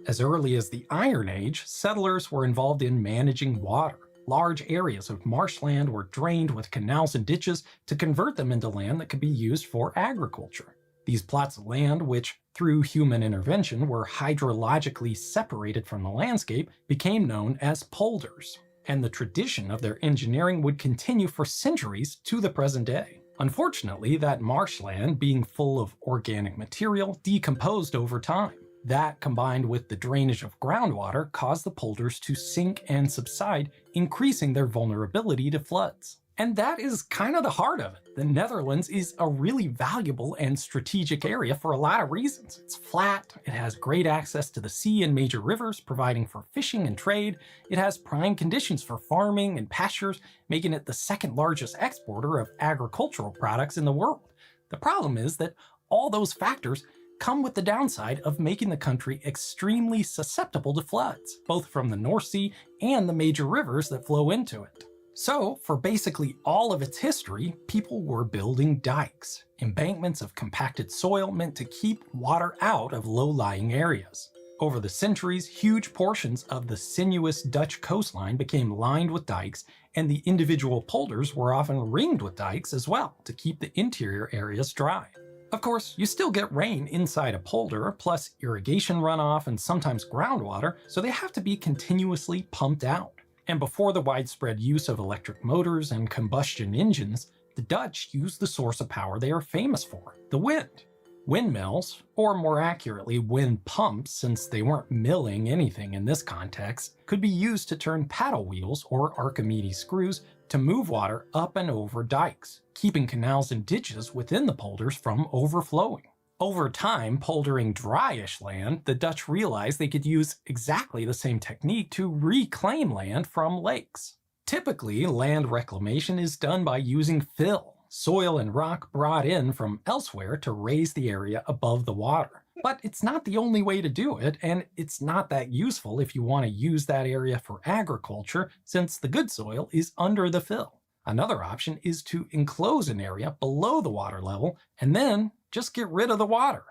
As early as the Iron Age, settlers were involved in managing water. Large areas of marshland were drained with canals and ditches to convert them into land that could be used for agriculture. These plots of land, which through human intervention were hydrologically separated from the landscape, became known as polders. And the tradition of their engineering would continue for centuries to the present day. Unfortunately, that marshland, being full of organic material, decomposed over time. That, combined with the drainage of groundwater, caused the polders to sink and subside, increasing their vulnerability to floods. And that is kind of the heart of it. The Netherlands is a really valuable and strategic area for a lot of reasons. It's flat, it has great access to the sea and major rivers, providing for fishing and trade. It has prime conditions for farming and pastures, making it the second largest exporter of agricultural products in the world. The problem is that all those factors come with the downside of making the country extremely susceptible to floods, both from the North Sea and the major rivers that flow into it. So, for basically all of its history, people were building dikes, embankments of compacted soil meant to keep water out of low-lying areas. Over the centuries, huge portions of the sinuous Dutch coastline became lined with dikes, and the individual polders were often ringed with dikes as well to keep the interior areas dry. Of course, you still get rain inside a polder, plus irrigation runoff and sometimes groundwater, so they have to be continuously pumped out. And before the widespread use of electric motors and combustion engines, the Dutch used the source of power they are famous for, the wind. Windmills, or more accurately wind pumps since they weren't milling anything in this context, could be used to turn paddle wheels or Archimedes screws to move water up and over dikes, keeping canals and ditches within the polders from overflowing. Over time, poldering dryish land, the Dutch realized they could use exactly the same technique to reclaim land from lakes. Typically, land reclamation is done by using fill, soil and rock brought in from elsewhere to raise the area above the water. But it's not the only way to do it, and it's not that useful if you want to use that area for agriculture, since the good soil is under the fill. Another option is to enclose an area below the water level and then just get rid of the water.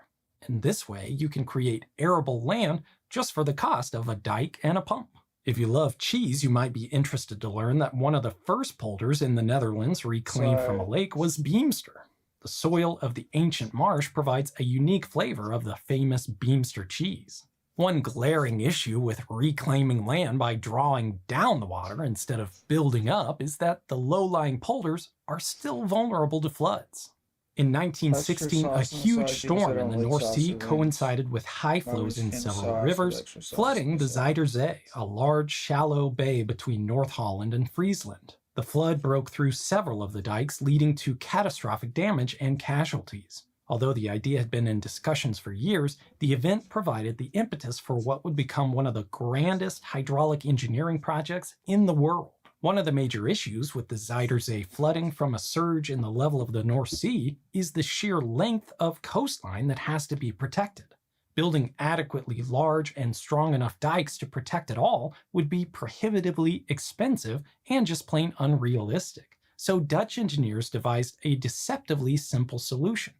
And this way you can create arable land just for the cost of a dike and a pump. If you love cheese, you might be interested to learn that one of the first polders in the Netherlands reclaimed from a lake was Beemster. The soil of the ancient marsh provides a unique flavor of the famous Beemster cheese. One glaring issue with reclaiming land by drawing down the water instead of building up is that the low-lying polders are still vulnerable to floods. In 1916, a huge storm in the North Sea coincided with high flows in several rivers, flooding the Zuiderzee, a large, shallow bay between North Holland and Friesland. The flood broke through several of the dikes, leading to catastrophic damage and casualties. Although the idea had been in discussions for years, the event provided the impetus for what would become one of the grandest hydraulic engineering projects in the world. One of the major issues with the Zuiderzee flooding from a surge in the level of the North Sea is the sheer length of coastline that has to be protected. Building adequately large and strong enough dikes to protect it all would be prohibitively expensive and just plain unrealistic. So Dutch engineers devised a deceptively simple solution.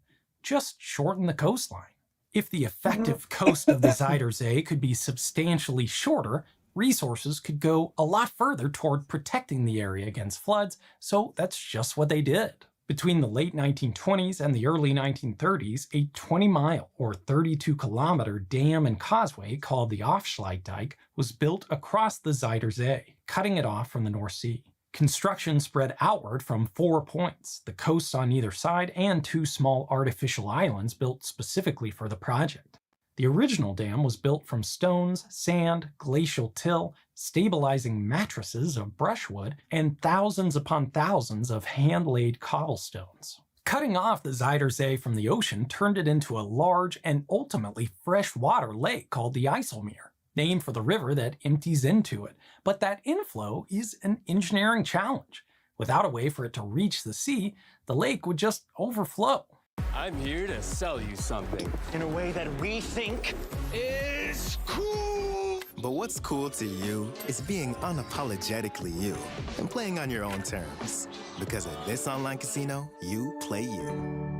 Just shorten the coastline. If the effective coast of the Zuider Zee could be substantially shorter, resources could go a lot further toward protecting the area against floods, so that's just what they did. Between the late 1920s and the early 1930s, a 20-mile or 32-kilometer dam and causeway called the Afsluitdijk was built across the Zuider Zee, cutting it off from the North Sea. Construction spread outward from 4 points, the coasts on either side and 2 small artificial islands built specifically for the project. The original dam was built from stones, sand, glacial till, stabilizing mattresses of brushwood, and thousands upon thousands of hand-laid cobblestones. Cutting off the Zuider Zee from the ocean turned it into a large and ultimately freshwater lake called the IJsselmeer, named for the river that empties into it. But that inflow is an engineering challenge. Without a way for it to reach the sea, the lake would just overflow. I'm here to sell you something. In a way that we think is cool. But what's cool to you is being unapologetically you and playing on your own terms. Because at this online casino, you play you.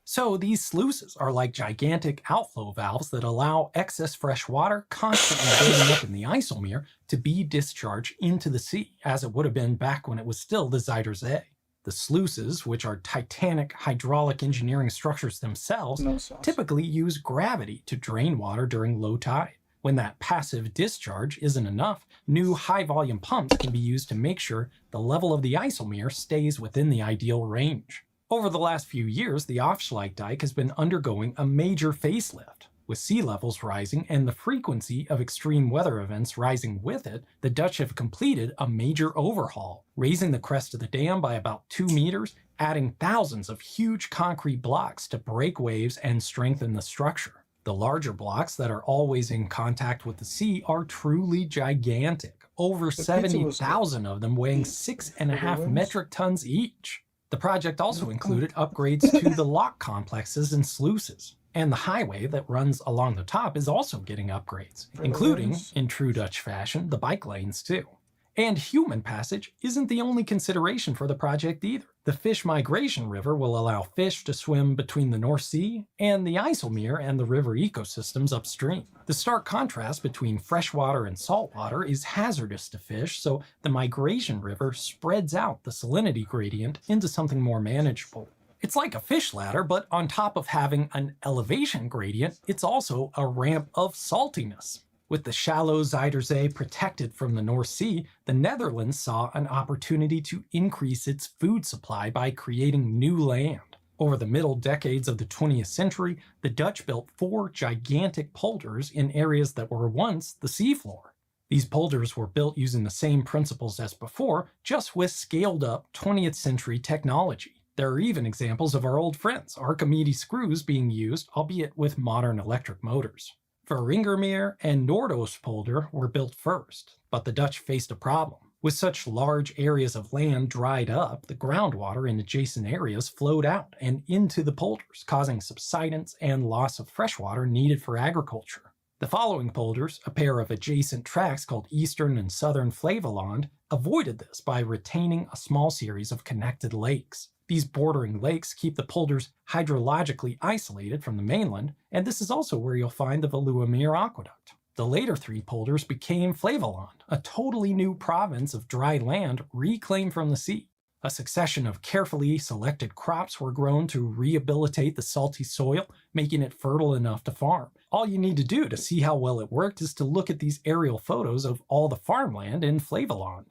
So these sluices are like gigantic outflow valves that allow excess fresh water constantly building up in the IJsselmeer to be discharged into the sea, as it would have been back when it was still the Zuider Zee. The sluices, which are titanic hydraulic engineering structures themselves, typically use gravity to drain water during low tide. When that passive discharge isn't enough, new high-volume pumps can be used to make sure the level of the IJsselmeer stays within the ideal range. Over the last few years, the Afsluitdijk has been undergoing a major facelift. With sea levels rising and the frequency of extreme weather events rising with it, the Dutch have completed a major overhaul, raising the crest of the dam by about 2 meters, adding thousands of huge concrete blocks to break waves and strengthen the structure. The larger blocks that are always in contact with the sea are truly gigantic, over 70,000 of them weighing 6.5 metric tons each. The project also included upgrades to the lock complexes and sluices, and the highway that runs along the top is also getting upgrades, including, in true Dutch fashion, the bike lanes too. And human passage isn't the only consideration for the project either. The fish migration river will allow fish to swim between the North Sea and the IJsselmeer and the river ecosystems upstream. The stark contrast between freshwater and saltwater is hazardous to fish, so the migration river spreads out the salinity gradient into something more manageable. It's like a fish ladder, but on top of having an elevation gradient, it's also a ramp of saltiness. With the shallow Zuider Zee protected from the North Sea, the Netherlands saw an opportunity to increase its food supply by creating new land. Over the middle decades of the 20th century, the Dutch built 4 gigantic polders in areas that were once the seafloor. These polders were built using the same principles as before, just with scaled-up 20th century technology. There are even examples of our old friends, Archimedes screws being used, albeit with modern electric motors. Veringermeer and Noordoostpolder were built first, but the Dutch faced a problem. With such large areas of land dried up, the groundwater in adjacent areas flowed out and into the polders, causing subsidence and loss of freshwater needed for agriculture. The following polders, a pair of adjacent tracts called Eastern and Southern Flevoland, avoided this by retaining a small series of connected lakes. These bordering lakes keep the polders hydrologically isolated from the mainland, and this is also where you'll find the Veluwemeer Aqueduct. The later 3 polders became Flevoland, a totally new province of dry land reclaimed from the sea. A succession of carefully selected crops were grown to rehabilitate the salty soil, making it fertile enough to farm. All you need to do to see how well it worked is to look at these aerial photos of all the farmland in Flevoland.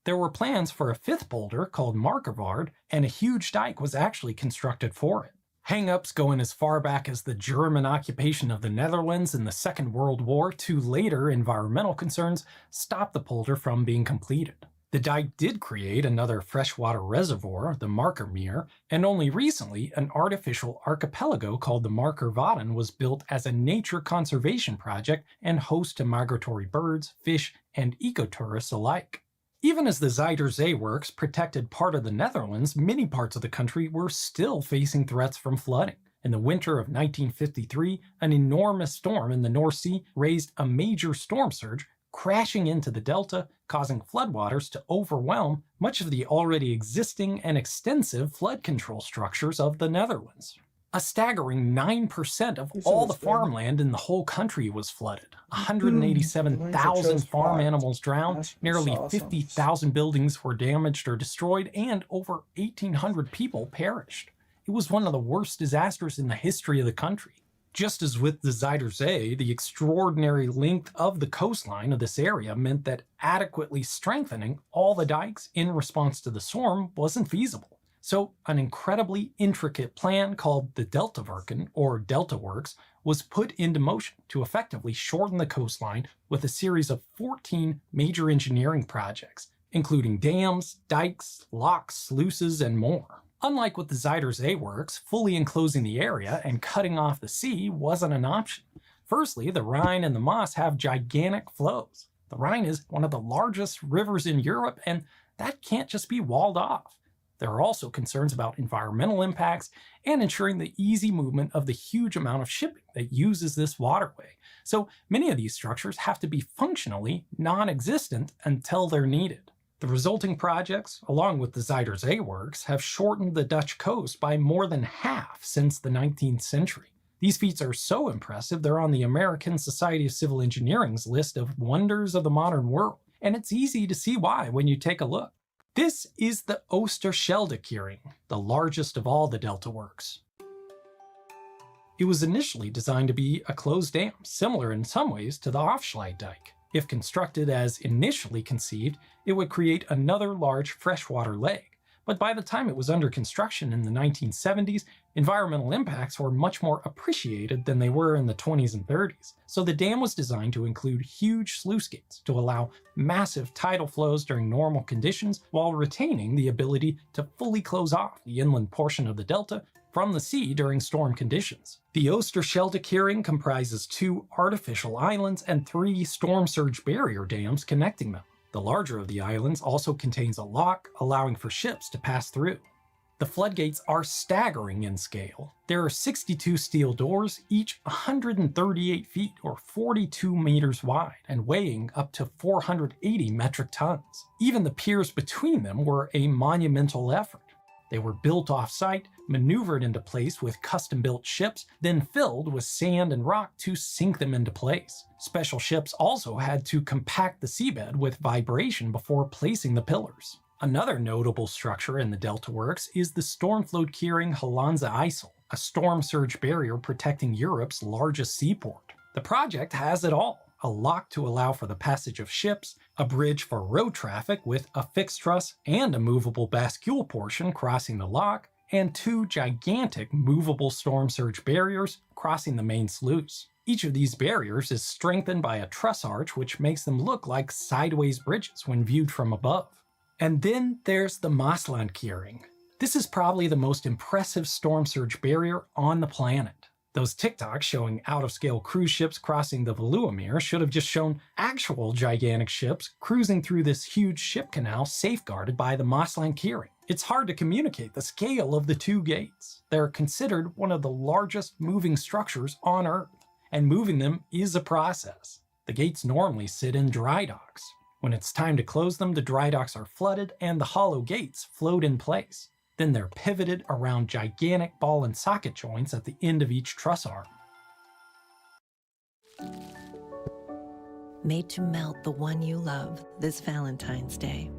There were plans for a 5th polder called Markervaard, and a huge dike was actually constructed for it. Hang-ups going as far back as the German occupation of the Netherlands in the Second World War to later environmental concerns stopped the polder from being completed. The dike did create another freshwater reservoir, the Markermeer, and only recently an artificial archipelago called the Markervaden was built as a nature conservation project and host to migratory birds, fish, and ecotourists alike. Even as the Zuider Zee works protected part of the Netherlands, many parts of the country were still facing threats from flooding. In the winter of 1953, an enormous storm in the North Sea raised a major storm surge, crashing into the delta, causing floodwaters to overwhelm much of the already existing and extensive flood control structures of the Netherlands. A staggering 9% of all the farmland in the whole country was flooded. 187,000 farm animals drowned, nearly 50,000 buildings were damaged or destroyed, and over 1,800 people perished. It was one of the worst disasters in the history of the country. Just as with the Zuiderzee, the extraordinary length of the coastline of this area meant that adequately strengthening all the dikes in response to the storm wasn't feasible. So an incredibly intricate plan called the Deltawerken, or Delta Works, was put into motion to effectively shorten the coastline with a series of 14 major engineering projects, including dams, dikes, locks, sluices, and more. Unlike with the Zuiderzee works, fully enclosing the area and cutting off the sea wasn't an option. Firstly, the Rhine and the Maas have gigantic flows. The Rhine is one of the largest rivers in Europe, and that can't just be walled off. There are also concerns about environmental impacts and ensuring the easy movement of the huge amount of shipping that uses this waterway. So many of these structures have to be functionally non-existent until they're needed. The resulting projects, along with the Zuiderzee works, have shortened the Dutch coast by more than half since the 19th century. These feats are so impressive they're on the American Society of Civil Engineering's list of wonders of the modern world, and it's easy to see why when you take a look. This is the Oosterscheldekering, the largest of all the delta works. It was initially designed to be a closed dam, similar in some ways to the Afsluitdijk. If constructed as initially conceived, it would create another large freshwater lake. But by the time it was under construction in the 1970s, environmental impacts were much more appreciated than they were in the 20s and 30s. So the dam was designed to include huge sluice gates to allow massive tidal flows during normal conditions while retaining the ability to fully close off the inland portion of the delta from the sea during storm conditions. The Oosterscheldekering comprises 2 artificial islands and 3 storm surge barrier dams connecting them. The larger of the islands also contains a lock, allowing for ships to pass through. The floodgates are staggering in scale. There are 62 steel doors, each 138 feet or 42 meters wide, and weighing up to 480 metric tons. Even the piers between them were a monumental effort. They were built off-site, maneuvered into place with custom-built ships, then filled with sand and rock to sink them into place. Special ships also had to compact the seabed with vibration before placing the pillars. Another notable structure in the Delta Works is the Stormvloedkering Hollandse IJssel, a storm surge barrier protecting Europe's largest seaport. The project has it all: a lock to allow for the passage of ships, a bridge for road traffic with a fixed truss and a movable bascule portion crossing the lock, and 2 gigantic movable storm surge barriers crossing the main sluice. Each of these barriers is strengthened by a truss arch which makes them look like sideways bridges when viewed from above. And then there's the Maaslandkering. This is probably the most impressive storm surge barrier on the planet. Those TikToks showing out-of-scale cruise ships crossing the Veluwemeer should have just shown actual gigantic ships cruising through this huge ship canal safeguarded by the Maaslandkering. It's hard to communicate the scale of the 2 gates. They're considered one of the largest moving structures on Earth, and moving them is a process. The gates normally sit in dry docks. When it's time to close them, the dry docks are flooded and the hollow gates float in place. Then they're pivoted around gigantic ball and socket joints at the end of each truss arm. Made to melt the one you love this Valentine's Day.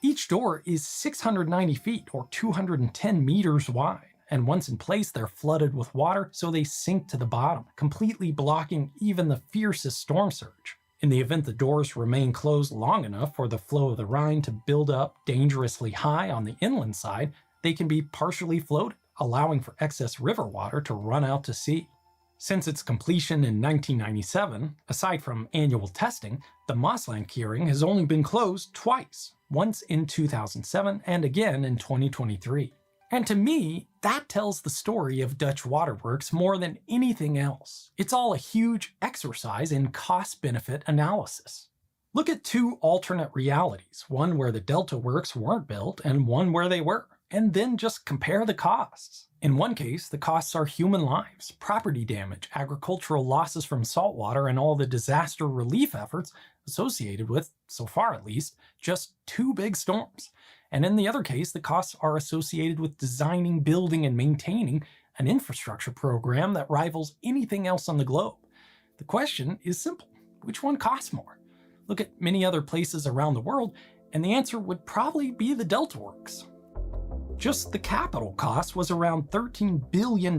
Each door is 690 feet or 210 meters wide, and once in place they're flooded with water so they sink to the bottom, completely blocking even the fiercest storm surge. In the event the doors remain closed long enough for the flow of the Rhine to build up dangerously high on the inland side, they can be partially floated, allowing for excess river water to run out to sea. Since its completion in 1997, aside from annual testing, the Maaslandkering has only been closed twice, once in 2007 and again in 2023. And to me, that tells the story of Dutch waterworks more than anything else. It's all a huge exercise in cost-benefit analysis. Look at 2 alternate realities, one where the Delta works weren't built and one where they were, and then just compare the costs. In one case, the costs are human lives, property damage, agricultural losses from saltwater, and all the disaster relief efforts associated with, so far at least, just 2 big storms. And in the other case, the costs are associated with designing, building, and maintaining an infrastructure program that rivals anything else on the globe. The question is simple. Which one costs more? Look at many other places around the world, and the answer would probably be the Delta Works. Just the capital cost was around $13 billion,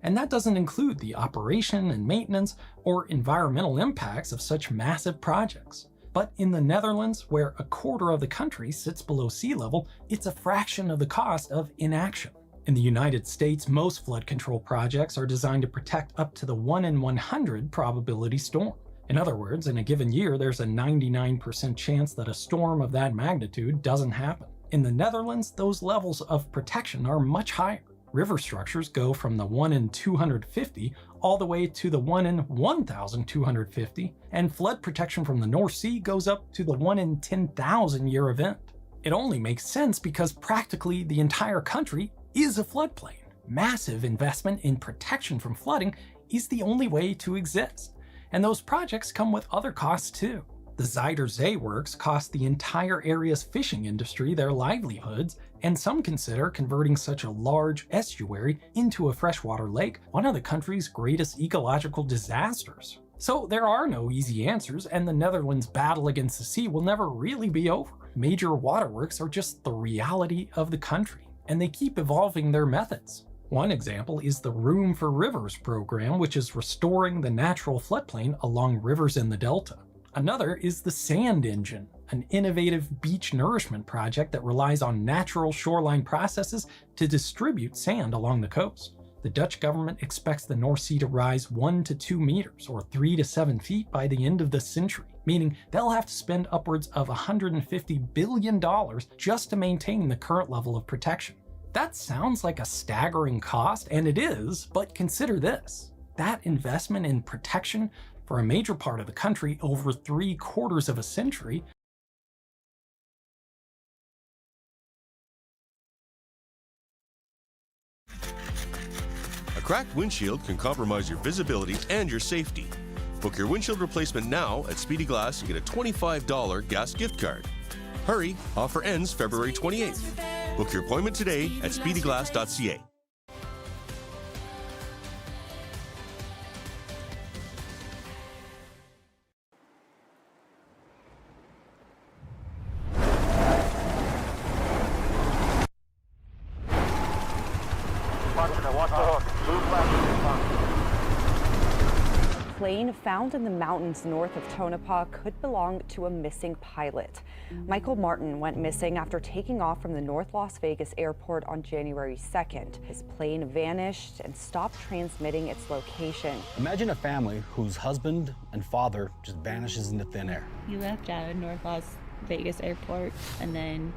and that doesn't include the operation and maintenance or environmental impacts of such massive projects. But in the Netherlands, where a quarter of the country sits below sea level, it's a fraction of the cost of inaction. In the United States, most flood control projects are designed to protect up to the 1 in 100 probability storm. In other words, in a given year, there's a 99% chance that a storm of that magnitude doesn't happen. In the Netherlands, those levels of protection are much higher. River structures go from the 1 in 250 all the way to the 1 in 1,250, and flood protection from the North Sea goes up to the 1 in 10,000 year event. It only makes sense because practically the entire country is a floodplain. Massive investment in protection from flooding is the only way to exist. And those projects come with other costs too. The Zuiderzee works cost the entire area's fishing industry their livelihoods, and some consider converting such a large estuary into a freshwater lake one of the country's greatest ecological disasters. So there are no easy answers, and the Netherlands' battle against the sea will never really be over. Major waterworks are just the reality of the country, and they keep evolving their methods. One example is the Room for Rivers program, which is restoring the natural floodplain along rivers in the delta. Another is the Sand Engine, an innovative beach nourishment project that relies on natural shoreline processes to distribute sand along the coast. The Dutch government expects the North Sea to rise 1 to 2 meters, or 3 to 7 feet by the end of the century, meaning they'll have to spend upwards of $150 billion just to maintain the current level of protection. That sounds like a staggering cost, and it is, but consider this. That investment in protection for a major part of the country over 3/4 of a century. A cracked windshield can compromise your visibility and your safety. Book your windshield replacement now at Speedy Glass and get a $25 gas gift card. Hurry, offer ends February 28th. Book your appointment today at speedyglass.ca. Plane found in the mountains north of Tonopah could belong to a missing pilot. Michael Martin went missing after taking off from the North Las Vegas airport on January 2nd. His plane vanished and stopped transmitting its location. Imagine a family whose husband and father just vanishes into thin air. He left out of North Las Vegas airport and then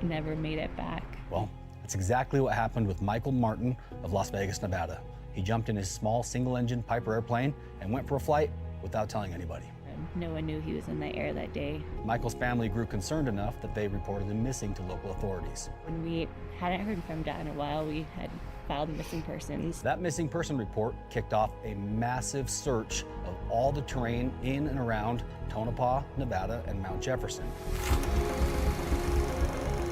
never made it back. Well, that's exactly what happened with Michael Martin of Las Vegas, Nevada. He jumped in his small single-engine Piper airplane and went for a flight without telling anybody. No one knew he was in the air that day. Michael's family grew concerned enough that they reported him missing to local authorities. When we hadn't heard from Dad in a while, we had filed missing persons. That missing person report kicked off a massive search of all the terrain in and around Tonopah, Nevada, and Mount Jefferson.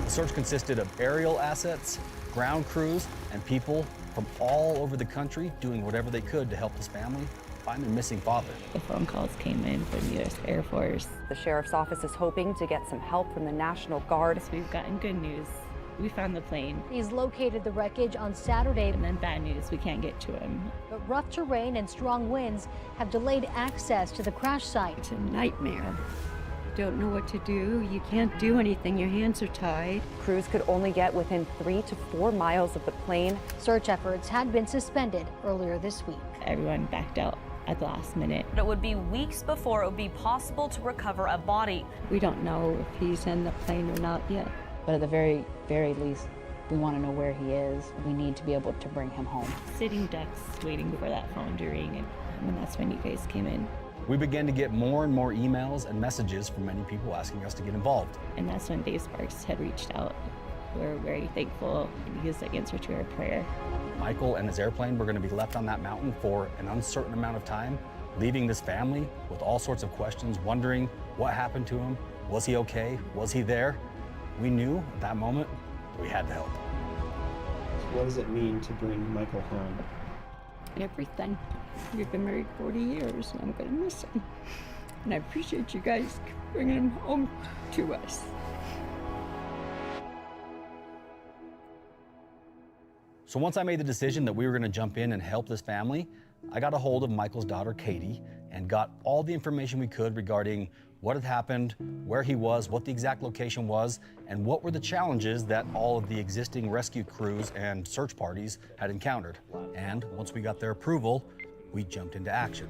The search consisted of aerial assets, ground crews, and people from all over the country doing whatever they could to help his family find their missing father. The phone calls came in from the U.S. Air Force. The sheriff's office is hoping to get some help from the National Guard. So we've gotten good news. We found the plane. He's located the wreckage on Saturday. And then bad news, we can't get to him. But rough terrain and strong winds have delayed access to the crash site. It's a nightmare. Don't know what to do. You can't do anything. Your hands are tied. Crews could only get within 3 to 4 miles of the plane. Search efforts had been suspended earlier this week. Everyone backed out at the last minute. But it would be weeks before it would be possible to recover a body. We don't know if he's in the plane or not yet. But at the very, very least, we want to know where he is. We need to be able to bring him home. Sitting ducks waiting for that phone to ring, and that's when you guys came in. We began to get more and more emails and messages from many people asking us to get involved. And that's when Dave Sparks had reached out We're very thankful he was the answer to our prayer. Michael and his airplane were going to be left on that mountain for an uncertain amount of time, leaving this family with all sorts of questions, wondering what happened to him. Was he okay? Was he there? We knew at that moment we had to help. What does it mean to bring Michael home? Everything. We've been married 40 years, and I'm going to miss him. And I appreciate you guys bringing him home to us. So once I made the decision that we were going to jump in and help this family, I got a hold of Michael's daughter, Katie, and got all the information we could regarding what had happened, where he was, what the exact location was, and what were the challenges that all of the existing rescue crews and search parties had encountered. And once we got their approval, we jumped into action.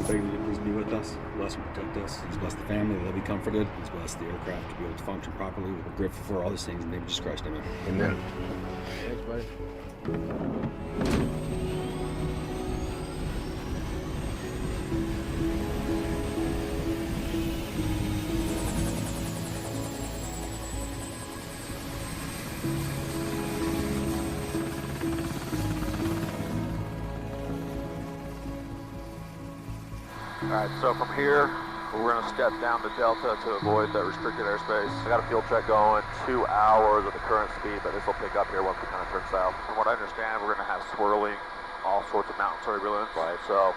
Please be with us, bless and protect us. Please bless the family, they'll be comforted. Please bless the aircraft to be able to function properly. We're grateful for all these things in the name of Jesus Christ. Amen. Amen. Thanks, buddy. Alright, so from here, we're going to step down to Delta to avoid that restricted airspace. I got a fuel check going, 2 hours at the current speed, but this will pick up here once we kind of turn south. From what I understand, we're going to have swirling, all sorts of mountain turbulence, right? So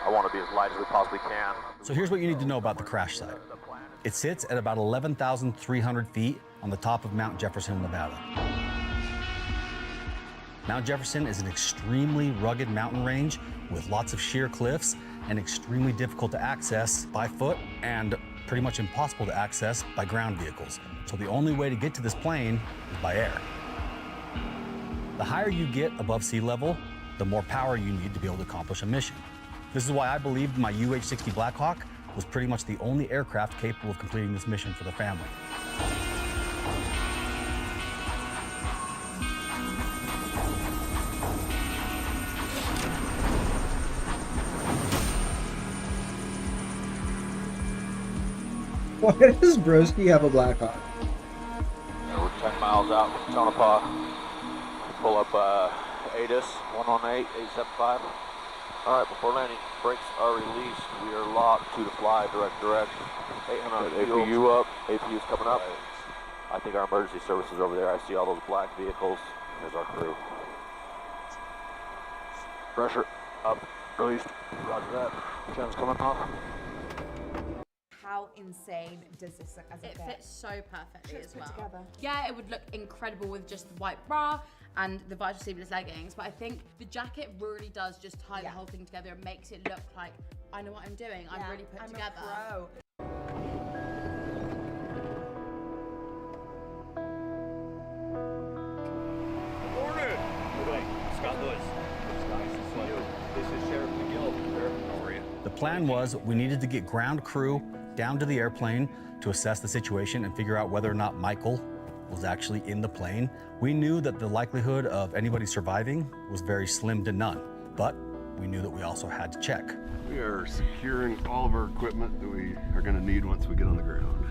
I want to be as light as we possibly can. So here's what you need to know about the crash site. It sits at about 11,300 feet on the top of Mount Jefferson, Nevada. Mount Jefferson is an extremely rugged mountain range with lots of sheer cliffs and extremely difficult to access by foot and pretty much impossible to access by ground vehicles. So the only way to get to this plane is by air. The higher you get above sea level, the more power you need to be able to accomplish a mission. This is why I believed my UH-60 Blackhawk was pretty much the only aircraft capable of completing this mission for the family. Why does Broski have a Blackhawk? We're 10 miles out from Tonopah. Pull up ATIS 118-875. All right, before landing, brakes are released. We are locked to the fly, direct. 800 APU up, APU's coming up. I think our emergency service is over there. I see all those black vehicles. There's our crew. Pressure up, released. Roger that. Chen's coming off. How insane does this look as a fit? It fits so perfectly as well. Together. Yeah, it would look incredible with just the white bra and the Vital sleeveless leggings, but I think the jacket really does just tie the whole thing together and makes it look like I know what I'm doing. I'm really put together. A pro. Morning. Scott Lewis. It's nice to see you. This is Sheriff McGill. Sheriff, how are you? The plan was we needed to get ground crew down to the airplane to assess the situation and figure out whether or not Michael was actually in the plane. We knew that the likelihood of anybody surviving was very slim to none, but we knew that we also had to check. We are securing all of our equipment that we are going to need once we get on the ground.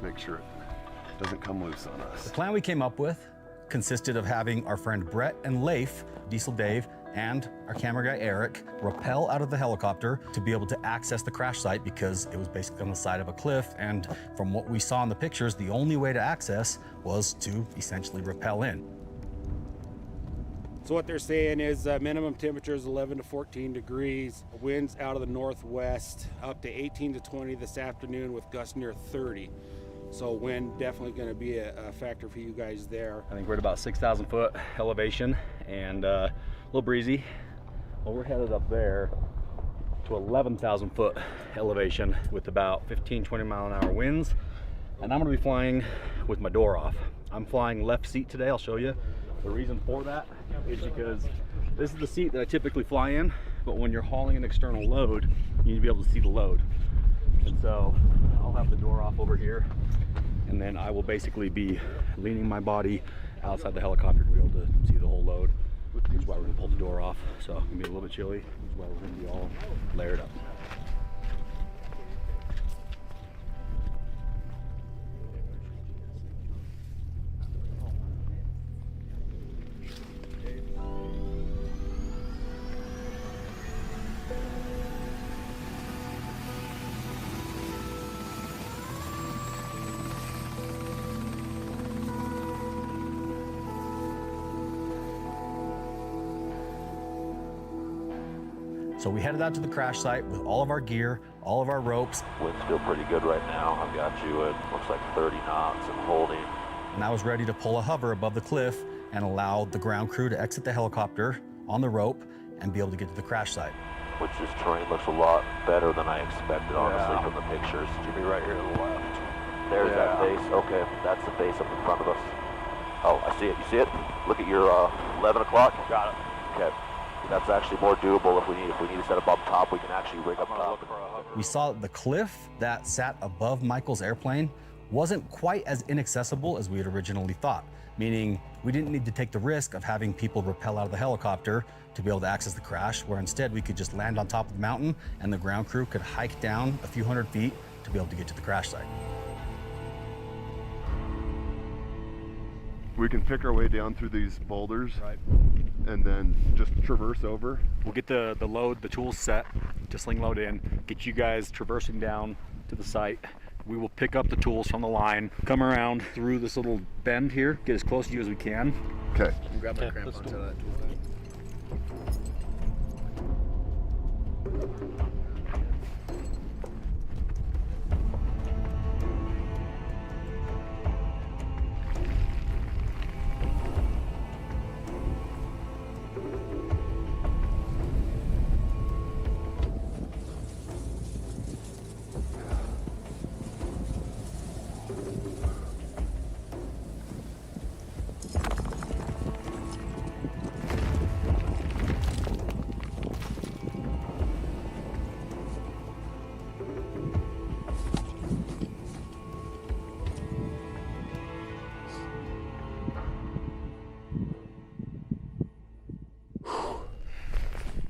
Make sure it doesn't come loose on us. The plan we came up with consisted of having our friend Brett and Leif, Diesel Dave, and our camera guy Eric rappel out of the helicopter to be able to access the crash site because it was basically on the side of a cliff, and from what we saw in the pictures, the only way to access was to essentially rappel in. So what they're saying is minimum temperature is 11 to 14 degrees, winds out of the northwest up to 18 to 20 this afternoon with gusts near 30. So wind definitely going to be a factor for you guys there. I think we're at about 6,000 foot elevation and a little breezy. Well, we're headed up there to 11,000 foot elevation with about 15-20 mile an hour winds. And I'm going to be flying with my door off. I'm flying left seat today, I'll show you. The reason for that is because this is the seat that I typically fly in, but when you're hauling an external load, you need to be able to see the load. And so I'll have the door off over here, and then I will basically be leaning my body outside the helicopter to be able to see the whole load. That's why we're gonna pull the door off. So it's gonna be a little bit chilly. That's why we're gonna be all layered up. So we headed out to the crash site with all of our gear, all of our ropes. Wind's still pretty good right now. I've got you at, looks like 30 knots and holding. And I was ready to pull a hover above the cliff and allow the ground crew to exit the helicopter on the rope and be able to get to the crash site. Which this terrain looks a lot better than I expected, honestly, from the pictures. Jimmy, right here to the left. There's that base. Okay, that's the base up in front of us. Oh, I see it. You see it? Look at your 11 o'clock. Got it. Okay. That's actually more doable if we need to set up top. We can actually rig up top. We saw that the cliff that sat above Michael's airplane wasn't quite as inaccessible as we had originally thought, meaning we didn't need to take the risk of having people rappel out of the helicopter to be able to access the crash, where instead we could just land on top of the mountain and the ground crew could hike down a few hundred feet to be able to get to the crash site. We can pick our way down through these boulders, and then just traverse over. We'll get the load, the tools set to sling load in, get you guys traversing down to the site. We will pick up the tools from the line, come around through this little bend here, get as close to you as we can. Okay. Grab my crampons out of that tool bag.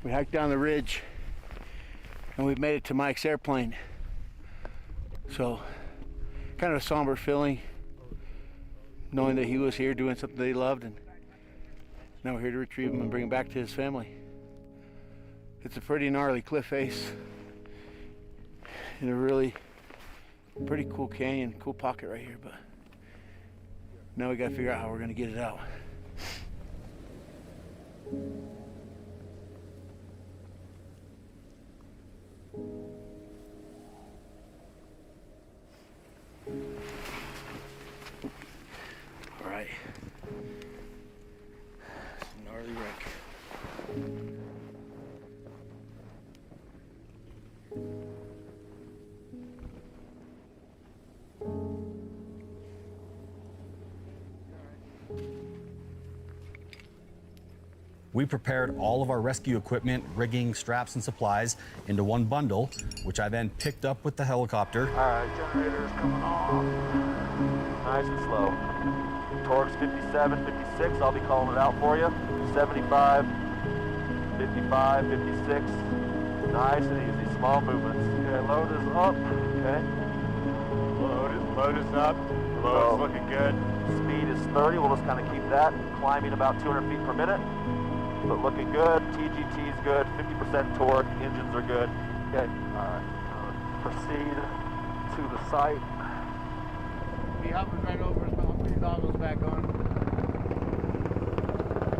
We hiked down the ridge and we've made it to Mike's airplane. So kind of a somber feeling knowing that he was here doing something that he loved, and now we're here to retrieve him and bring him back to his family. It's a pretty gnarly cliff face in a really pretty cool canyon, cool pocket right here, but now we gotta figure out how we're gonna get it out. All right. It's a gnarly wreck. We prepared all of our rescue equipment, rigging, straps, and supplies into one bundle, which I then picked up with the helicopter. All right, generator's coming on. Nice and slow. Torque's 57, 56. I'll be calling it out for you. 75, 55, 56. Nice and easy. Small movements. Okay, load is up. Okay. Load is up. Load is looking good. Speed is 30. We'll just kind of keep that climbing about 200 feet per minute. But looking good. TGT is good. 50% torque. Engines are good. Okay. All right. Proceed to the site. He hovered right over us, but I'll put your goggles back on.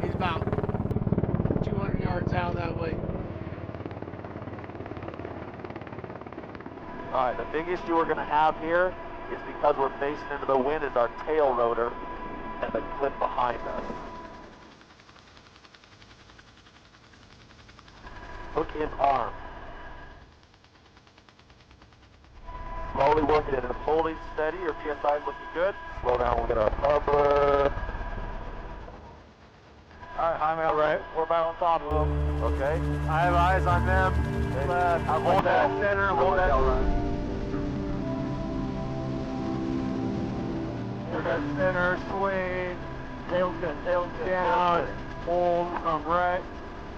He's about 200 yards out that way. All right, the big issue we're going to have here is because we're facing into the wind is our tail rotor and the cliff behind us. Hook in arm. Slowly working it and holding steady. Your PSI is looking good. Slow down, we'll get our hover. Alright, I'm out right. We're about on top of them. Okay. I have eyes on them. Okay. Left. I'm holding that center. Hold that. Here's that center swing. Tail's good. Tail's good. Down. Hold from right.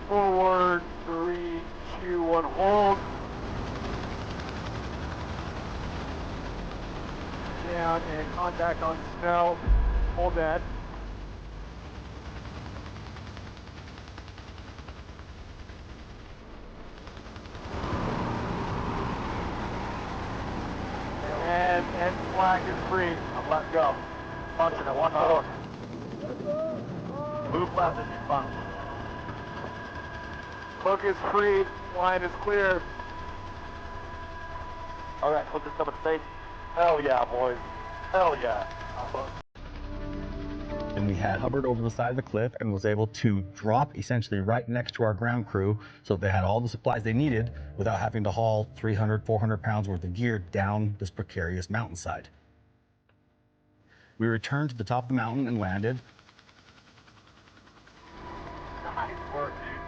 Forward. 3, 2, 1. Hold. Down and contact on snow. Hold that. And slack is free. I'm let go. Punching it. 1 more. Move left as you punch. Hook is free. Line is clear. All right, hook is coming safe. Hell yeah, boys. Hell yeah. And we had Hubbard over the side of the cliff and was able to drop essentially right next to our ground crew so they had all the supplies they needed without having to haul 300, 400 pounds worth of gear down this precarious mountainside. We returned to the top of the mountain and landed. Nice work, dude.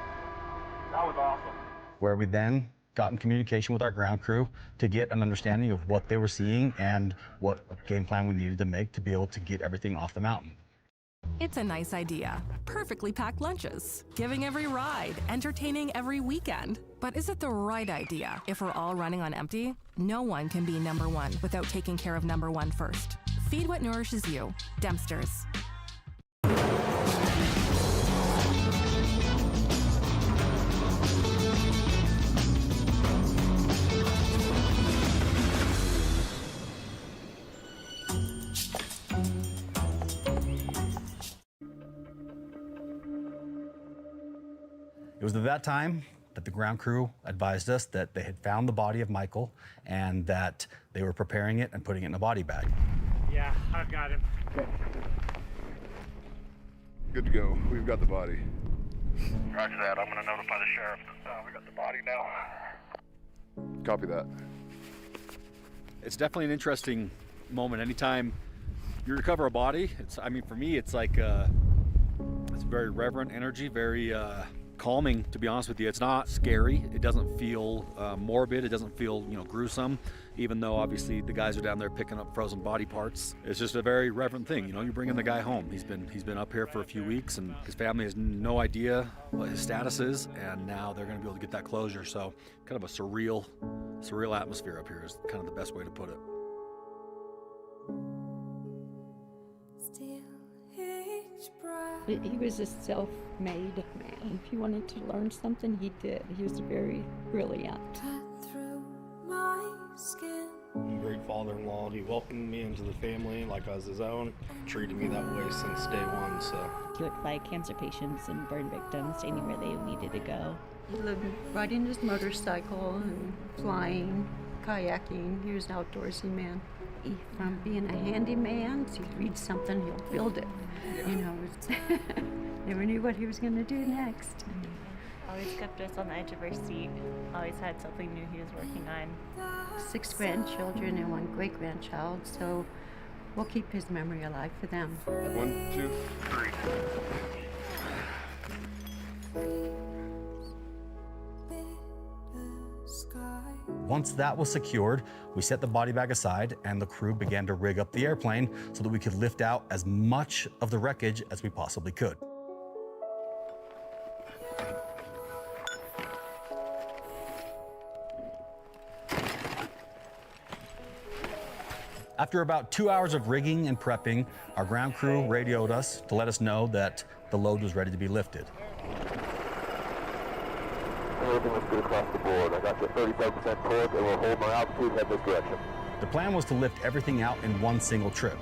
That was awesome. Where we then got in communication with our ground crew to get an understanding of what they were seeing and what game plan we needed to make to be able to get everything off the mountain. It's a nice idea. Perfectly packed lunches, giving every ride, entertaining every weekend. But is it the right idea if we're all running on empty? No one can be number one without taking care of number one first. Feed what nourishes you. Dempster's. It was at that time that the ground crew advised us that they had found the body of Michael and that they were preparing it and putting it in a body bag. Yeah, I've got him. Okay. Good to go. We've got the body. Roger that. I'm going to notify the sheriff. We got the body now. Copy that. It's definitely an interesting moment. Anytime you recover a body, I mean, for me, it's like, it's very reverent energy, very calming, to be honest with you. It's not scary. It doesn't feel morbid. It doesn't feel, gruesome, even though obviously the guys are down there picking up frozen body parts. It's just a very reverent thing. You're bringing the guy home. He's been up here for a few weeks, and his family has no idea what his status is, and now they're going to be able to get that closure. So kind of a surreal atmosphere up here is kind of the best way to put it. He was a self-made man. If he wanted to learn something, he did. He was very brilliant. Great father-in-law. He welcomed me into the family like I was his own. Treated me that way since day one. So He would fly cancer patients and burn victims anywhere they needed to go. He loved riding his motorcycle and flying, kayaking. He was an outdoorsy man. From being a handyman, so he'd read something, he'll build it. Never knew what he was going to do next. Always kept us on the edge of our seat. Always had something new he was working on. 6 grandchildren and 1 great-grandchild, so we'll keep his memory alive for them. 1, 2, 3. Once that was secured, we set the body bag aside and the crew began to rig up the airplane so that we could lift out as much of the wreckage as we possibly could. After about 2 hours of rigging and prepping, our ground crew radioed us to let us know that the load was ready to be lifted. Everything looks good across the board. I got you 35% torque and we'll hold my altitude, head this direction. The plan was to lift everything out in one single trip.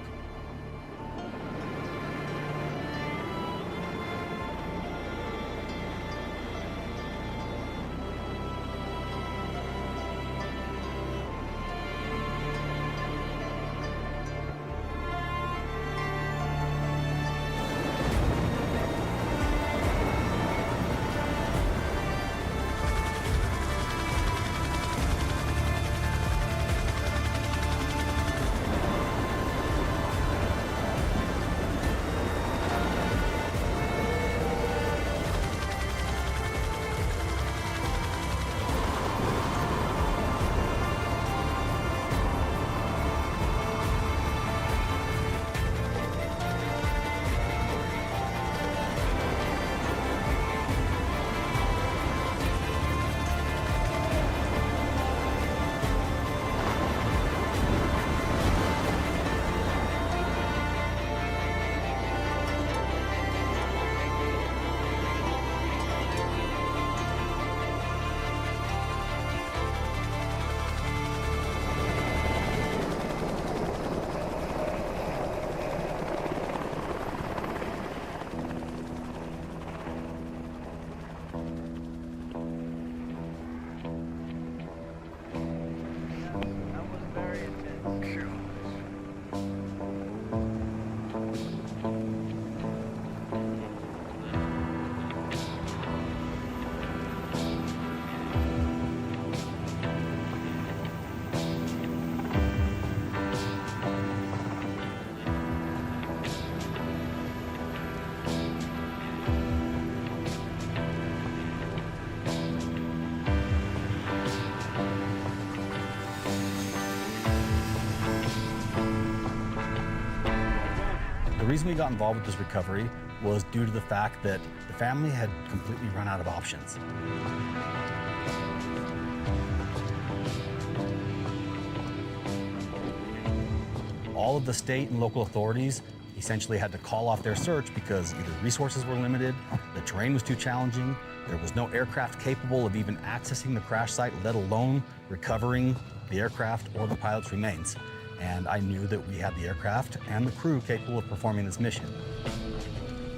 reason we got involved with this recovery was due to the fact that the family had completely run out of options. All of the state and local authorities essentially had to call off their search because either resources were limited, the terrain was too challenging, there was no aircraft capable of even accessing the crash site, let alone recovering the aircraft or the pilot's remains. And I knew that we had the aircraft and the crew capable of performing this mission.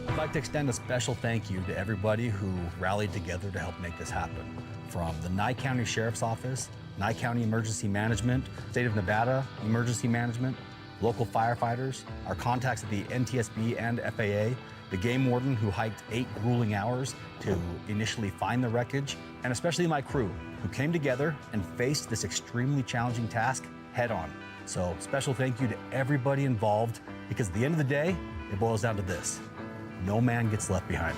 I'd like to extend a special thank you to everybody who rallied together to help make this happen. From the Nye County Sheriff's Office, Nye County Emergency Management, State of Nevada Emergency Management, local firefighters, our contacts at the NTSB and FAA, the game warden who hiked 8 grueling hours to initially find the wreckage, and especially my crew who came together and faced this extremely challenging task head on. So special thank you to everybody involved, because at the end of the day, it boils down to this: no man gets left behind.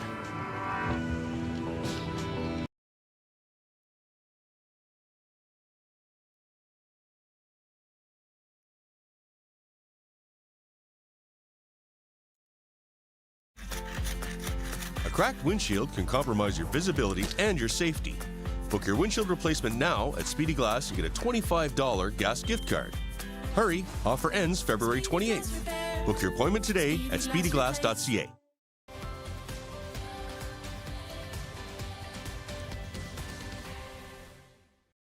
A cracked windshield can compromise your visibility and your safety. Book your windshield replacement now at Speedy Glass and get a $25 gas gift card. Hurry, offer ends February 28th. Book your appointment today at speedyglass.ca.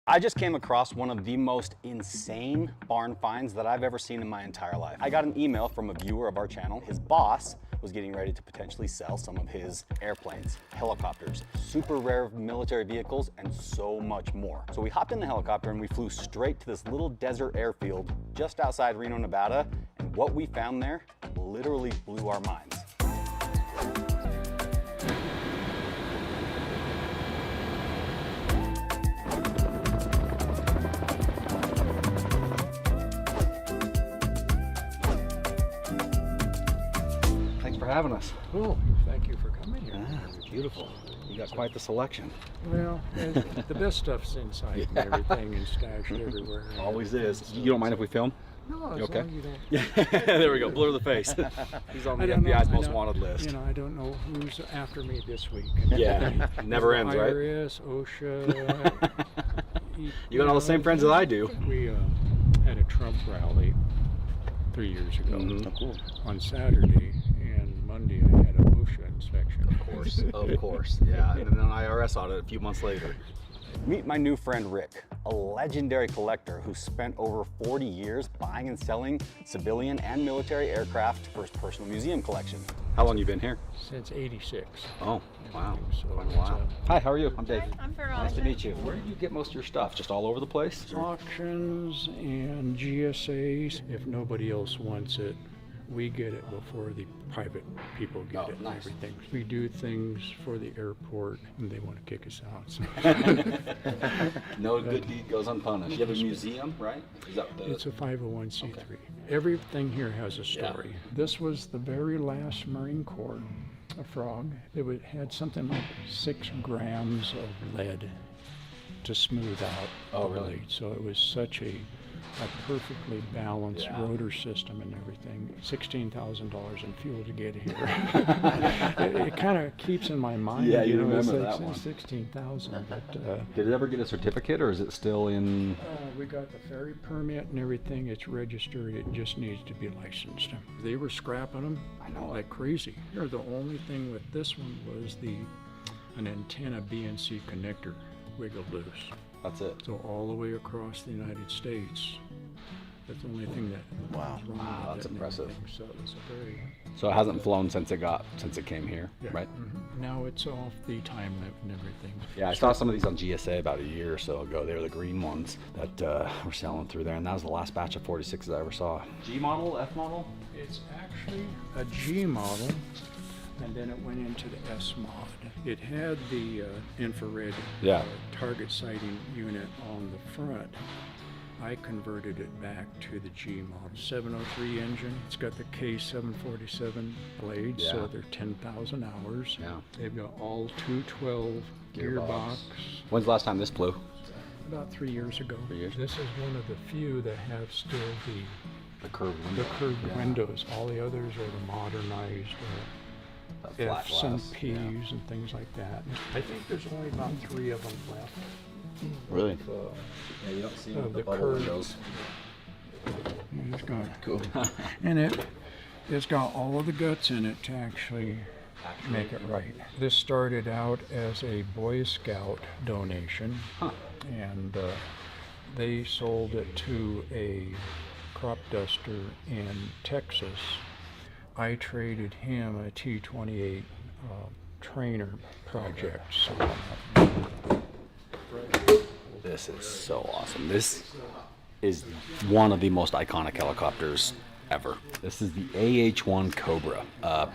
I just came across one of the most insane barn finds that I've ever seen in my entire life. I got an email from a viewer of our channel. His boss was getting ready to potentially sell some of his airplanes, helicopters, super rare military vehicles, and so much more. So we hopped in the helicopter and we flew straight to this little desert airfield just outside Reno, Nevada, and what we found there literally blew our minds. Having us. Oh, thank you for coming here. Yeah, it's beautiful. You got quite the selection. Well, the best stuff's inside and everything and stashed everywhere. Always is. You don't mind if we film? No, as okay. long as you don't. There we go. Blur the face. He's on the FBI's most wanted list. You know, I don't know who's after me this week. Yeah, never ends, right? IRS, OSHA. You got all the same friends that I do. We had a Trump rally 3 years ago. Mm-hmm. Oh, cool. On Saturday. Monday I had a OSHA inspection. Of course, yeah. And then an IRS audit a few months later. Meet my new friend Rick, a legendary collector who spent over 40 years buying and selling civilian and military aircraft for his personal museum collection. How long you been here? Since '86. Oh, wow. So quite a while. Hi, how are you? I'm Dave. Hi, I'm Veronica. Nice to meet you. Where do you get most of your stuff? Just all over the place? Auctions and GSAs. If nobody else wants it, we get it before the private people get it. Nice. And everything. We do things for the airport and they want to kick us out. So. No good deed goes unpunished. You have a museum, right? Is that the... It's a 501c3. Okay. Everything here has a story. Yeah. This was the very last Marine Corps, a frog. It had something like 6 grams of lead to smooth out. Oh, the really? blade. So it was such a perfectly balanced rotor system and everything. $16,000 in fuel to get here. it kind of keeps in my mind. Yeah, you know, remember it's that one. 16,000. But did it ever get a certificate, or is it still in? we got the ferry permit and everything. It's registered. It just needs to be licensed. They were scrapping them. I know, like crazy. Here, the only thing with this one was an antenna BNC connector wiggled loose. That's it. So all the way across the United States. That's the only thing that was wrong with that's it and impressive. everything. So it's a very... So it hasn't flown since it came here, Yeah. right? Mm-hmm. Now it's off the time limit and everything. Yeah, I saw some of these on GSA about a year or so ago. They were the green ones that were selling through there, and that was the last batch of 46s I ever saw. G model, F model? It's actually a G model, and then it went into the S mod. It had the infrared target sighting unit on the front. I converted it back to the G model 703 engine. It's got the K747 blades, so they're 10,000 hours. Yeah. They've got all 212 gearbox. When's the last time this flew? About 3 years ago. 3 years. This is one of the few that have still the The curved The curved windows. All the others are the modernized F's and P's and things like that. I think there's only about 3 of them left. Really? Yeah, you don't see the curved windows. It's got cool. And it's got all of the guts in it to actually make it right. This started out as a Boy Scout donation, and they sold it to a crop duster in Texas. I traded him a T-28 trainer project. So. This is so awesome. This is one of the most iconic helicopters ever. This is the AH-1 Cobra,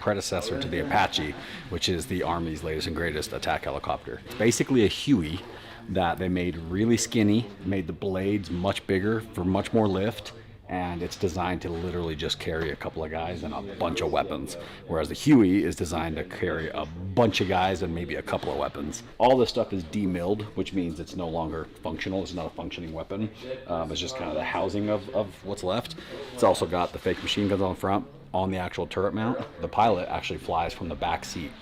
predecessor to the Apache, which is the Army's latest and greatest attack helicopter. It's basically a Huey that they made really skinny, made the blades much bigger for much more lift, and it's designed to literally just carry a couple of guys and a bunch of weapons, whereas the Huey is designed to carry a bunch of guys and maybe a couple of weapons. All this stuff is demilled, which means it's no longer functional. It's not a functioning weapon. It's just kind of the housing of what's left. It's also got the fake machine guns on the front on the actual turret mount. The pilot actually flies from the back seat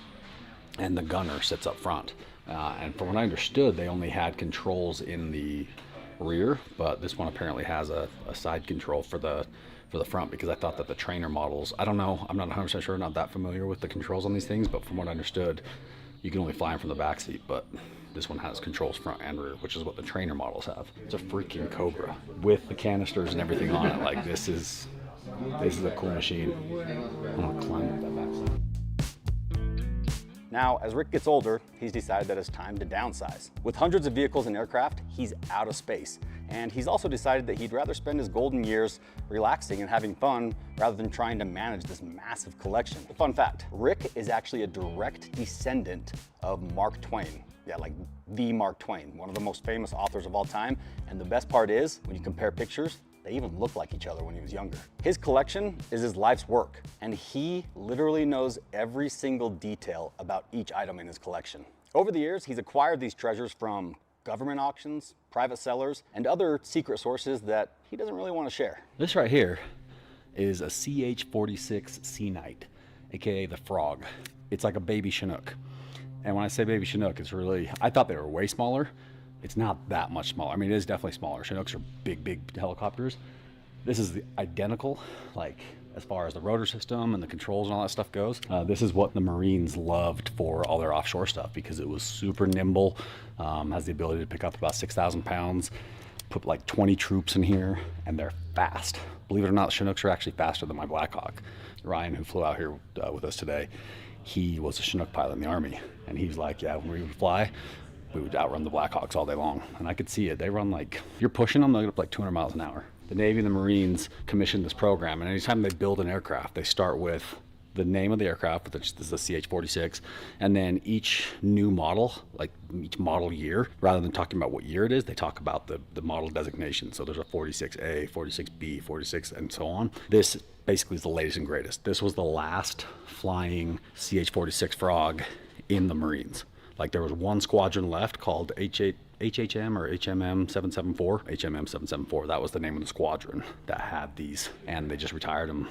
and the gunner sits up front. And from what I understood, they only had controls in the rear, but this one apparently has a side control for the front, because I thought that the trainer models, I don't know, I'm not 100% sure, not that familiar with the controls on these things, but from what I understood, you can only fly them from the back seat, but this one has controls front and rear, which is what the trainer models have. It's a freaking Cobra with the canisters and everything on it. Like, this is a cool machine. I'm gonna climb up that back side. Now, as Rick gets older, he's decided that it's time to downsize. With hundreds of vehicles and aircraft, he's out of space. And he's also decided that he'd rather spend his golden years relaxing and having fun rather than trying to manage this massive collection. Fun fact, Rick is actually a direct descendant of Mark Twain. Yeah, like the Mark Twain, one of the most famous authors of all time. And the best part is, when you compare pictures, they even look like each other when he was younger. His collection is his life's work, and he literally knows every single detail about each item in his collection. Over the years, he's acquired these treasures from government auctions, private sellers, and other secret sources that he doesn't really want to share. This right here is a CH-46 Sea Knight, aka the Frog. It's like a baby Chinook. And when I say baby Chinook, it's really, I thought they were way smaller. It's not that much smaller. I mean, it is definitely smaller. Chinooks are big, big helicopters. This is the identical, like, as far as the rotor system and the controls and all that stuff goes. This is what the Marines loved for all their offshore stuff, because it was super nimble, has the ability to pick up about 6,000 pounds, put like 20 troops in here, and they're fast. Believe it or not, Chinooks are actually faster than my Blackhawk. Ryan, who flew out here with us today, he was a Chinook pilot in the Army, and he's like, yeah, when we would fly, we would outrun the Blackhawks all day long. And I could see it. They run like, you're pushing them, they'll get up like 200 miles an hour. The Navy and the Marines commissioned this program, and anytime they build an aircraft, they start with the name of the aircraft, which is the CH-46, and then each new model, like each model year, rather than talking about what year it is, they talk about the model designation. So there's a 46A, 46B, 46, and so on. This basically is the latest and greatest. This was the last flying CH-46 Frog in the Marines. Like, there was one squadron left called HHM or HMM 774. HMM 774, that was the name of the squadron that had these, and they just retired them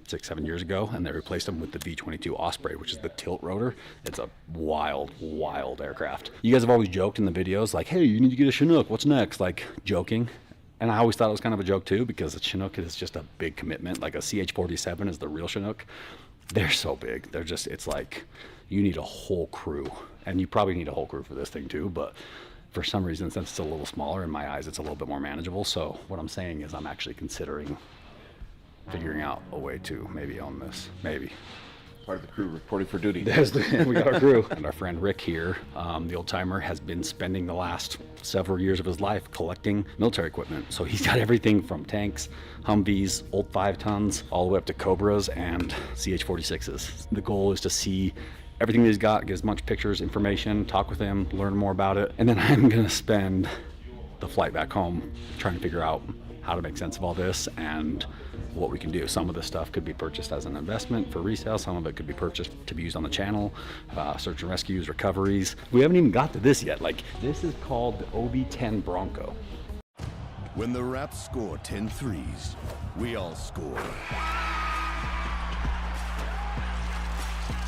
6-7 years ago, and they replaced them with the V-22 Osprey, which is the tilt rotor. It's a wild, wild aircraft. You guys have always joked in the videos, like, hey, you need to get a Chinook, what's next? Like, joking. And I always thought it was kind of a joke too, because a Chinook is just a big commitment. Like, a CH-47 is the real Chinook. They're so big. They're just, it's like, you need a whole crew. And you probably need a whole crew for this thing too, but for some reason, since it's a little smaller, in my eyes, it's a little bit more manageable. So what I'm saying is I'm actually considering figuring out a way to maybe own this, maybe. Part of the crew reporting for duty. We got our crew. And our friend Rick here, the old timer, has been spending the last several years of his life collecting military equipment. So he's got everything from tanks, Humvees, old 5 tons, all the way up to Cobras and CH-46s. The goal is to see everything that he's got, get as much pictures, information, talk with him, learn more about it. And then I'm gonna spend the flight back home trying to figure out how to make sense of all this and what we can do. Some of this stuff could be purchased as an investment for resale. Some of it could be purchased to be used on the channel, search and rescues, recoveries. We haven't even got to this yet. Like, this is called the OB-10 Bronco. When the Raps score 10 threes, we all score.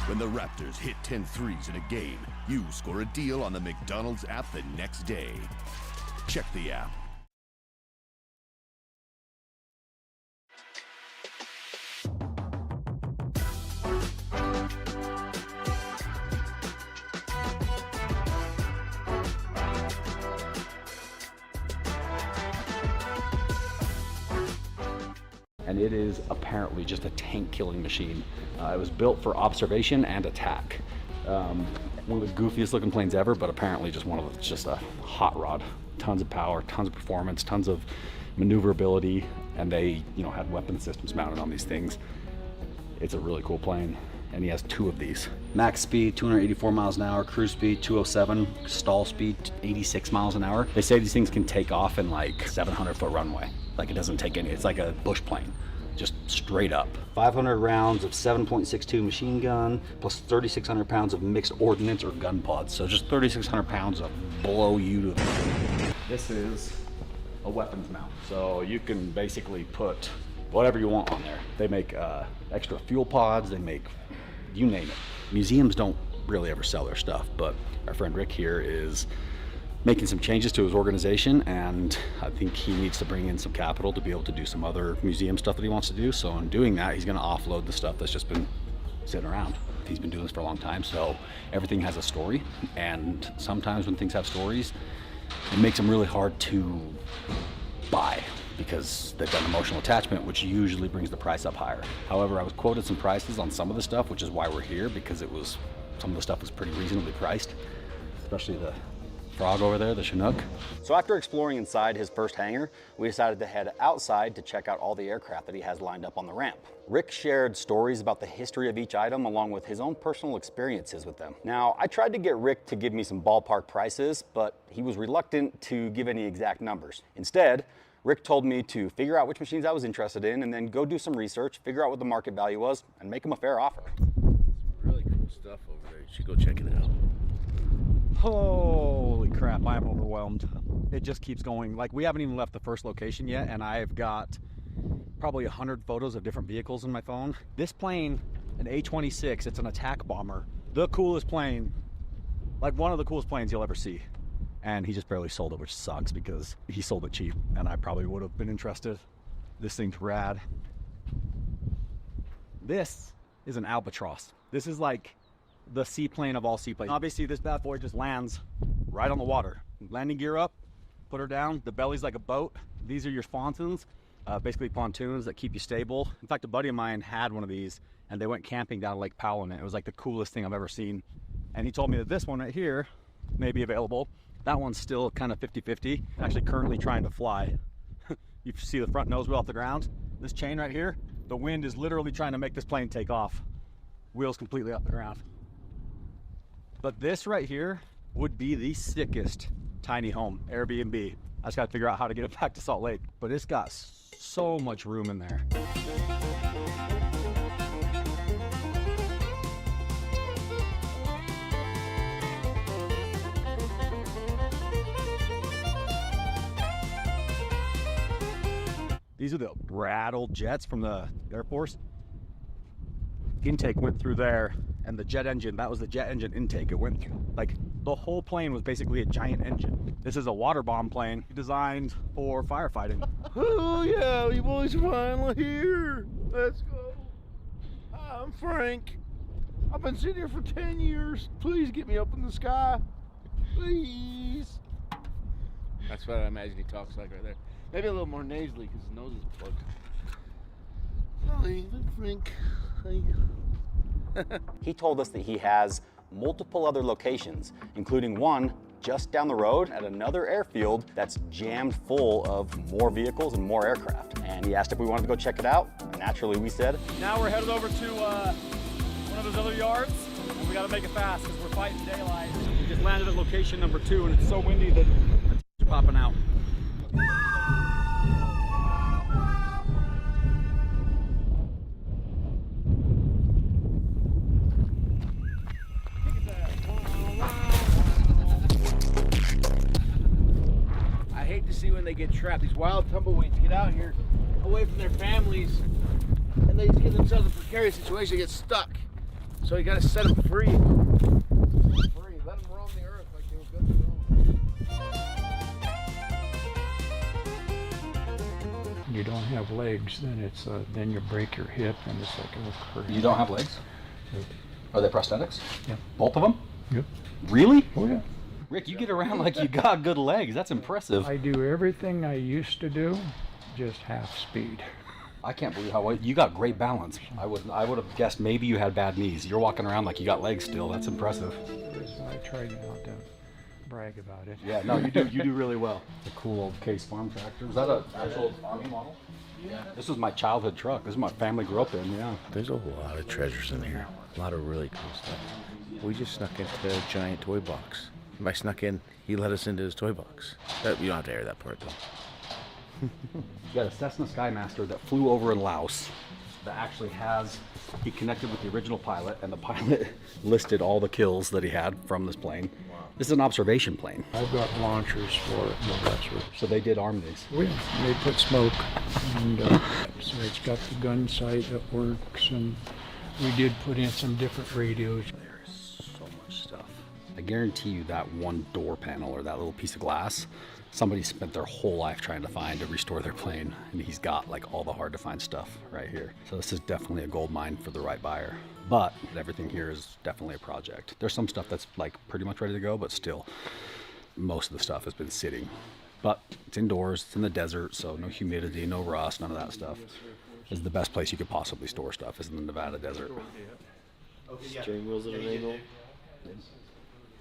When the Raptors hit 10 threes in a game, you score a deal on the McDonald's app the next day. Check the app. And it is apparently just a tank killing machine. It was built for observation and attack. One of the goofiest looking planes ever, but apparently just a hot rod. Tons of power, tons of performance, tons of maneuverability, and they, had weapon systems mounted on these things. It's a really cool plane, and he has 2 of these. Max speed 284 miles an hour, cruise speed 207, stall speed 86 miles an hour. They say these things can take off in like 700-foot runway. Like it doesn't take any, it's like a bush plane, just straight up. 500 rounds of 7.62 machine gun, plus 3,600 pounds of mixed ordnance or gun pods. So just 3,600 pounds of blow you to. This is a weapons mount. So you can basically put whatever you want on there. They make extra fuel pods, they make, you name it. Museums don't really ever sell their stuff, but our friend Rick here is making some changes to his organization, and I think he needs to bring in some capital to be able to do some other museum stuff that he wants to do. So in doing that, he's going to offload the stuff that's just been sitting around. He's been doing this for a long time, so everything has a story, and sometimes when things have stories, it makes them really hard to buy because they've got an emotional attachment, which usually brings the price up higher. However, I was quoted some prices on some of the stuff, which is why we're here, because some of the stuff was pretty reasonably priced, especially the frog over there, the Chinook. So after exploring inside his first hangar, we decided to head outside to check out all the aircraft that he has lined up on the ramp. Rick shared stories about the history of each item along with his own personal experiences with them. Now, I tried to get Rick to give me some ballpark prices, but he was reluctant to give any exact numbers. Instead, Rick told me to figure out which machines I was interested in and then go do some research, figure out what the market value was, and make him a fair offer. Really cool stuff over there. You should go check it out. Holy crap, I am overwhelmed. It just keeps going. Like, we haven't even left the first location yet, and I've got probably 100 photos of different vehicles in my phone. This plane, an A-26, it's an attack bomber. The coolest plane, like one of the coolest planes you'll ever see. And he just barely sold it, which sucks because he sold it cheap, and I probably would have been interested. This thing's rad. This is an Albatross. This is like the seaplane of all seaplanes. Obviously, this bad boy just lands right on the water. Landing gear up, put her down. The belly's like a boat. These are your sponsons, basically pontoons that keep you stable. In fact, a buddy of mine had one of these, and they went camping down Lake Powell in it. It was like the coolest thing I've ever seen. And he told me that this one right here may be available. That one's still kind of 50-50. Actually currently trying to fly. You see the front nose wheel off the ground? This chain right here, the wind is literally trying to make this plane take off. Wheels completely off the ground. But this right here would be the sickest tiny home, Airbnb. I just gotta figure out how to get it back to Salt Lake. But it's got so much room in there. These are the rad old jets from the Air Force. Intake went through there, and the jet engine, that was the jet engine intake. It went through, like, the whole plane was basically a giant engine. This is a water bomb plane designed for firefighting. Oh yeah, you boys are finally here. Let's go. Hi, I'm Frank. I've been sitting here for 10 years. Please get me up in the sky. Please. That's what I imagine he talks like right there. Maybe a little more nasally because his nose is plugged. Hi, I'm Frank. Hi. He told us that he has multiple other locations, including one just down the road at another airfield that's jammed full of more vehicles and more aircraft. And he asked if we wanted to go check it out. And naturally, we said. Now we're headed over to one of those other yards, and we gotta make it fast because we're fighting daylight. We just landed at location number 2, and it's so windy that it's popping out. I hate to see when they get trap. These wild tumbleweeds get out here away from their families, and they get themselves in a precarious situation, get stuck. So you got to set them free. Let them roam the earth like they were built to roam. You don't have legs, then it's then you break your hip, and it's like a You don't have legs? Yep. Are they prosthetics? Yeah. Both of them? Yep. Really? Oh yeah. Rick, you get around like you got good legs. That's impressive. I do everything I used to do, just half speed. I can't believe how you got great balance. I would have guessed maybe you had bad knees. You're walking around like you got legs still. That's impressive. I try not to brag about it. Yeah, no, you do really well. The cool old Case Farm tractor. Is that an actual Army model? Yeah. This was my childhood truck. This is my family grew up in, yeah. There's a lot of treasures in here. A lot of really cool stuff. We just snuck into a giant toy box. By snuck in, he let us into his toy box. You don't have to air that part though. You got a Cessna Skymaster that flew over in Laos that actually he connected with the original pilot, and the pilot listed all the kills that he had from this plane. This is an observation plane. I've got launchers for it, no, that's what. So they did arm these. Oh yeah, they put smoke, and so it's got the gun sight that works, and we did put in some different radios. There's so much stuff. I guarantee you that one door panel or that little piece of glass, somebody spent their whole life trying to find to restore their plane, and he's got like all the hard to find stuff right here. So this is definitely a gold mine for the right buyer. But everything here is definitely a project. There's some stuff that's like pretty much ready to go, but still most of the stuff has been sitting. But it's indoors, it's in the desert, so no humidity, no rust, none of that stuff. This is the best place you could possibly store stuff, is in the Nevada desert. Steering wheels at an angle.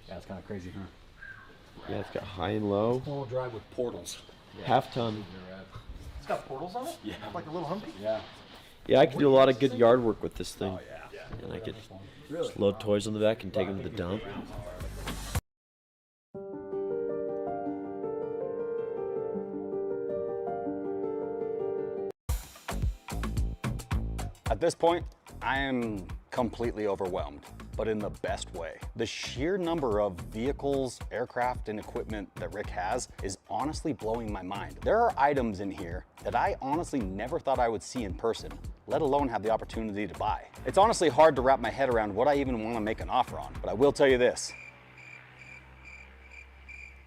Yeah, it's kind of crazy, huh? Yeah, it's got high and low. All-wheel drive with portals. Half ton. It's got portals on it? Yeah. Like a little Humvee? Yeah. Yeah, I could do a lot of good yard work with this thing. Oh, yeah. And I could just load toys on the back and take them to the dump. At this point, I am completely overwhelmed, but in the best way. The sheer number of vehicles, aircraft, and equipment that Rick has is honestly blowing my mind. There are items in here that I honestly never thought I would see in person, let alone have the opportunity to buy. It's honestly hard to wrap my head around what I even want to make an offer on, but I will tell you this.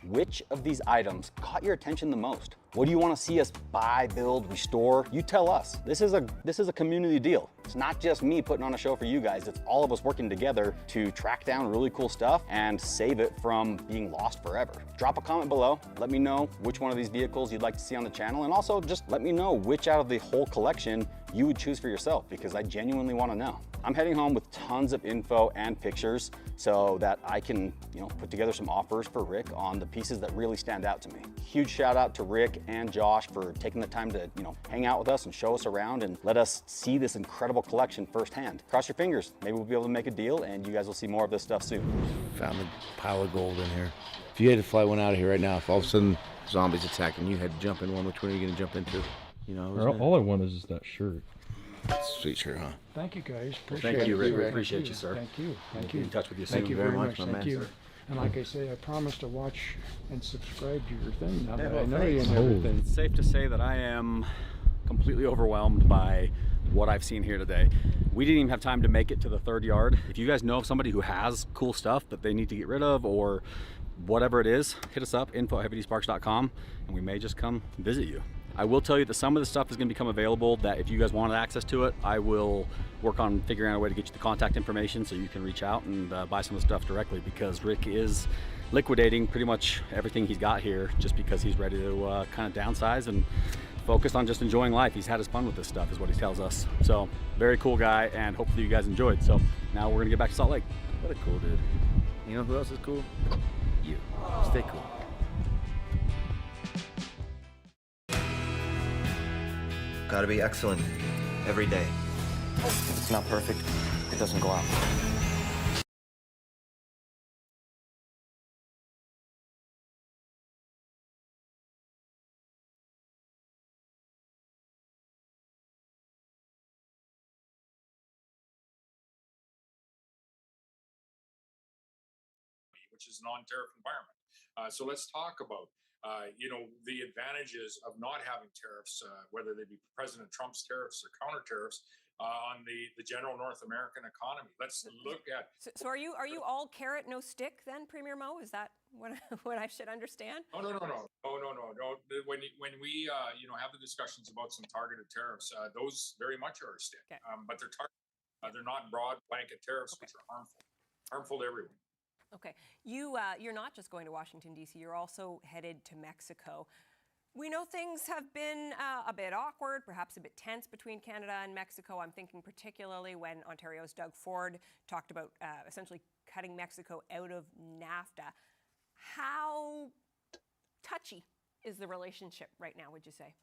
Which of these items caught your attention the most? What do you want to see us buy, build, restore? You tell us. This is a community deal. It's not just me putting on a show for you guys. It's all of us working together to track down really cool stuff and save it from being lost forever. Drop a comment below. Let me know which one of these vehicles you'd like to see on the channel, and also just let me know which out of the whole collection you would choose for yourself, because I genuinely want to know. I'm heading home with tons of info and pictures so that I can, put together some offers for Rick on the pieces that really stand out to me. Huge shout out to Rick and Josh for taking the time to, hang out with us and show us around and let us see this incredible collection firsthand. Cross your fingers. Maybe we'll be able to make a deal and you guys will see more of this stuff soon. Found a pile of gold in here. If you had to fly one out of here right now, if all of a sudden zombies attacking, you had to jump in one, which one are you going to jump into? All I want is that shirt. Sweet shirt, huh? Thank you, guys. Thank you, Rick. We appreciate you, sir. Thank you. We'll be in touch with you soon. Thank you very much. my Thank man, you. sir. And like I say, I promise to watch and subscribe to your thing now that I know you and everything. It's safe to say that I am completely overwhelmed by what I've seen here today. We didn't even have time to make it to the third yard. If you guys know of somebody who has cool stuff that they need to get rid of or whatever it is, hit us up, info@heavydusparks.com, and we may just come visit you. I will tell you that some of the stuff is going to become available that if you guys wanted access to it, I will work on figuring out a way to get you the contact information so you can reach out and buy some of the stuff directly, because Rick is liquidating pretty much everything he's got here just because he's ready to kind of downsize and focus on just enjoying life. He's had his fun with this stuff is what he tells us. So very cool guy, and hopefully you guys enjoyed. So now we're going to get back to Salt Lake. What a cool dude. You know who else is cool? You. Stay cool. Gotta be excellent every day. If it's not perfect, it doesn't go out. Which is a non-tariff environment. So let's talk about You know, the advantages of not having tariffs, whether they be President Trump's tariffs or counter tariffs, on the general North American economy. Let's look at. So are you all carrot, no stick then, Premier Mo? Is that what I should understand? No. When we you know, have the discussions about some targeted tariffs, those very much are a stick. Okay. But they're they're not broad blanket tariffs, which are harmful to everyone. Okay. You're not just going to Washington, D.C., you're also headed to Mexico. We know things have been a bit awkward, perhaps a bit tense between Canada and Mexico. I'm thinking particularly when Ontario's Doug Ford talked about essentially cutting Mexico out of NAFTA. How touchy is the relationship right now, would you say?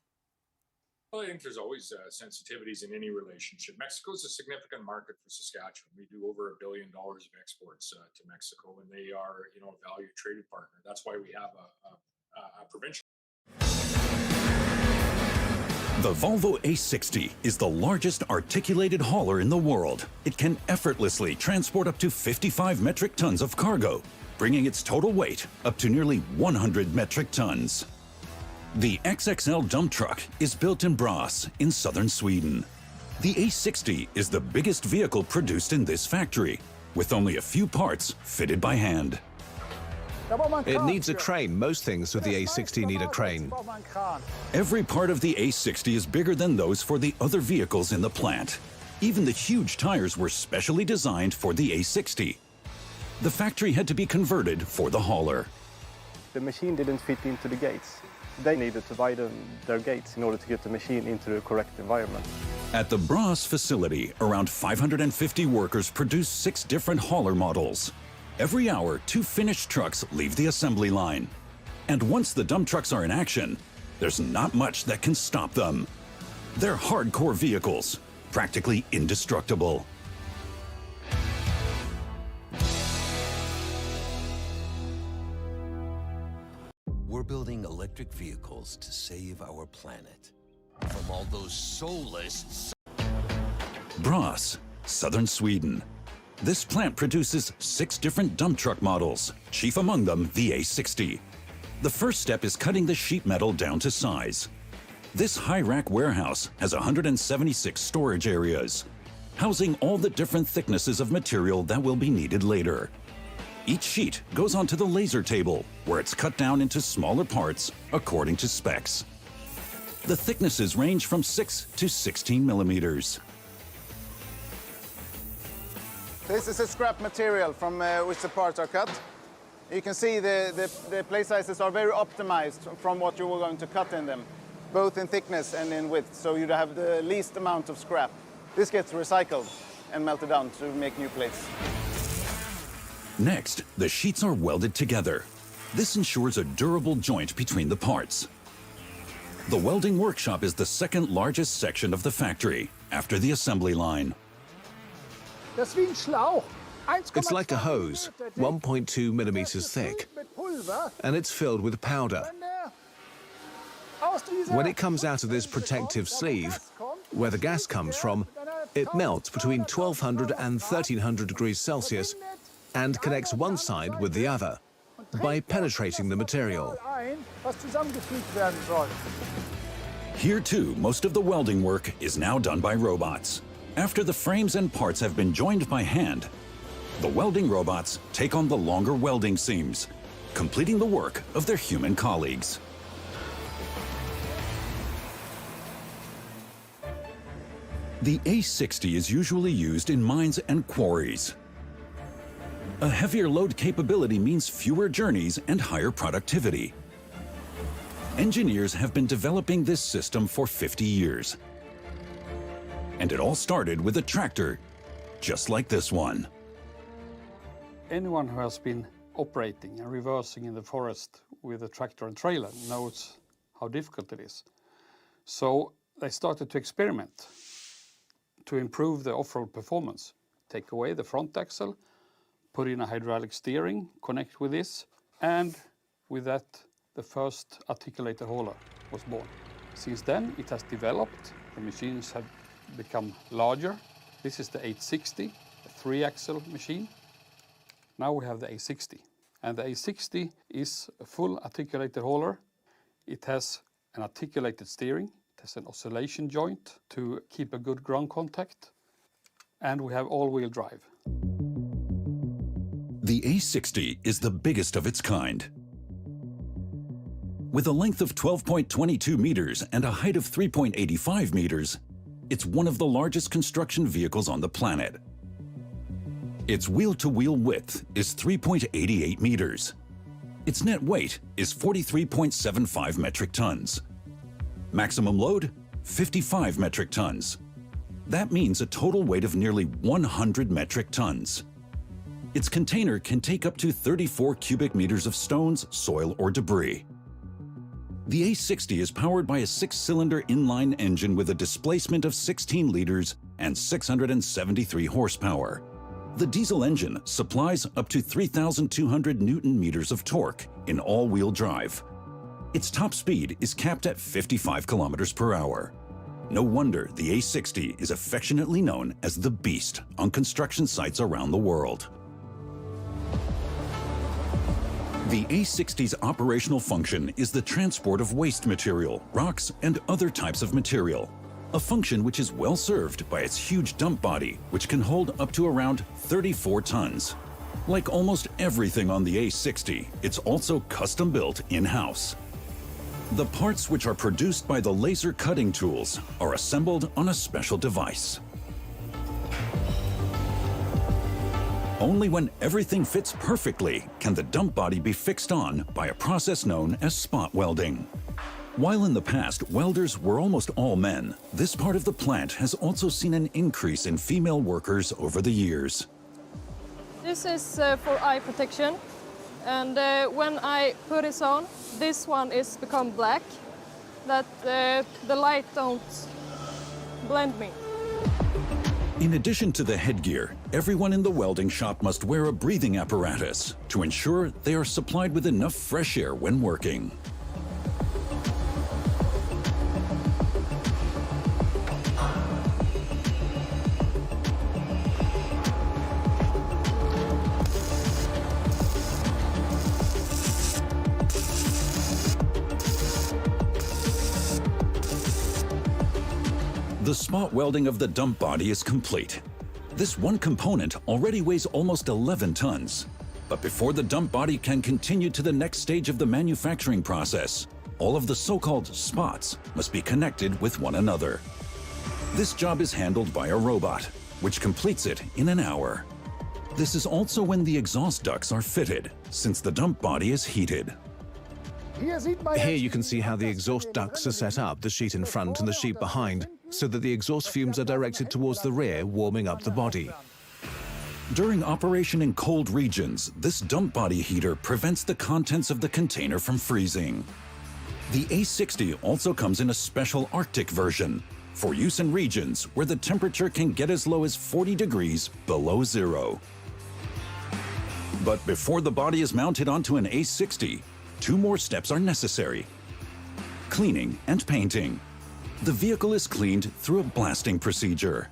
Well, I think there's always sensitivities in any relationship. Mexico is a significant market for Saskatchewan. We do over $1 billion of exports to Mexico, and they are, you know, a valued trading partner. That's why we have a provincial. The Volvo A60 is the largest articulated hauler in the world. It can effortlessly transport up to 55 metric tons of cargo, bringing its total weight up to nearly 100 metric tons. The XXL dump truck is built in Bras in southern Sweden. The A60 is the biggest vehicle produced in this factory, with only a few parts fitted by hand. It needs a crane. Most things with the A60 need a crane. Every part of the A60 is bigger than those for the other vehicles in the plant. Even the huge tires were specially designed for the A60. The factory had to be converted for the hauler. The machine didn't fit into the gates. They needed to widen their gates in order to get the machine into the correct environment. At the Bras facility, around 550 workers produce 6 different hauler models. Every hour, 2 finished trucks leave the assembly line. And once the dump trucks are in action, there's not much that can stop them. They're hardcore vehicles, practically indestructible. We're building electric vehicles to save our planet from all those soulless... Bras, southern Sweden. This plant produces 6 different dump truck models, chief among them the A60. The first step is cutting the sheet metal down to size. This high-rack warehouse has 176 storage areas, housing all the different thicknesses of material that will be needed later. Each sheet goes onto the laser table, where it's cut down into smaller parts according to specs. The thicknesses range from 6 to 16 millimeters. This is a scrap material from which the parts are cut. You can see the plate sizes are very optimized from what you were going to cut in them, both in thickness and in width, so you'd have the least amount of scrap. This gets recycled and melted down to make new plates. Next, the sheets are welded together. This ensures a durable joint between the parts. The welding workshop is the second largest section of the factory, after the assembly line. It's like a hose, 1.2 millimeters thick, and it's filled with powder. When it comes out of this protective sleeve, where the gas comes from, it melts between 1200 and 1300 degrees Celsius and connects one side with the other by penetrating the material. Here too, most of the welding work is now done by robots. After the frames and parts have been joined by hand, the welding robots take on the longer welding seams, completing the work of their human colleagues. The A60 is usually used in mines and quarries. A heavier load capability means fewer journeys and higher productivity. Engineers have been developing this system for 50 years. And it all started with a tractor, just like this one. Anyone who has been operating and reversing in the forest with a tractor and trailer knows how difficult it is. So they started to experiment to improve the off-road performance. Take away the front axle, put in a hydraulic steering, connect with this, and with that, the first articulated hauler was born. Since then, it has developed. The machines have become larger. This is the 860, a 3-axle machine. Now we have the A60. And the A60 is a full articulated hauler It has an articulated steering, it has an oscillation joint to keep a good ground contact, and we have all-wheel drive. The A60 is the biggest of its kind. With a length of 12.22 meters and a height of 3.85 meters, it's one of the largest construction vehicles on the planet. Its wheel-to-wheel width is 3.88 meters. Its net weight is 43.75 metric tons. Maximum load, 55 metric tons. That means a total weight of nearly 100 metric tons. Its container can take up to 34 cubic meters of stones, soil, or debris. The A60 is powered by a 6-cylinder inline engine with a displacement of 16 liters and 673 horsepower. The diesel engine supplies up to 3,200 Newton meters of torque in all-wheel drive. Its top speed is capped at 55 kilometers per hour. No wonder the A60 is affectionately known as the Beast on construction sites around the world. The A60's operational function is the transport of waste material, rocks, and other types of material, a function which is well served by its huge dump body, which can hold up to around 34 tons. Like almost everything on the A60, it's also custom-built in-house. The parts which are produced by the laser cutting tools are assembled on a special device. Only when everything fits perfectly can the dump body be fixed on by a process known as spot welding. While in the past welders were almost all men, this part of the plant has also seen an increase in female workers over the years. This is for eye protection, and when I put this on, this one is become black, that the light don't blend me. In addition to the headgear, everyone in the welding shop must wear a breathing apparatus to ensure they are supplied with enough fresh air when working. The spot welding of the dump body is complete. This one component already weighs almost 11 tons. But before the dump body can continue to the next stage of the manufacturing process, all of the so-called spots must be connected with one another. This job is handled by a robot, which completes it in an hour. This is also when the exhaust ducts are fitted, since the dump body is heated. Here you can see how the exhaust ducts are set up, the sheet in front and the sheet behind, so that the exhaust fumes are directed towards the rear, warming up the body. During operation in cold regions, this dump body heater prevents the contents of the container from freezing. The A60 also comes in a special Arctic version, for use in regions where the temperature can get as low as 40 degrees below zero. But before the body is mounted onto an A60, 2 more steps are necessary: cleaning and painting. The vehicle is cleaned through a blasting procedure.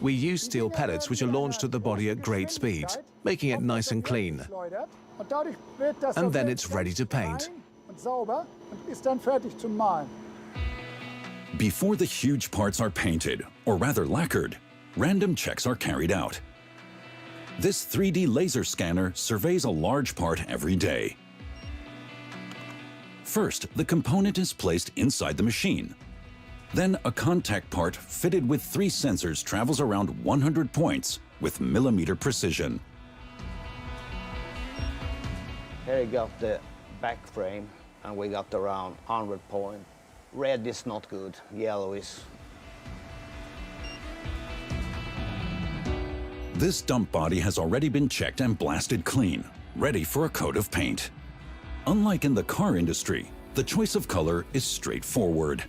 We use steel pellets which are launched at the body at great speed, making it nice and clean. And then it's ready to paint. Before the huge parts are painted, or rather lacquered, random checks are carried out. This 3D laser scanner surveys a large part every day. First, the component is placed inside the machine. Then a contact part fitted with 3 sensors travels around 100 points with millimeter precision. Here you got the back frame, and we got around 100 points. Red is not good, yellow is. This dump body has already been checked and blasted clean, ready for a coat of paint. Unlike in the car industry, the choice of color is straightforward.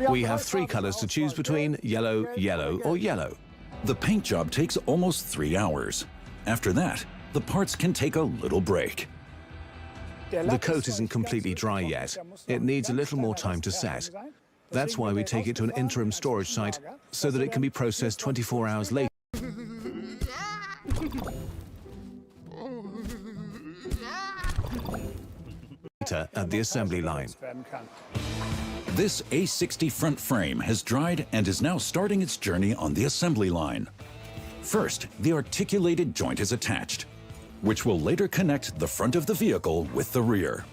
We have 3 colors to choose between: yellow, yellow, or yellow. The paint job takes almost 3 hours. After that, the parts can take a little break. The coat isn't completely dry yet. It needs a little more time to set. That's why we take it to an interim storage site so that it can be processed 24 hours later. later at the assembly line. This A60 front frame has dried and is now starting its journey on the assembly line. First, the articulated joint is attached, which will later connect the front of the vehicle with the rear.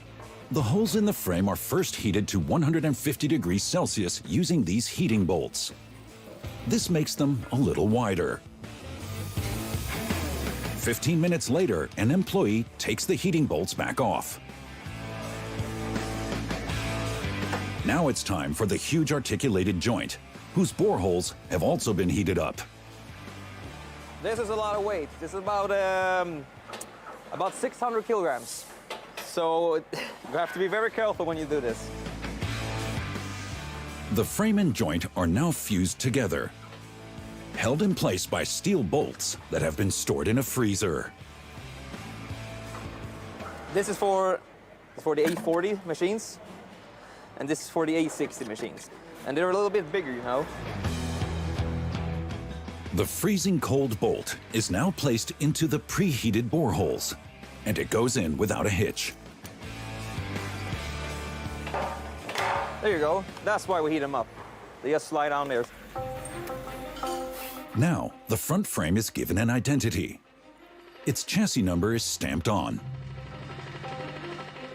The holes in the frame are first heated to 150 degrees Celsius using these heating bolts. This makes them a little wider. 15 minutes later, an employee takes the heating bolts back off. Now it's time for the huge articulated joint, whose bore holes have also been heated up. This is a lot of weight. This is about 600 kilograms. So you have to be very careful when you do this. The frame and joint are now fused together, held in place by steel bolts that have been stored in a freezer. This is for the A40 machines, and this is for the A60 machines. And they're a little bit bigger, you know. The freezing cold bolt is now placed into the preheated bore holes, and it goes in without a hitch. There you go. That's why we heat them up. They just slide down there. Now, the front frame is given an identity. Its chassis number is stamped on.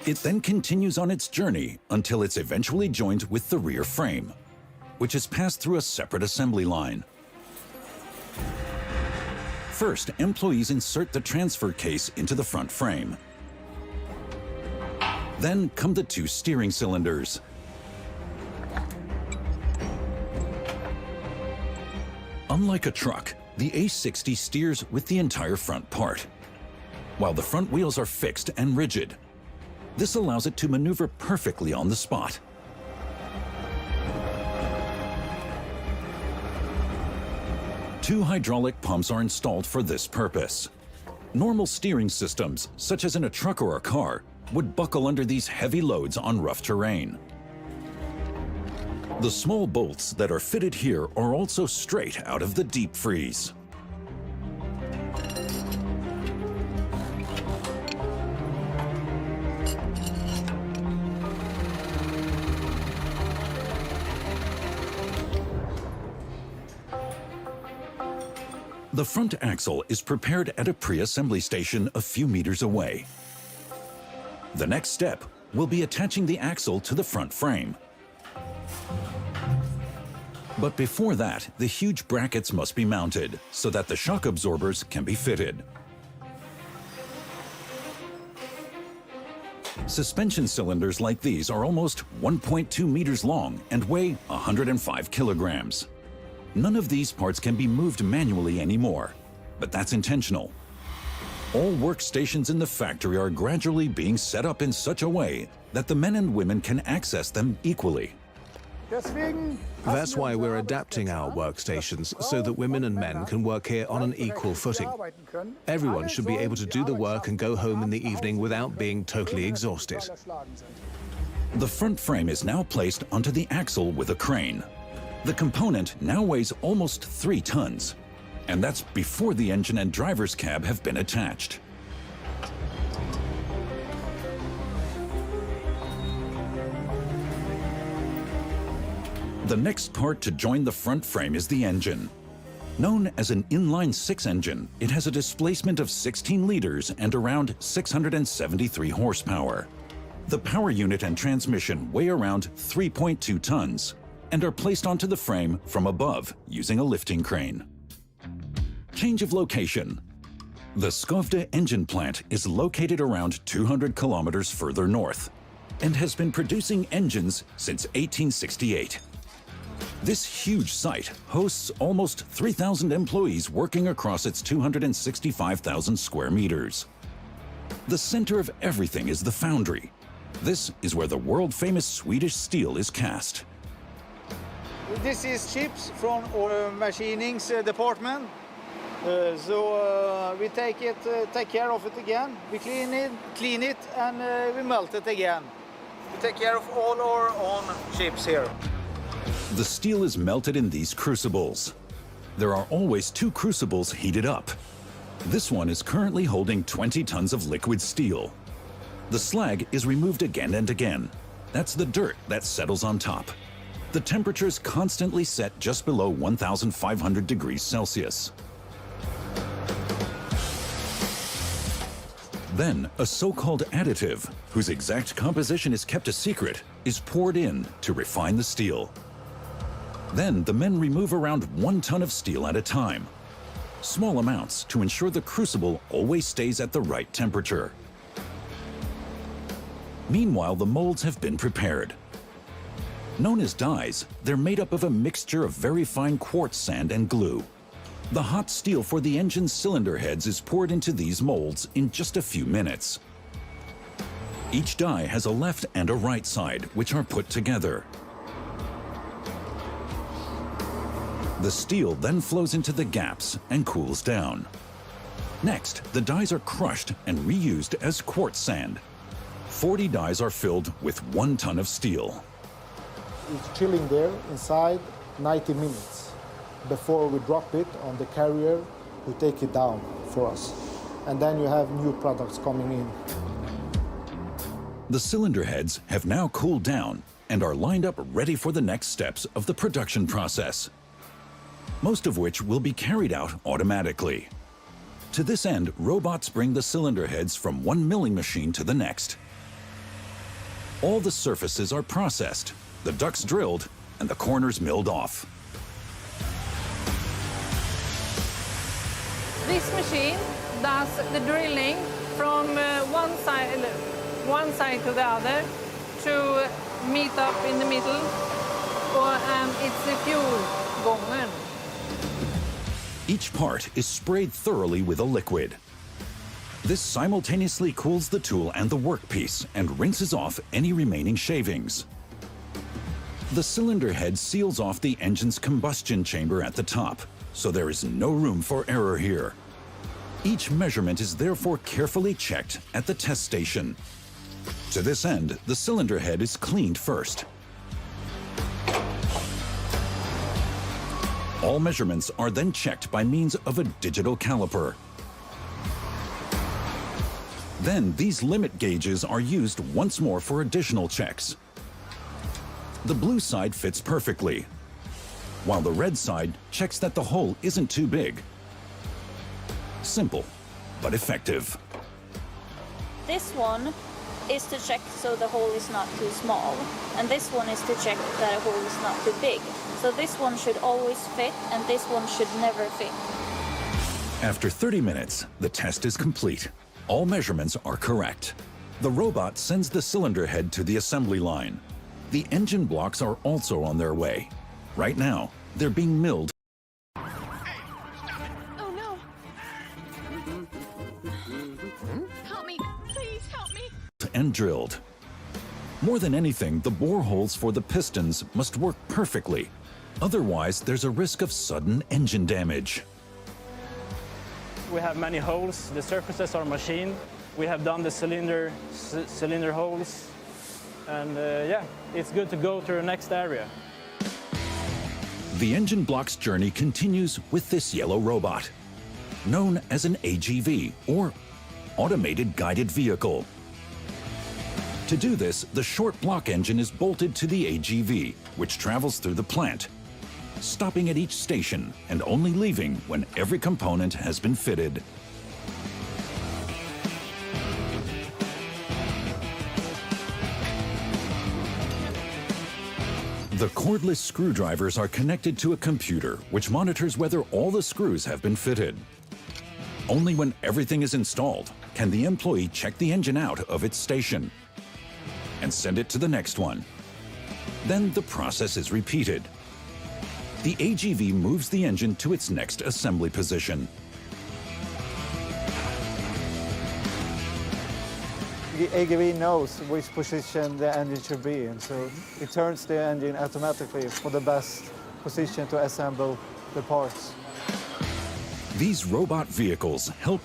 It then continues on its journey until it's eventually joined with the rear frame, which is passed through a separate assembly line. First, employees insert the transfer case into the front frame. Then come the two steering cylinders. Unlike a truck, the A60 steers with the entire front part, while the front wheels are fixed and rigid. This allows it to maneuver perfectly on the spot. Two hydraulic pumps are installed for this purpose. Normal steering systems, such as in a truck or a car, would buckle under these heavy loads on rough terrain. The small bolts that are fitted here are also straight out of the deep freeze. The front axle is prepared at a pre-assembly station a few meters away. The next step will be attaching the axle to the front frame. But before that, the huge brackets must be mounted so that the shock absorbers can be fitted. Suspension cylinders like these are almost 1.2 meters long and weigh 105 kilograms. None of these parts can be moved manually anymore, but that's intentional. All workstations in the factory are gradually being set up in such a way that the men and women can access them equally. That's why we're adapting our workstations so that women and men can work here on an equal footing. Everyone should be able to do the work and go home in the evening without being totally exhausted. The front frame is now placed onto the axle with a crane. The component now weighs almost 3 tons, and that's before the engine and driver's cab have been attached. The next part to join the front frame is the engine. Known as an inline-6 engine, it has a displacement of 16 liters and around 673 horsepower. The power unit and transmission weigh around 3.2 tons and are placed onto the frame from above using a lifting crane. Change of location. The Skovda engine plant is located around 200 kilometers further north and has been producing engines since 1868. This huge site hosts almost 3,000 employees working across its 265,000 square meters. The center of everything is the foundry. This is where the world-famous Swedish steel is cast. This is chips from our machining department. We take care of it again. We clean it, and we melt it again. We take care of all our own chips here. The steel is melted in these crucibles. There are always 2 crucibles heated up. This one is currently holding 20 tons of liquid steel. The slag is removed again and again. That's the dirt that settles on top. The temperature is constantly set just below 1,500 degrees Celsius. Then, a so-called additive, whose exact composition is kept a secret, is poured in to refine the steel. Then, the men remove around 1 ton of steel at a time. Small amounts to ensure the crucible always stays at the right temperature. Meanwhile, the molds have been prepared. Known as dies, they're made up of a mixture of very fine quartz sand and glue. The hot steel for the engine's cylinder heads is poured into these molds in just a few minutes. Each die has a left and a right side, which are put together. The steel then flows into the gaps and cools down. Next, the dies are crushed and reused as quartz sand. 40 dies are filled with 1 ton of steel. It's chilling there inside 90 minutes before we drop it on the carrier who take it down for us. And then you have new products coming in. The cylinder heads have now cooled down and are lined up ready for the next steps of the production process, most of which will be carried out automatically. To this end, robots bring the cylinder heads from one milling machine to the next. All the surfaces are processed, the ducts drilled, and the corners milled off. This machine does the drilling from one side to the other to meet up in the middle, and it's the fuel gången. Each part is sprayed thoroughly with a liquid. This simultaneously cools the tool and the workpiece and rinses off any remaining shavings. The cylinder head seals off the engine's combustion chamber at the top, so there is no room for error here. Each measurement is therefore carefully checked at the test station. To this end, the cylinder head is cleaned first. All measurements are then checked by means of a digital caliper. Then these limit gauges are used once more for additional checks. The blue side fits perfectly, while the red side checks that the hole isn't too big. Simple, but effective. This one is to check so the hole is not too small, and this one is to check that a hole is not too big. So this one should always fit, and this one should never fit. After 30 minutes, the test is complete. All measurements are correct. The robot sends the cylinder head to the assembly line. The engine blocks are also on their way. Right now, they're being milled. Oh no! Help me! Please help me! And drilled. More than anything, the bore holes for the pistons must work perfectly. Otherwise, there's a risk of sudden engine damage. We have many holes. The surfaces are machined. We have done the cylinder holes. And yeah, it's good to go to the next area. The engine block's journey continues with this yellow robot, known as an AGV, or Automated Guided Vehicle. To do this, the short block engine is bolted to the AGV, which travels through the plant, stopping at each station and only leaving when every component has been fitted. The cordless screwdrivers are connected to a computer which monitors whether all the screws have been fitted. Only when everything is installed can the employee check the engine out of its station and send it to the next one. Then the process is repeated. The AGV moves the engine to its next assembly position. The AGV knows which position the engine should be in, so it turns the engine automatically for the best position to assemble the parts. These robot vehicles help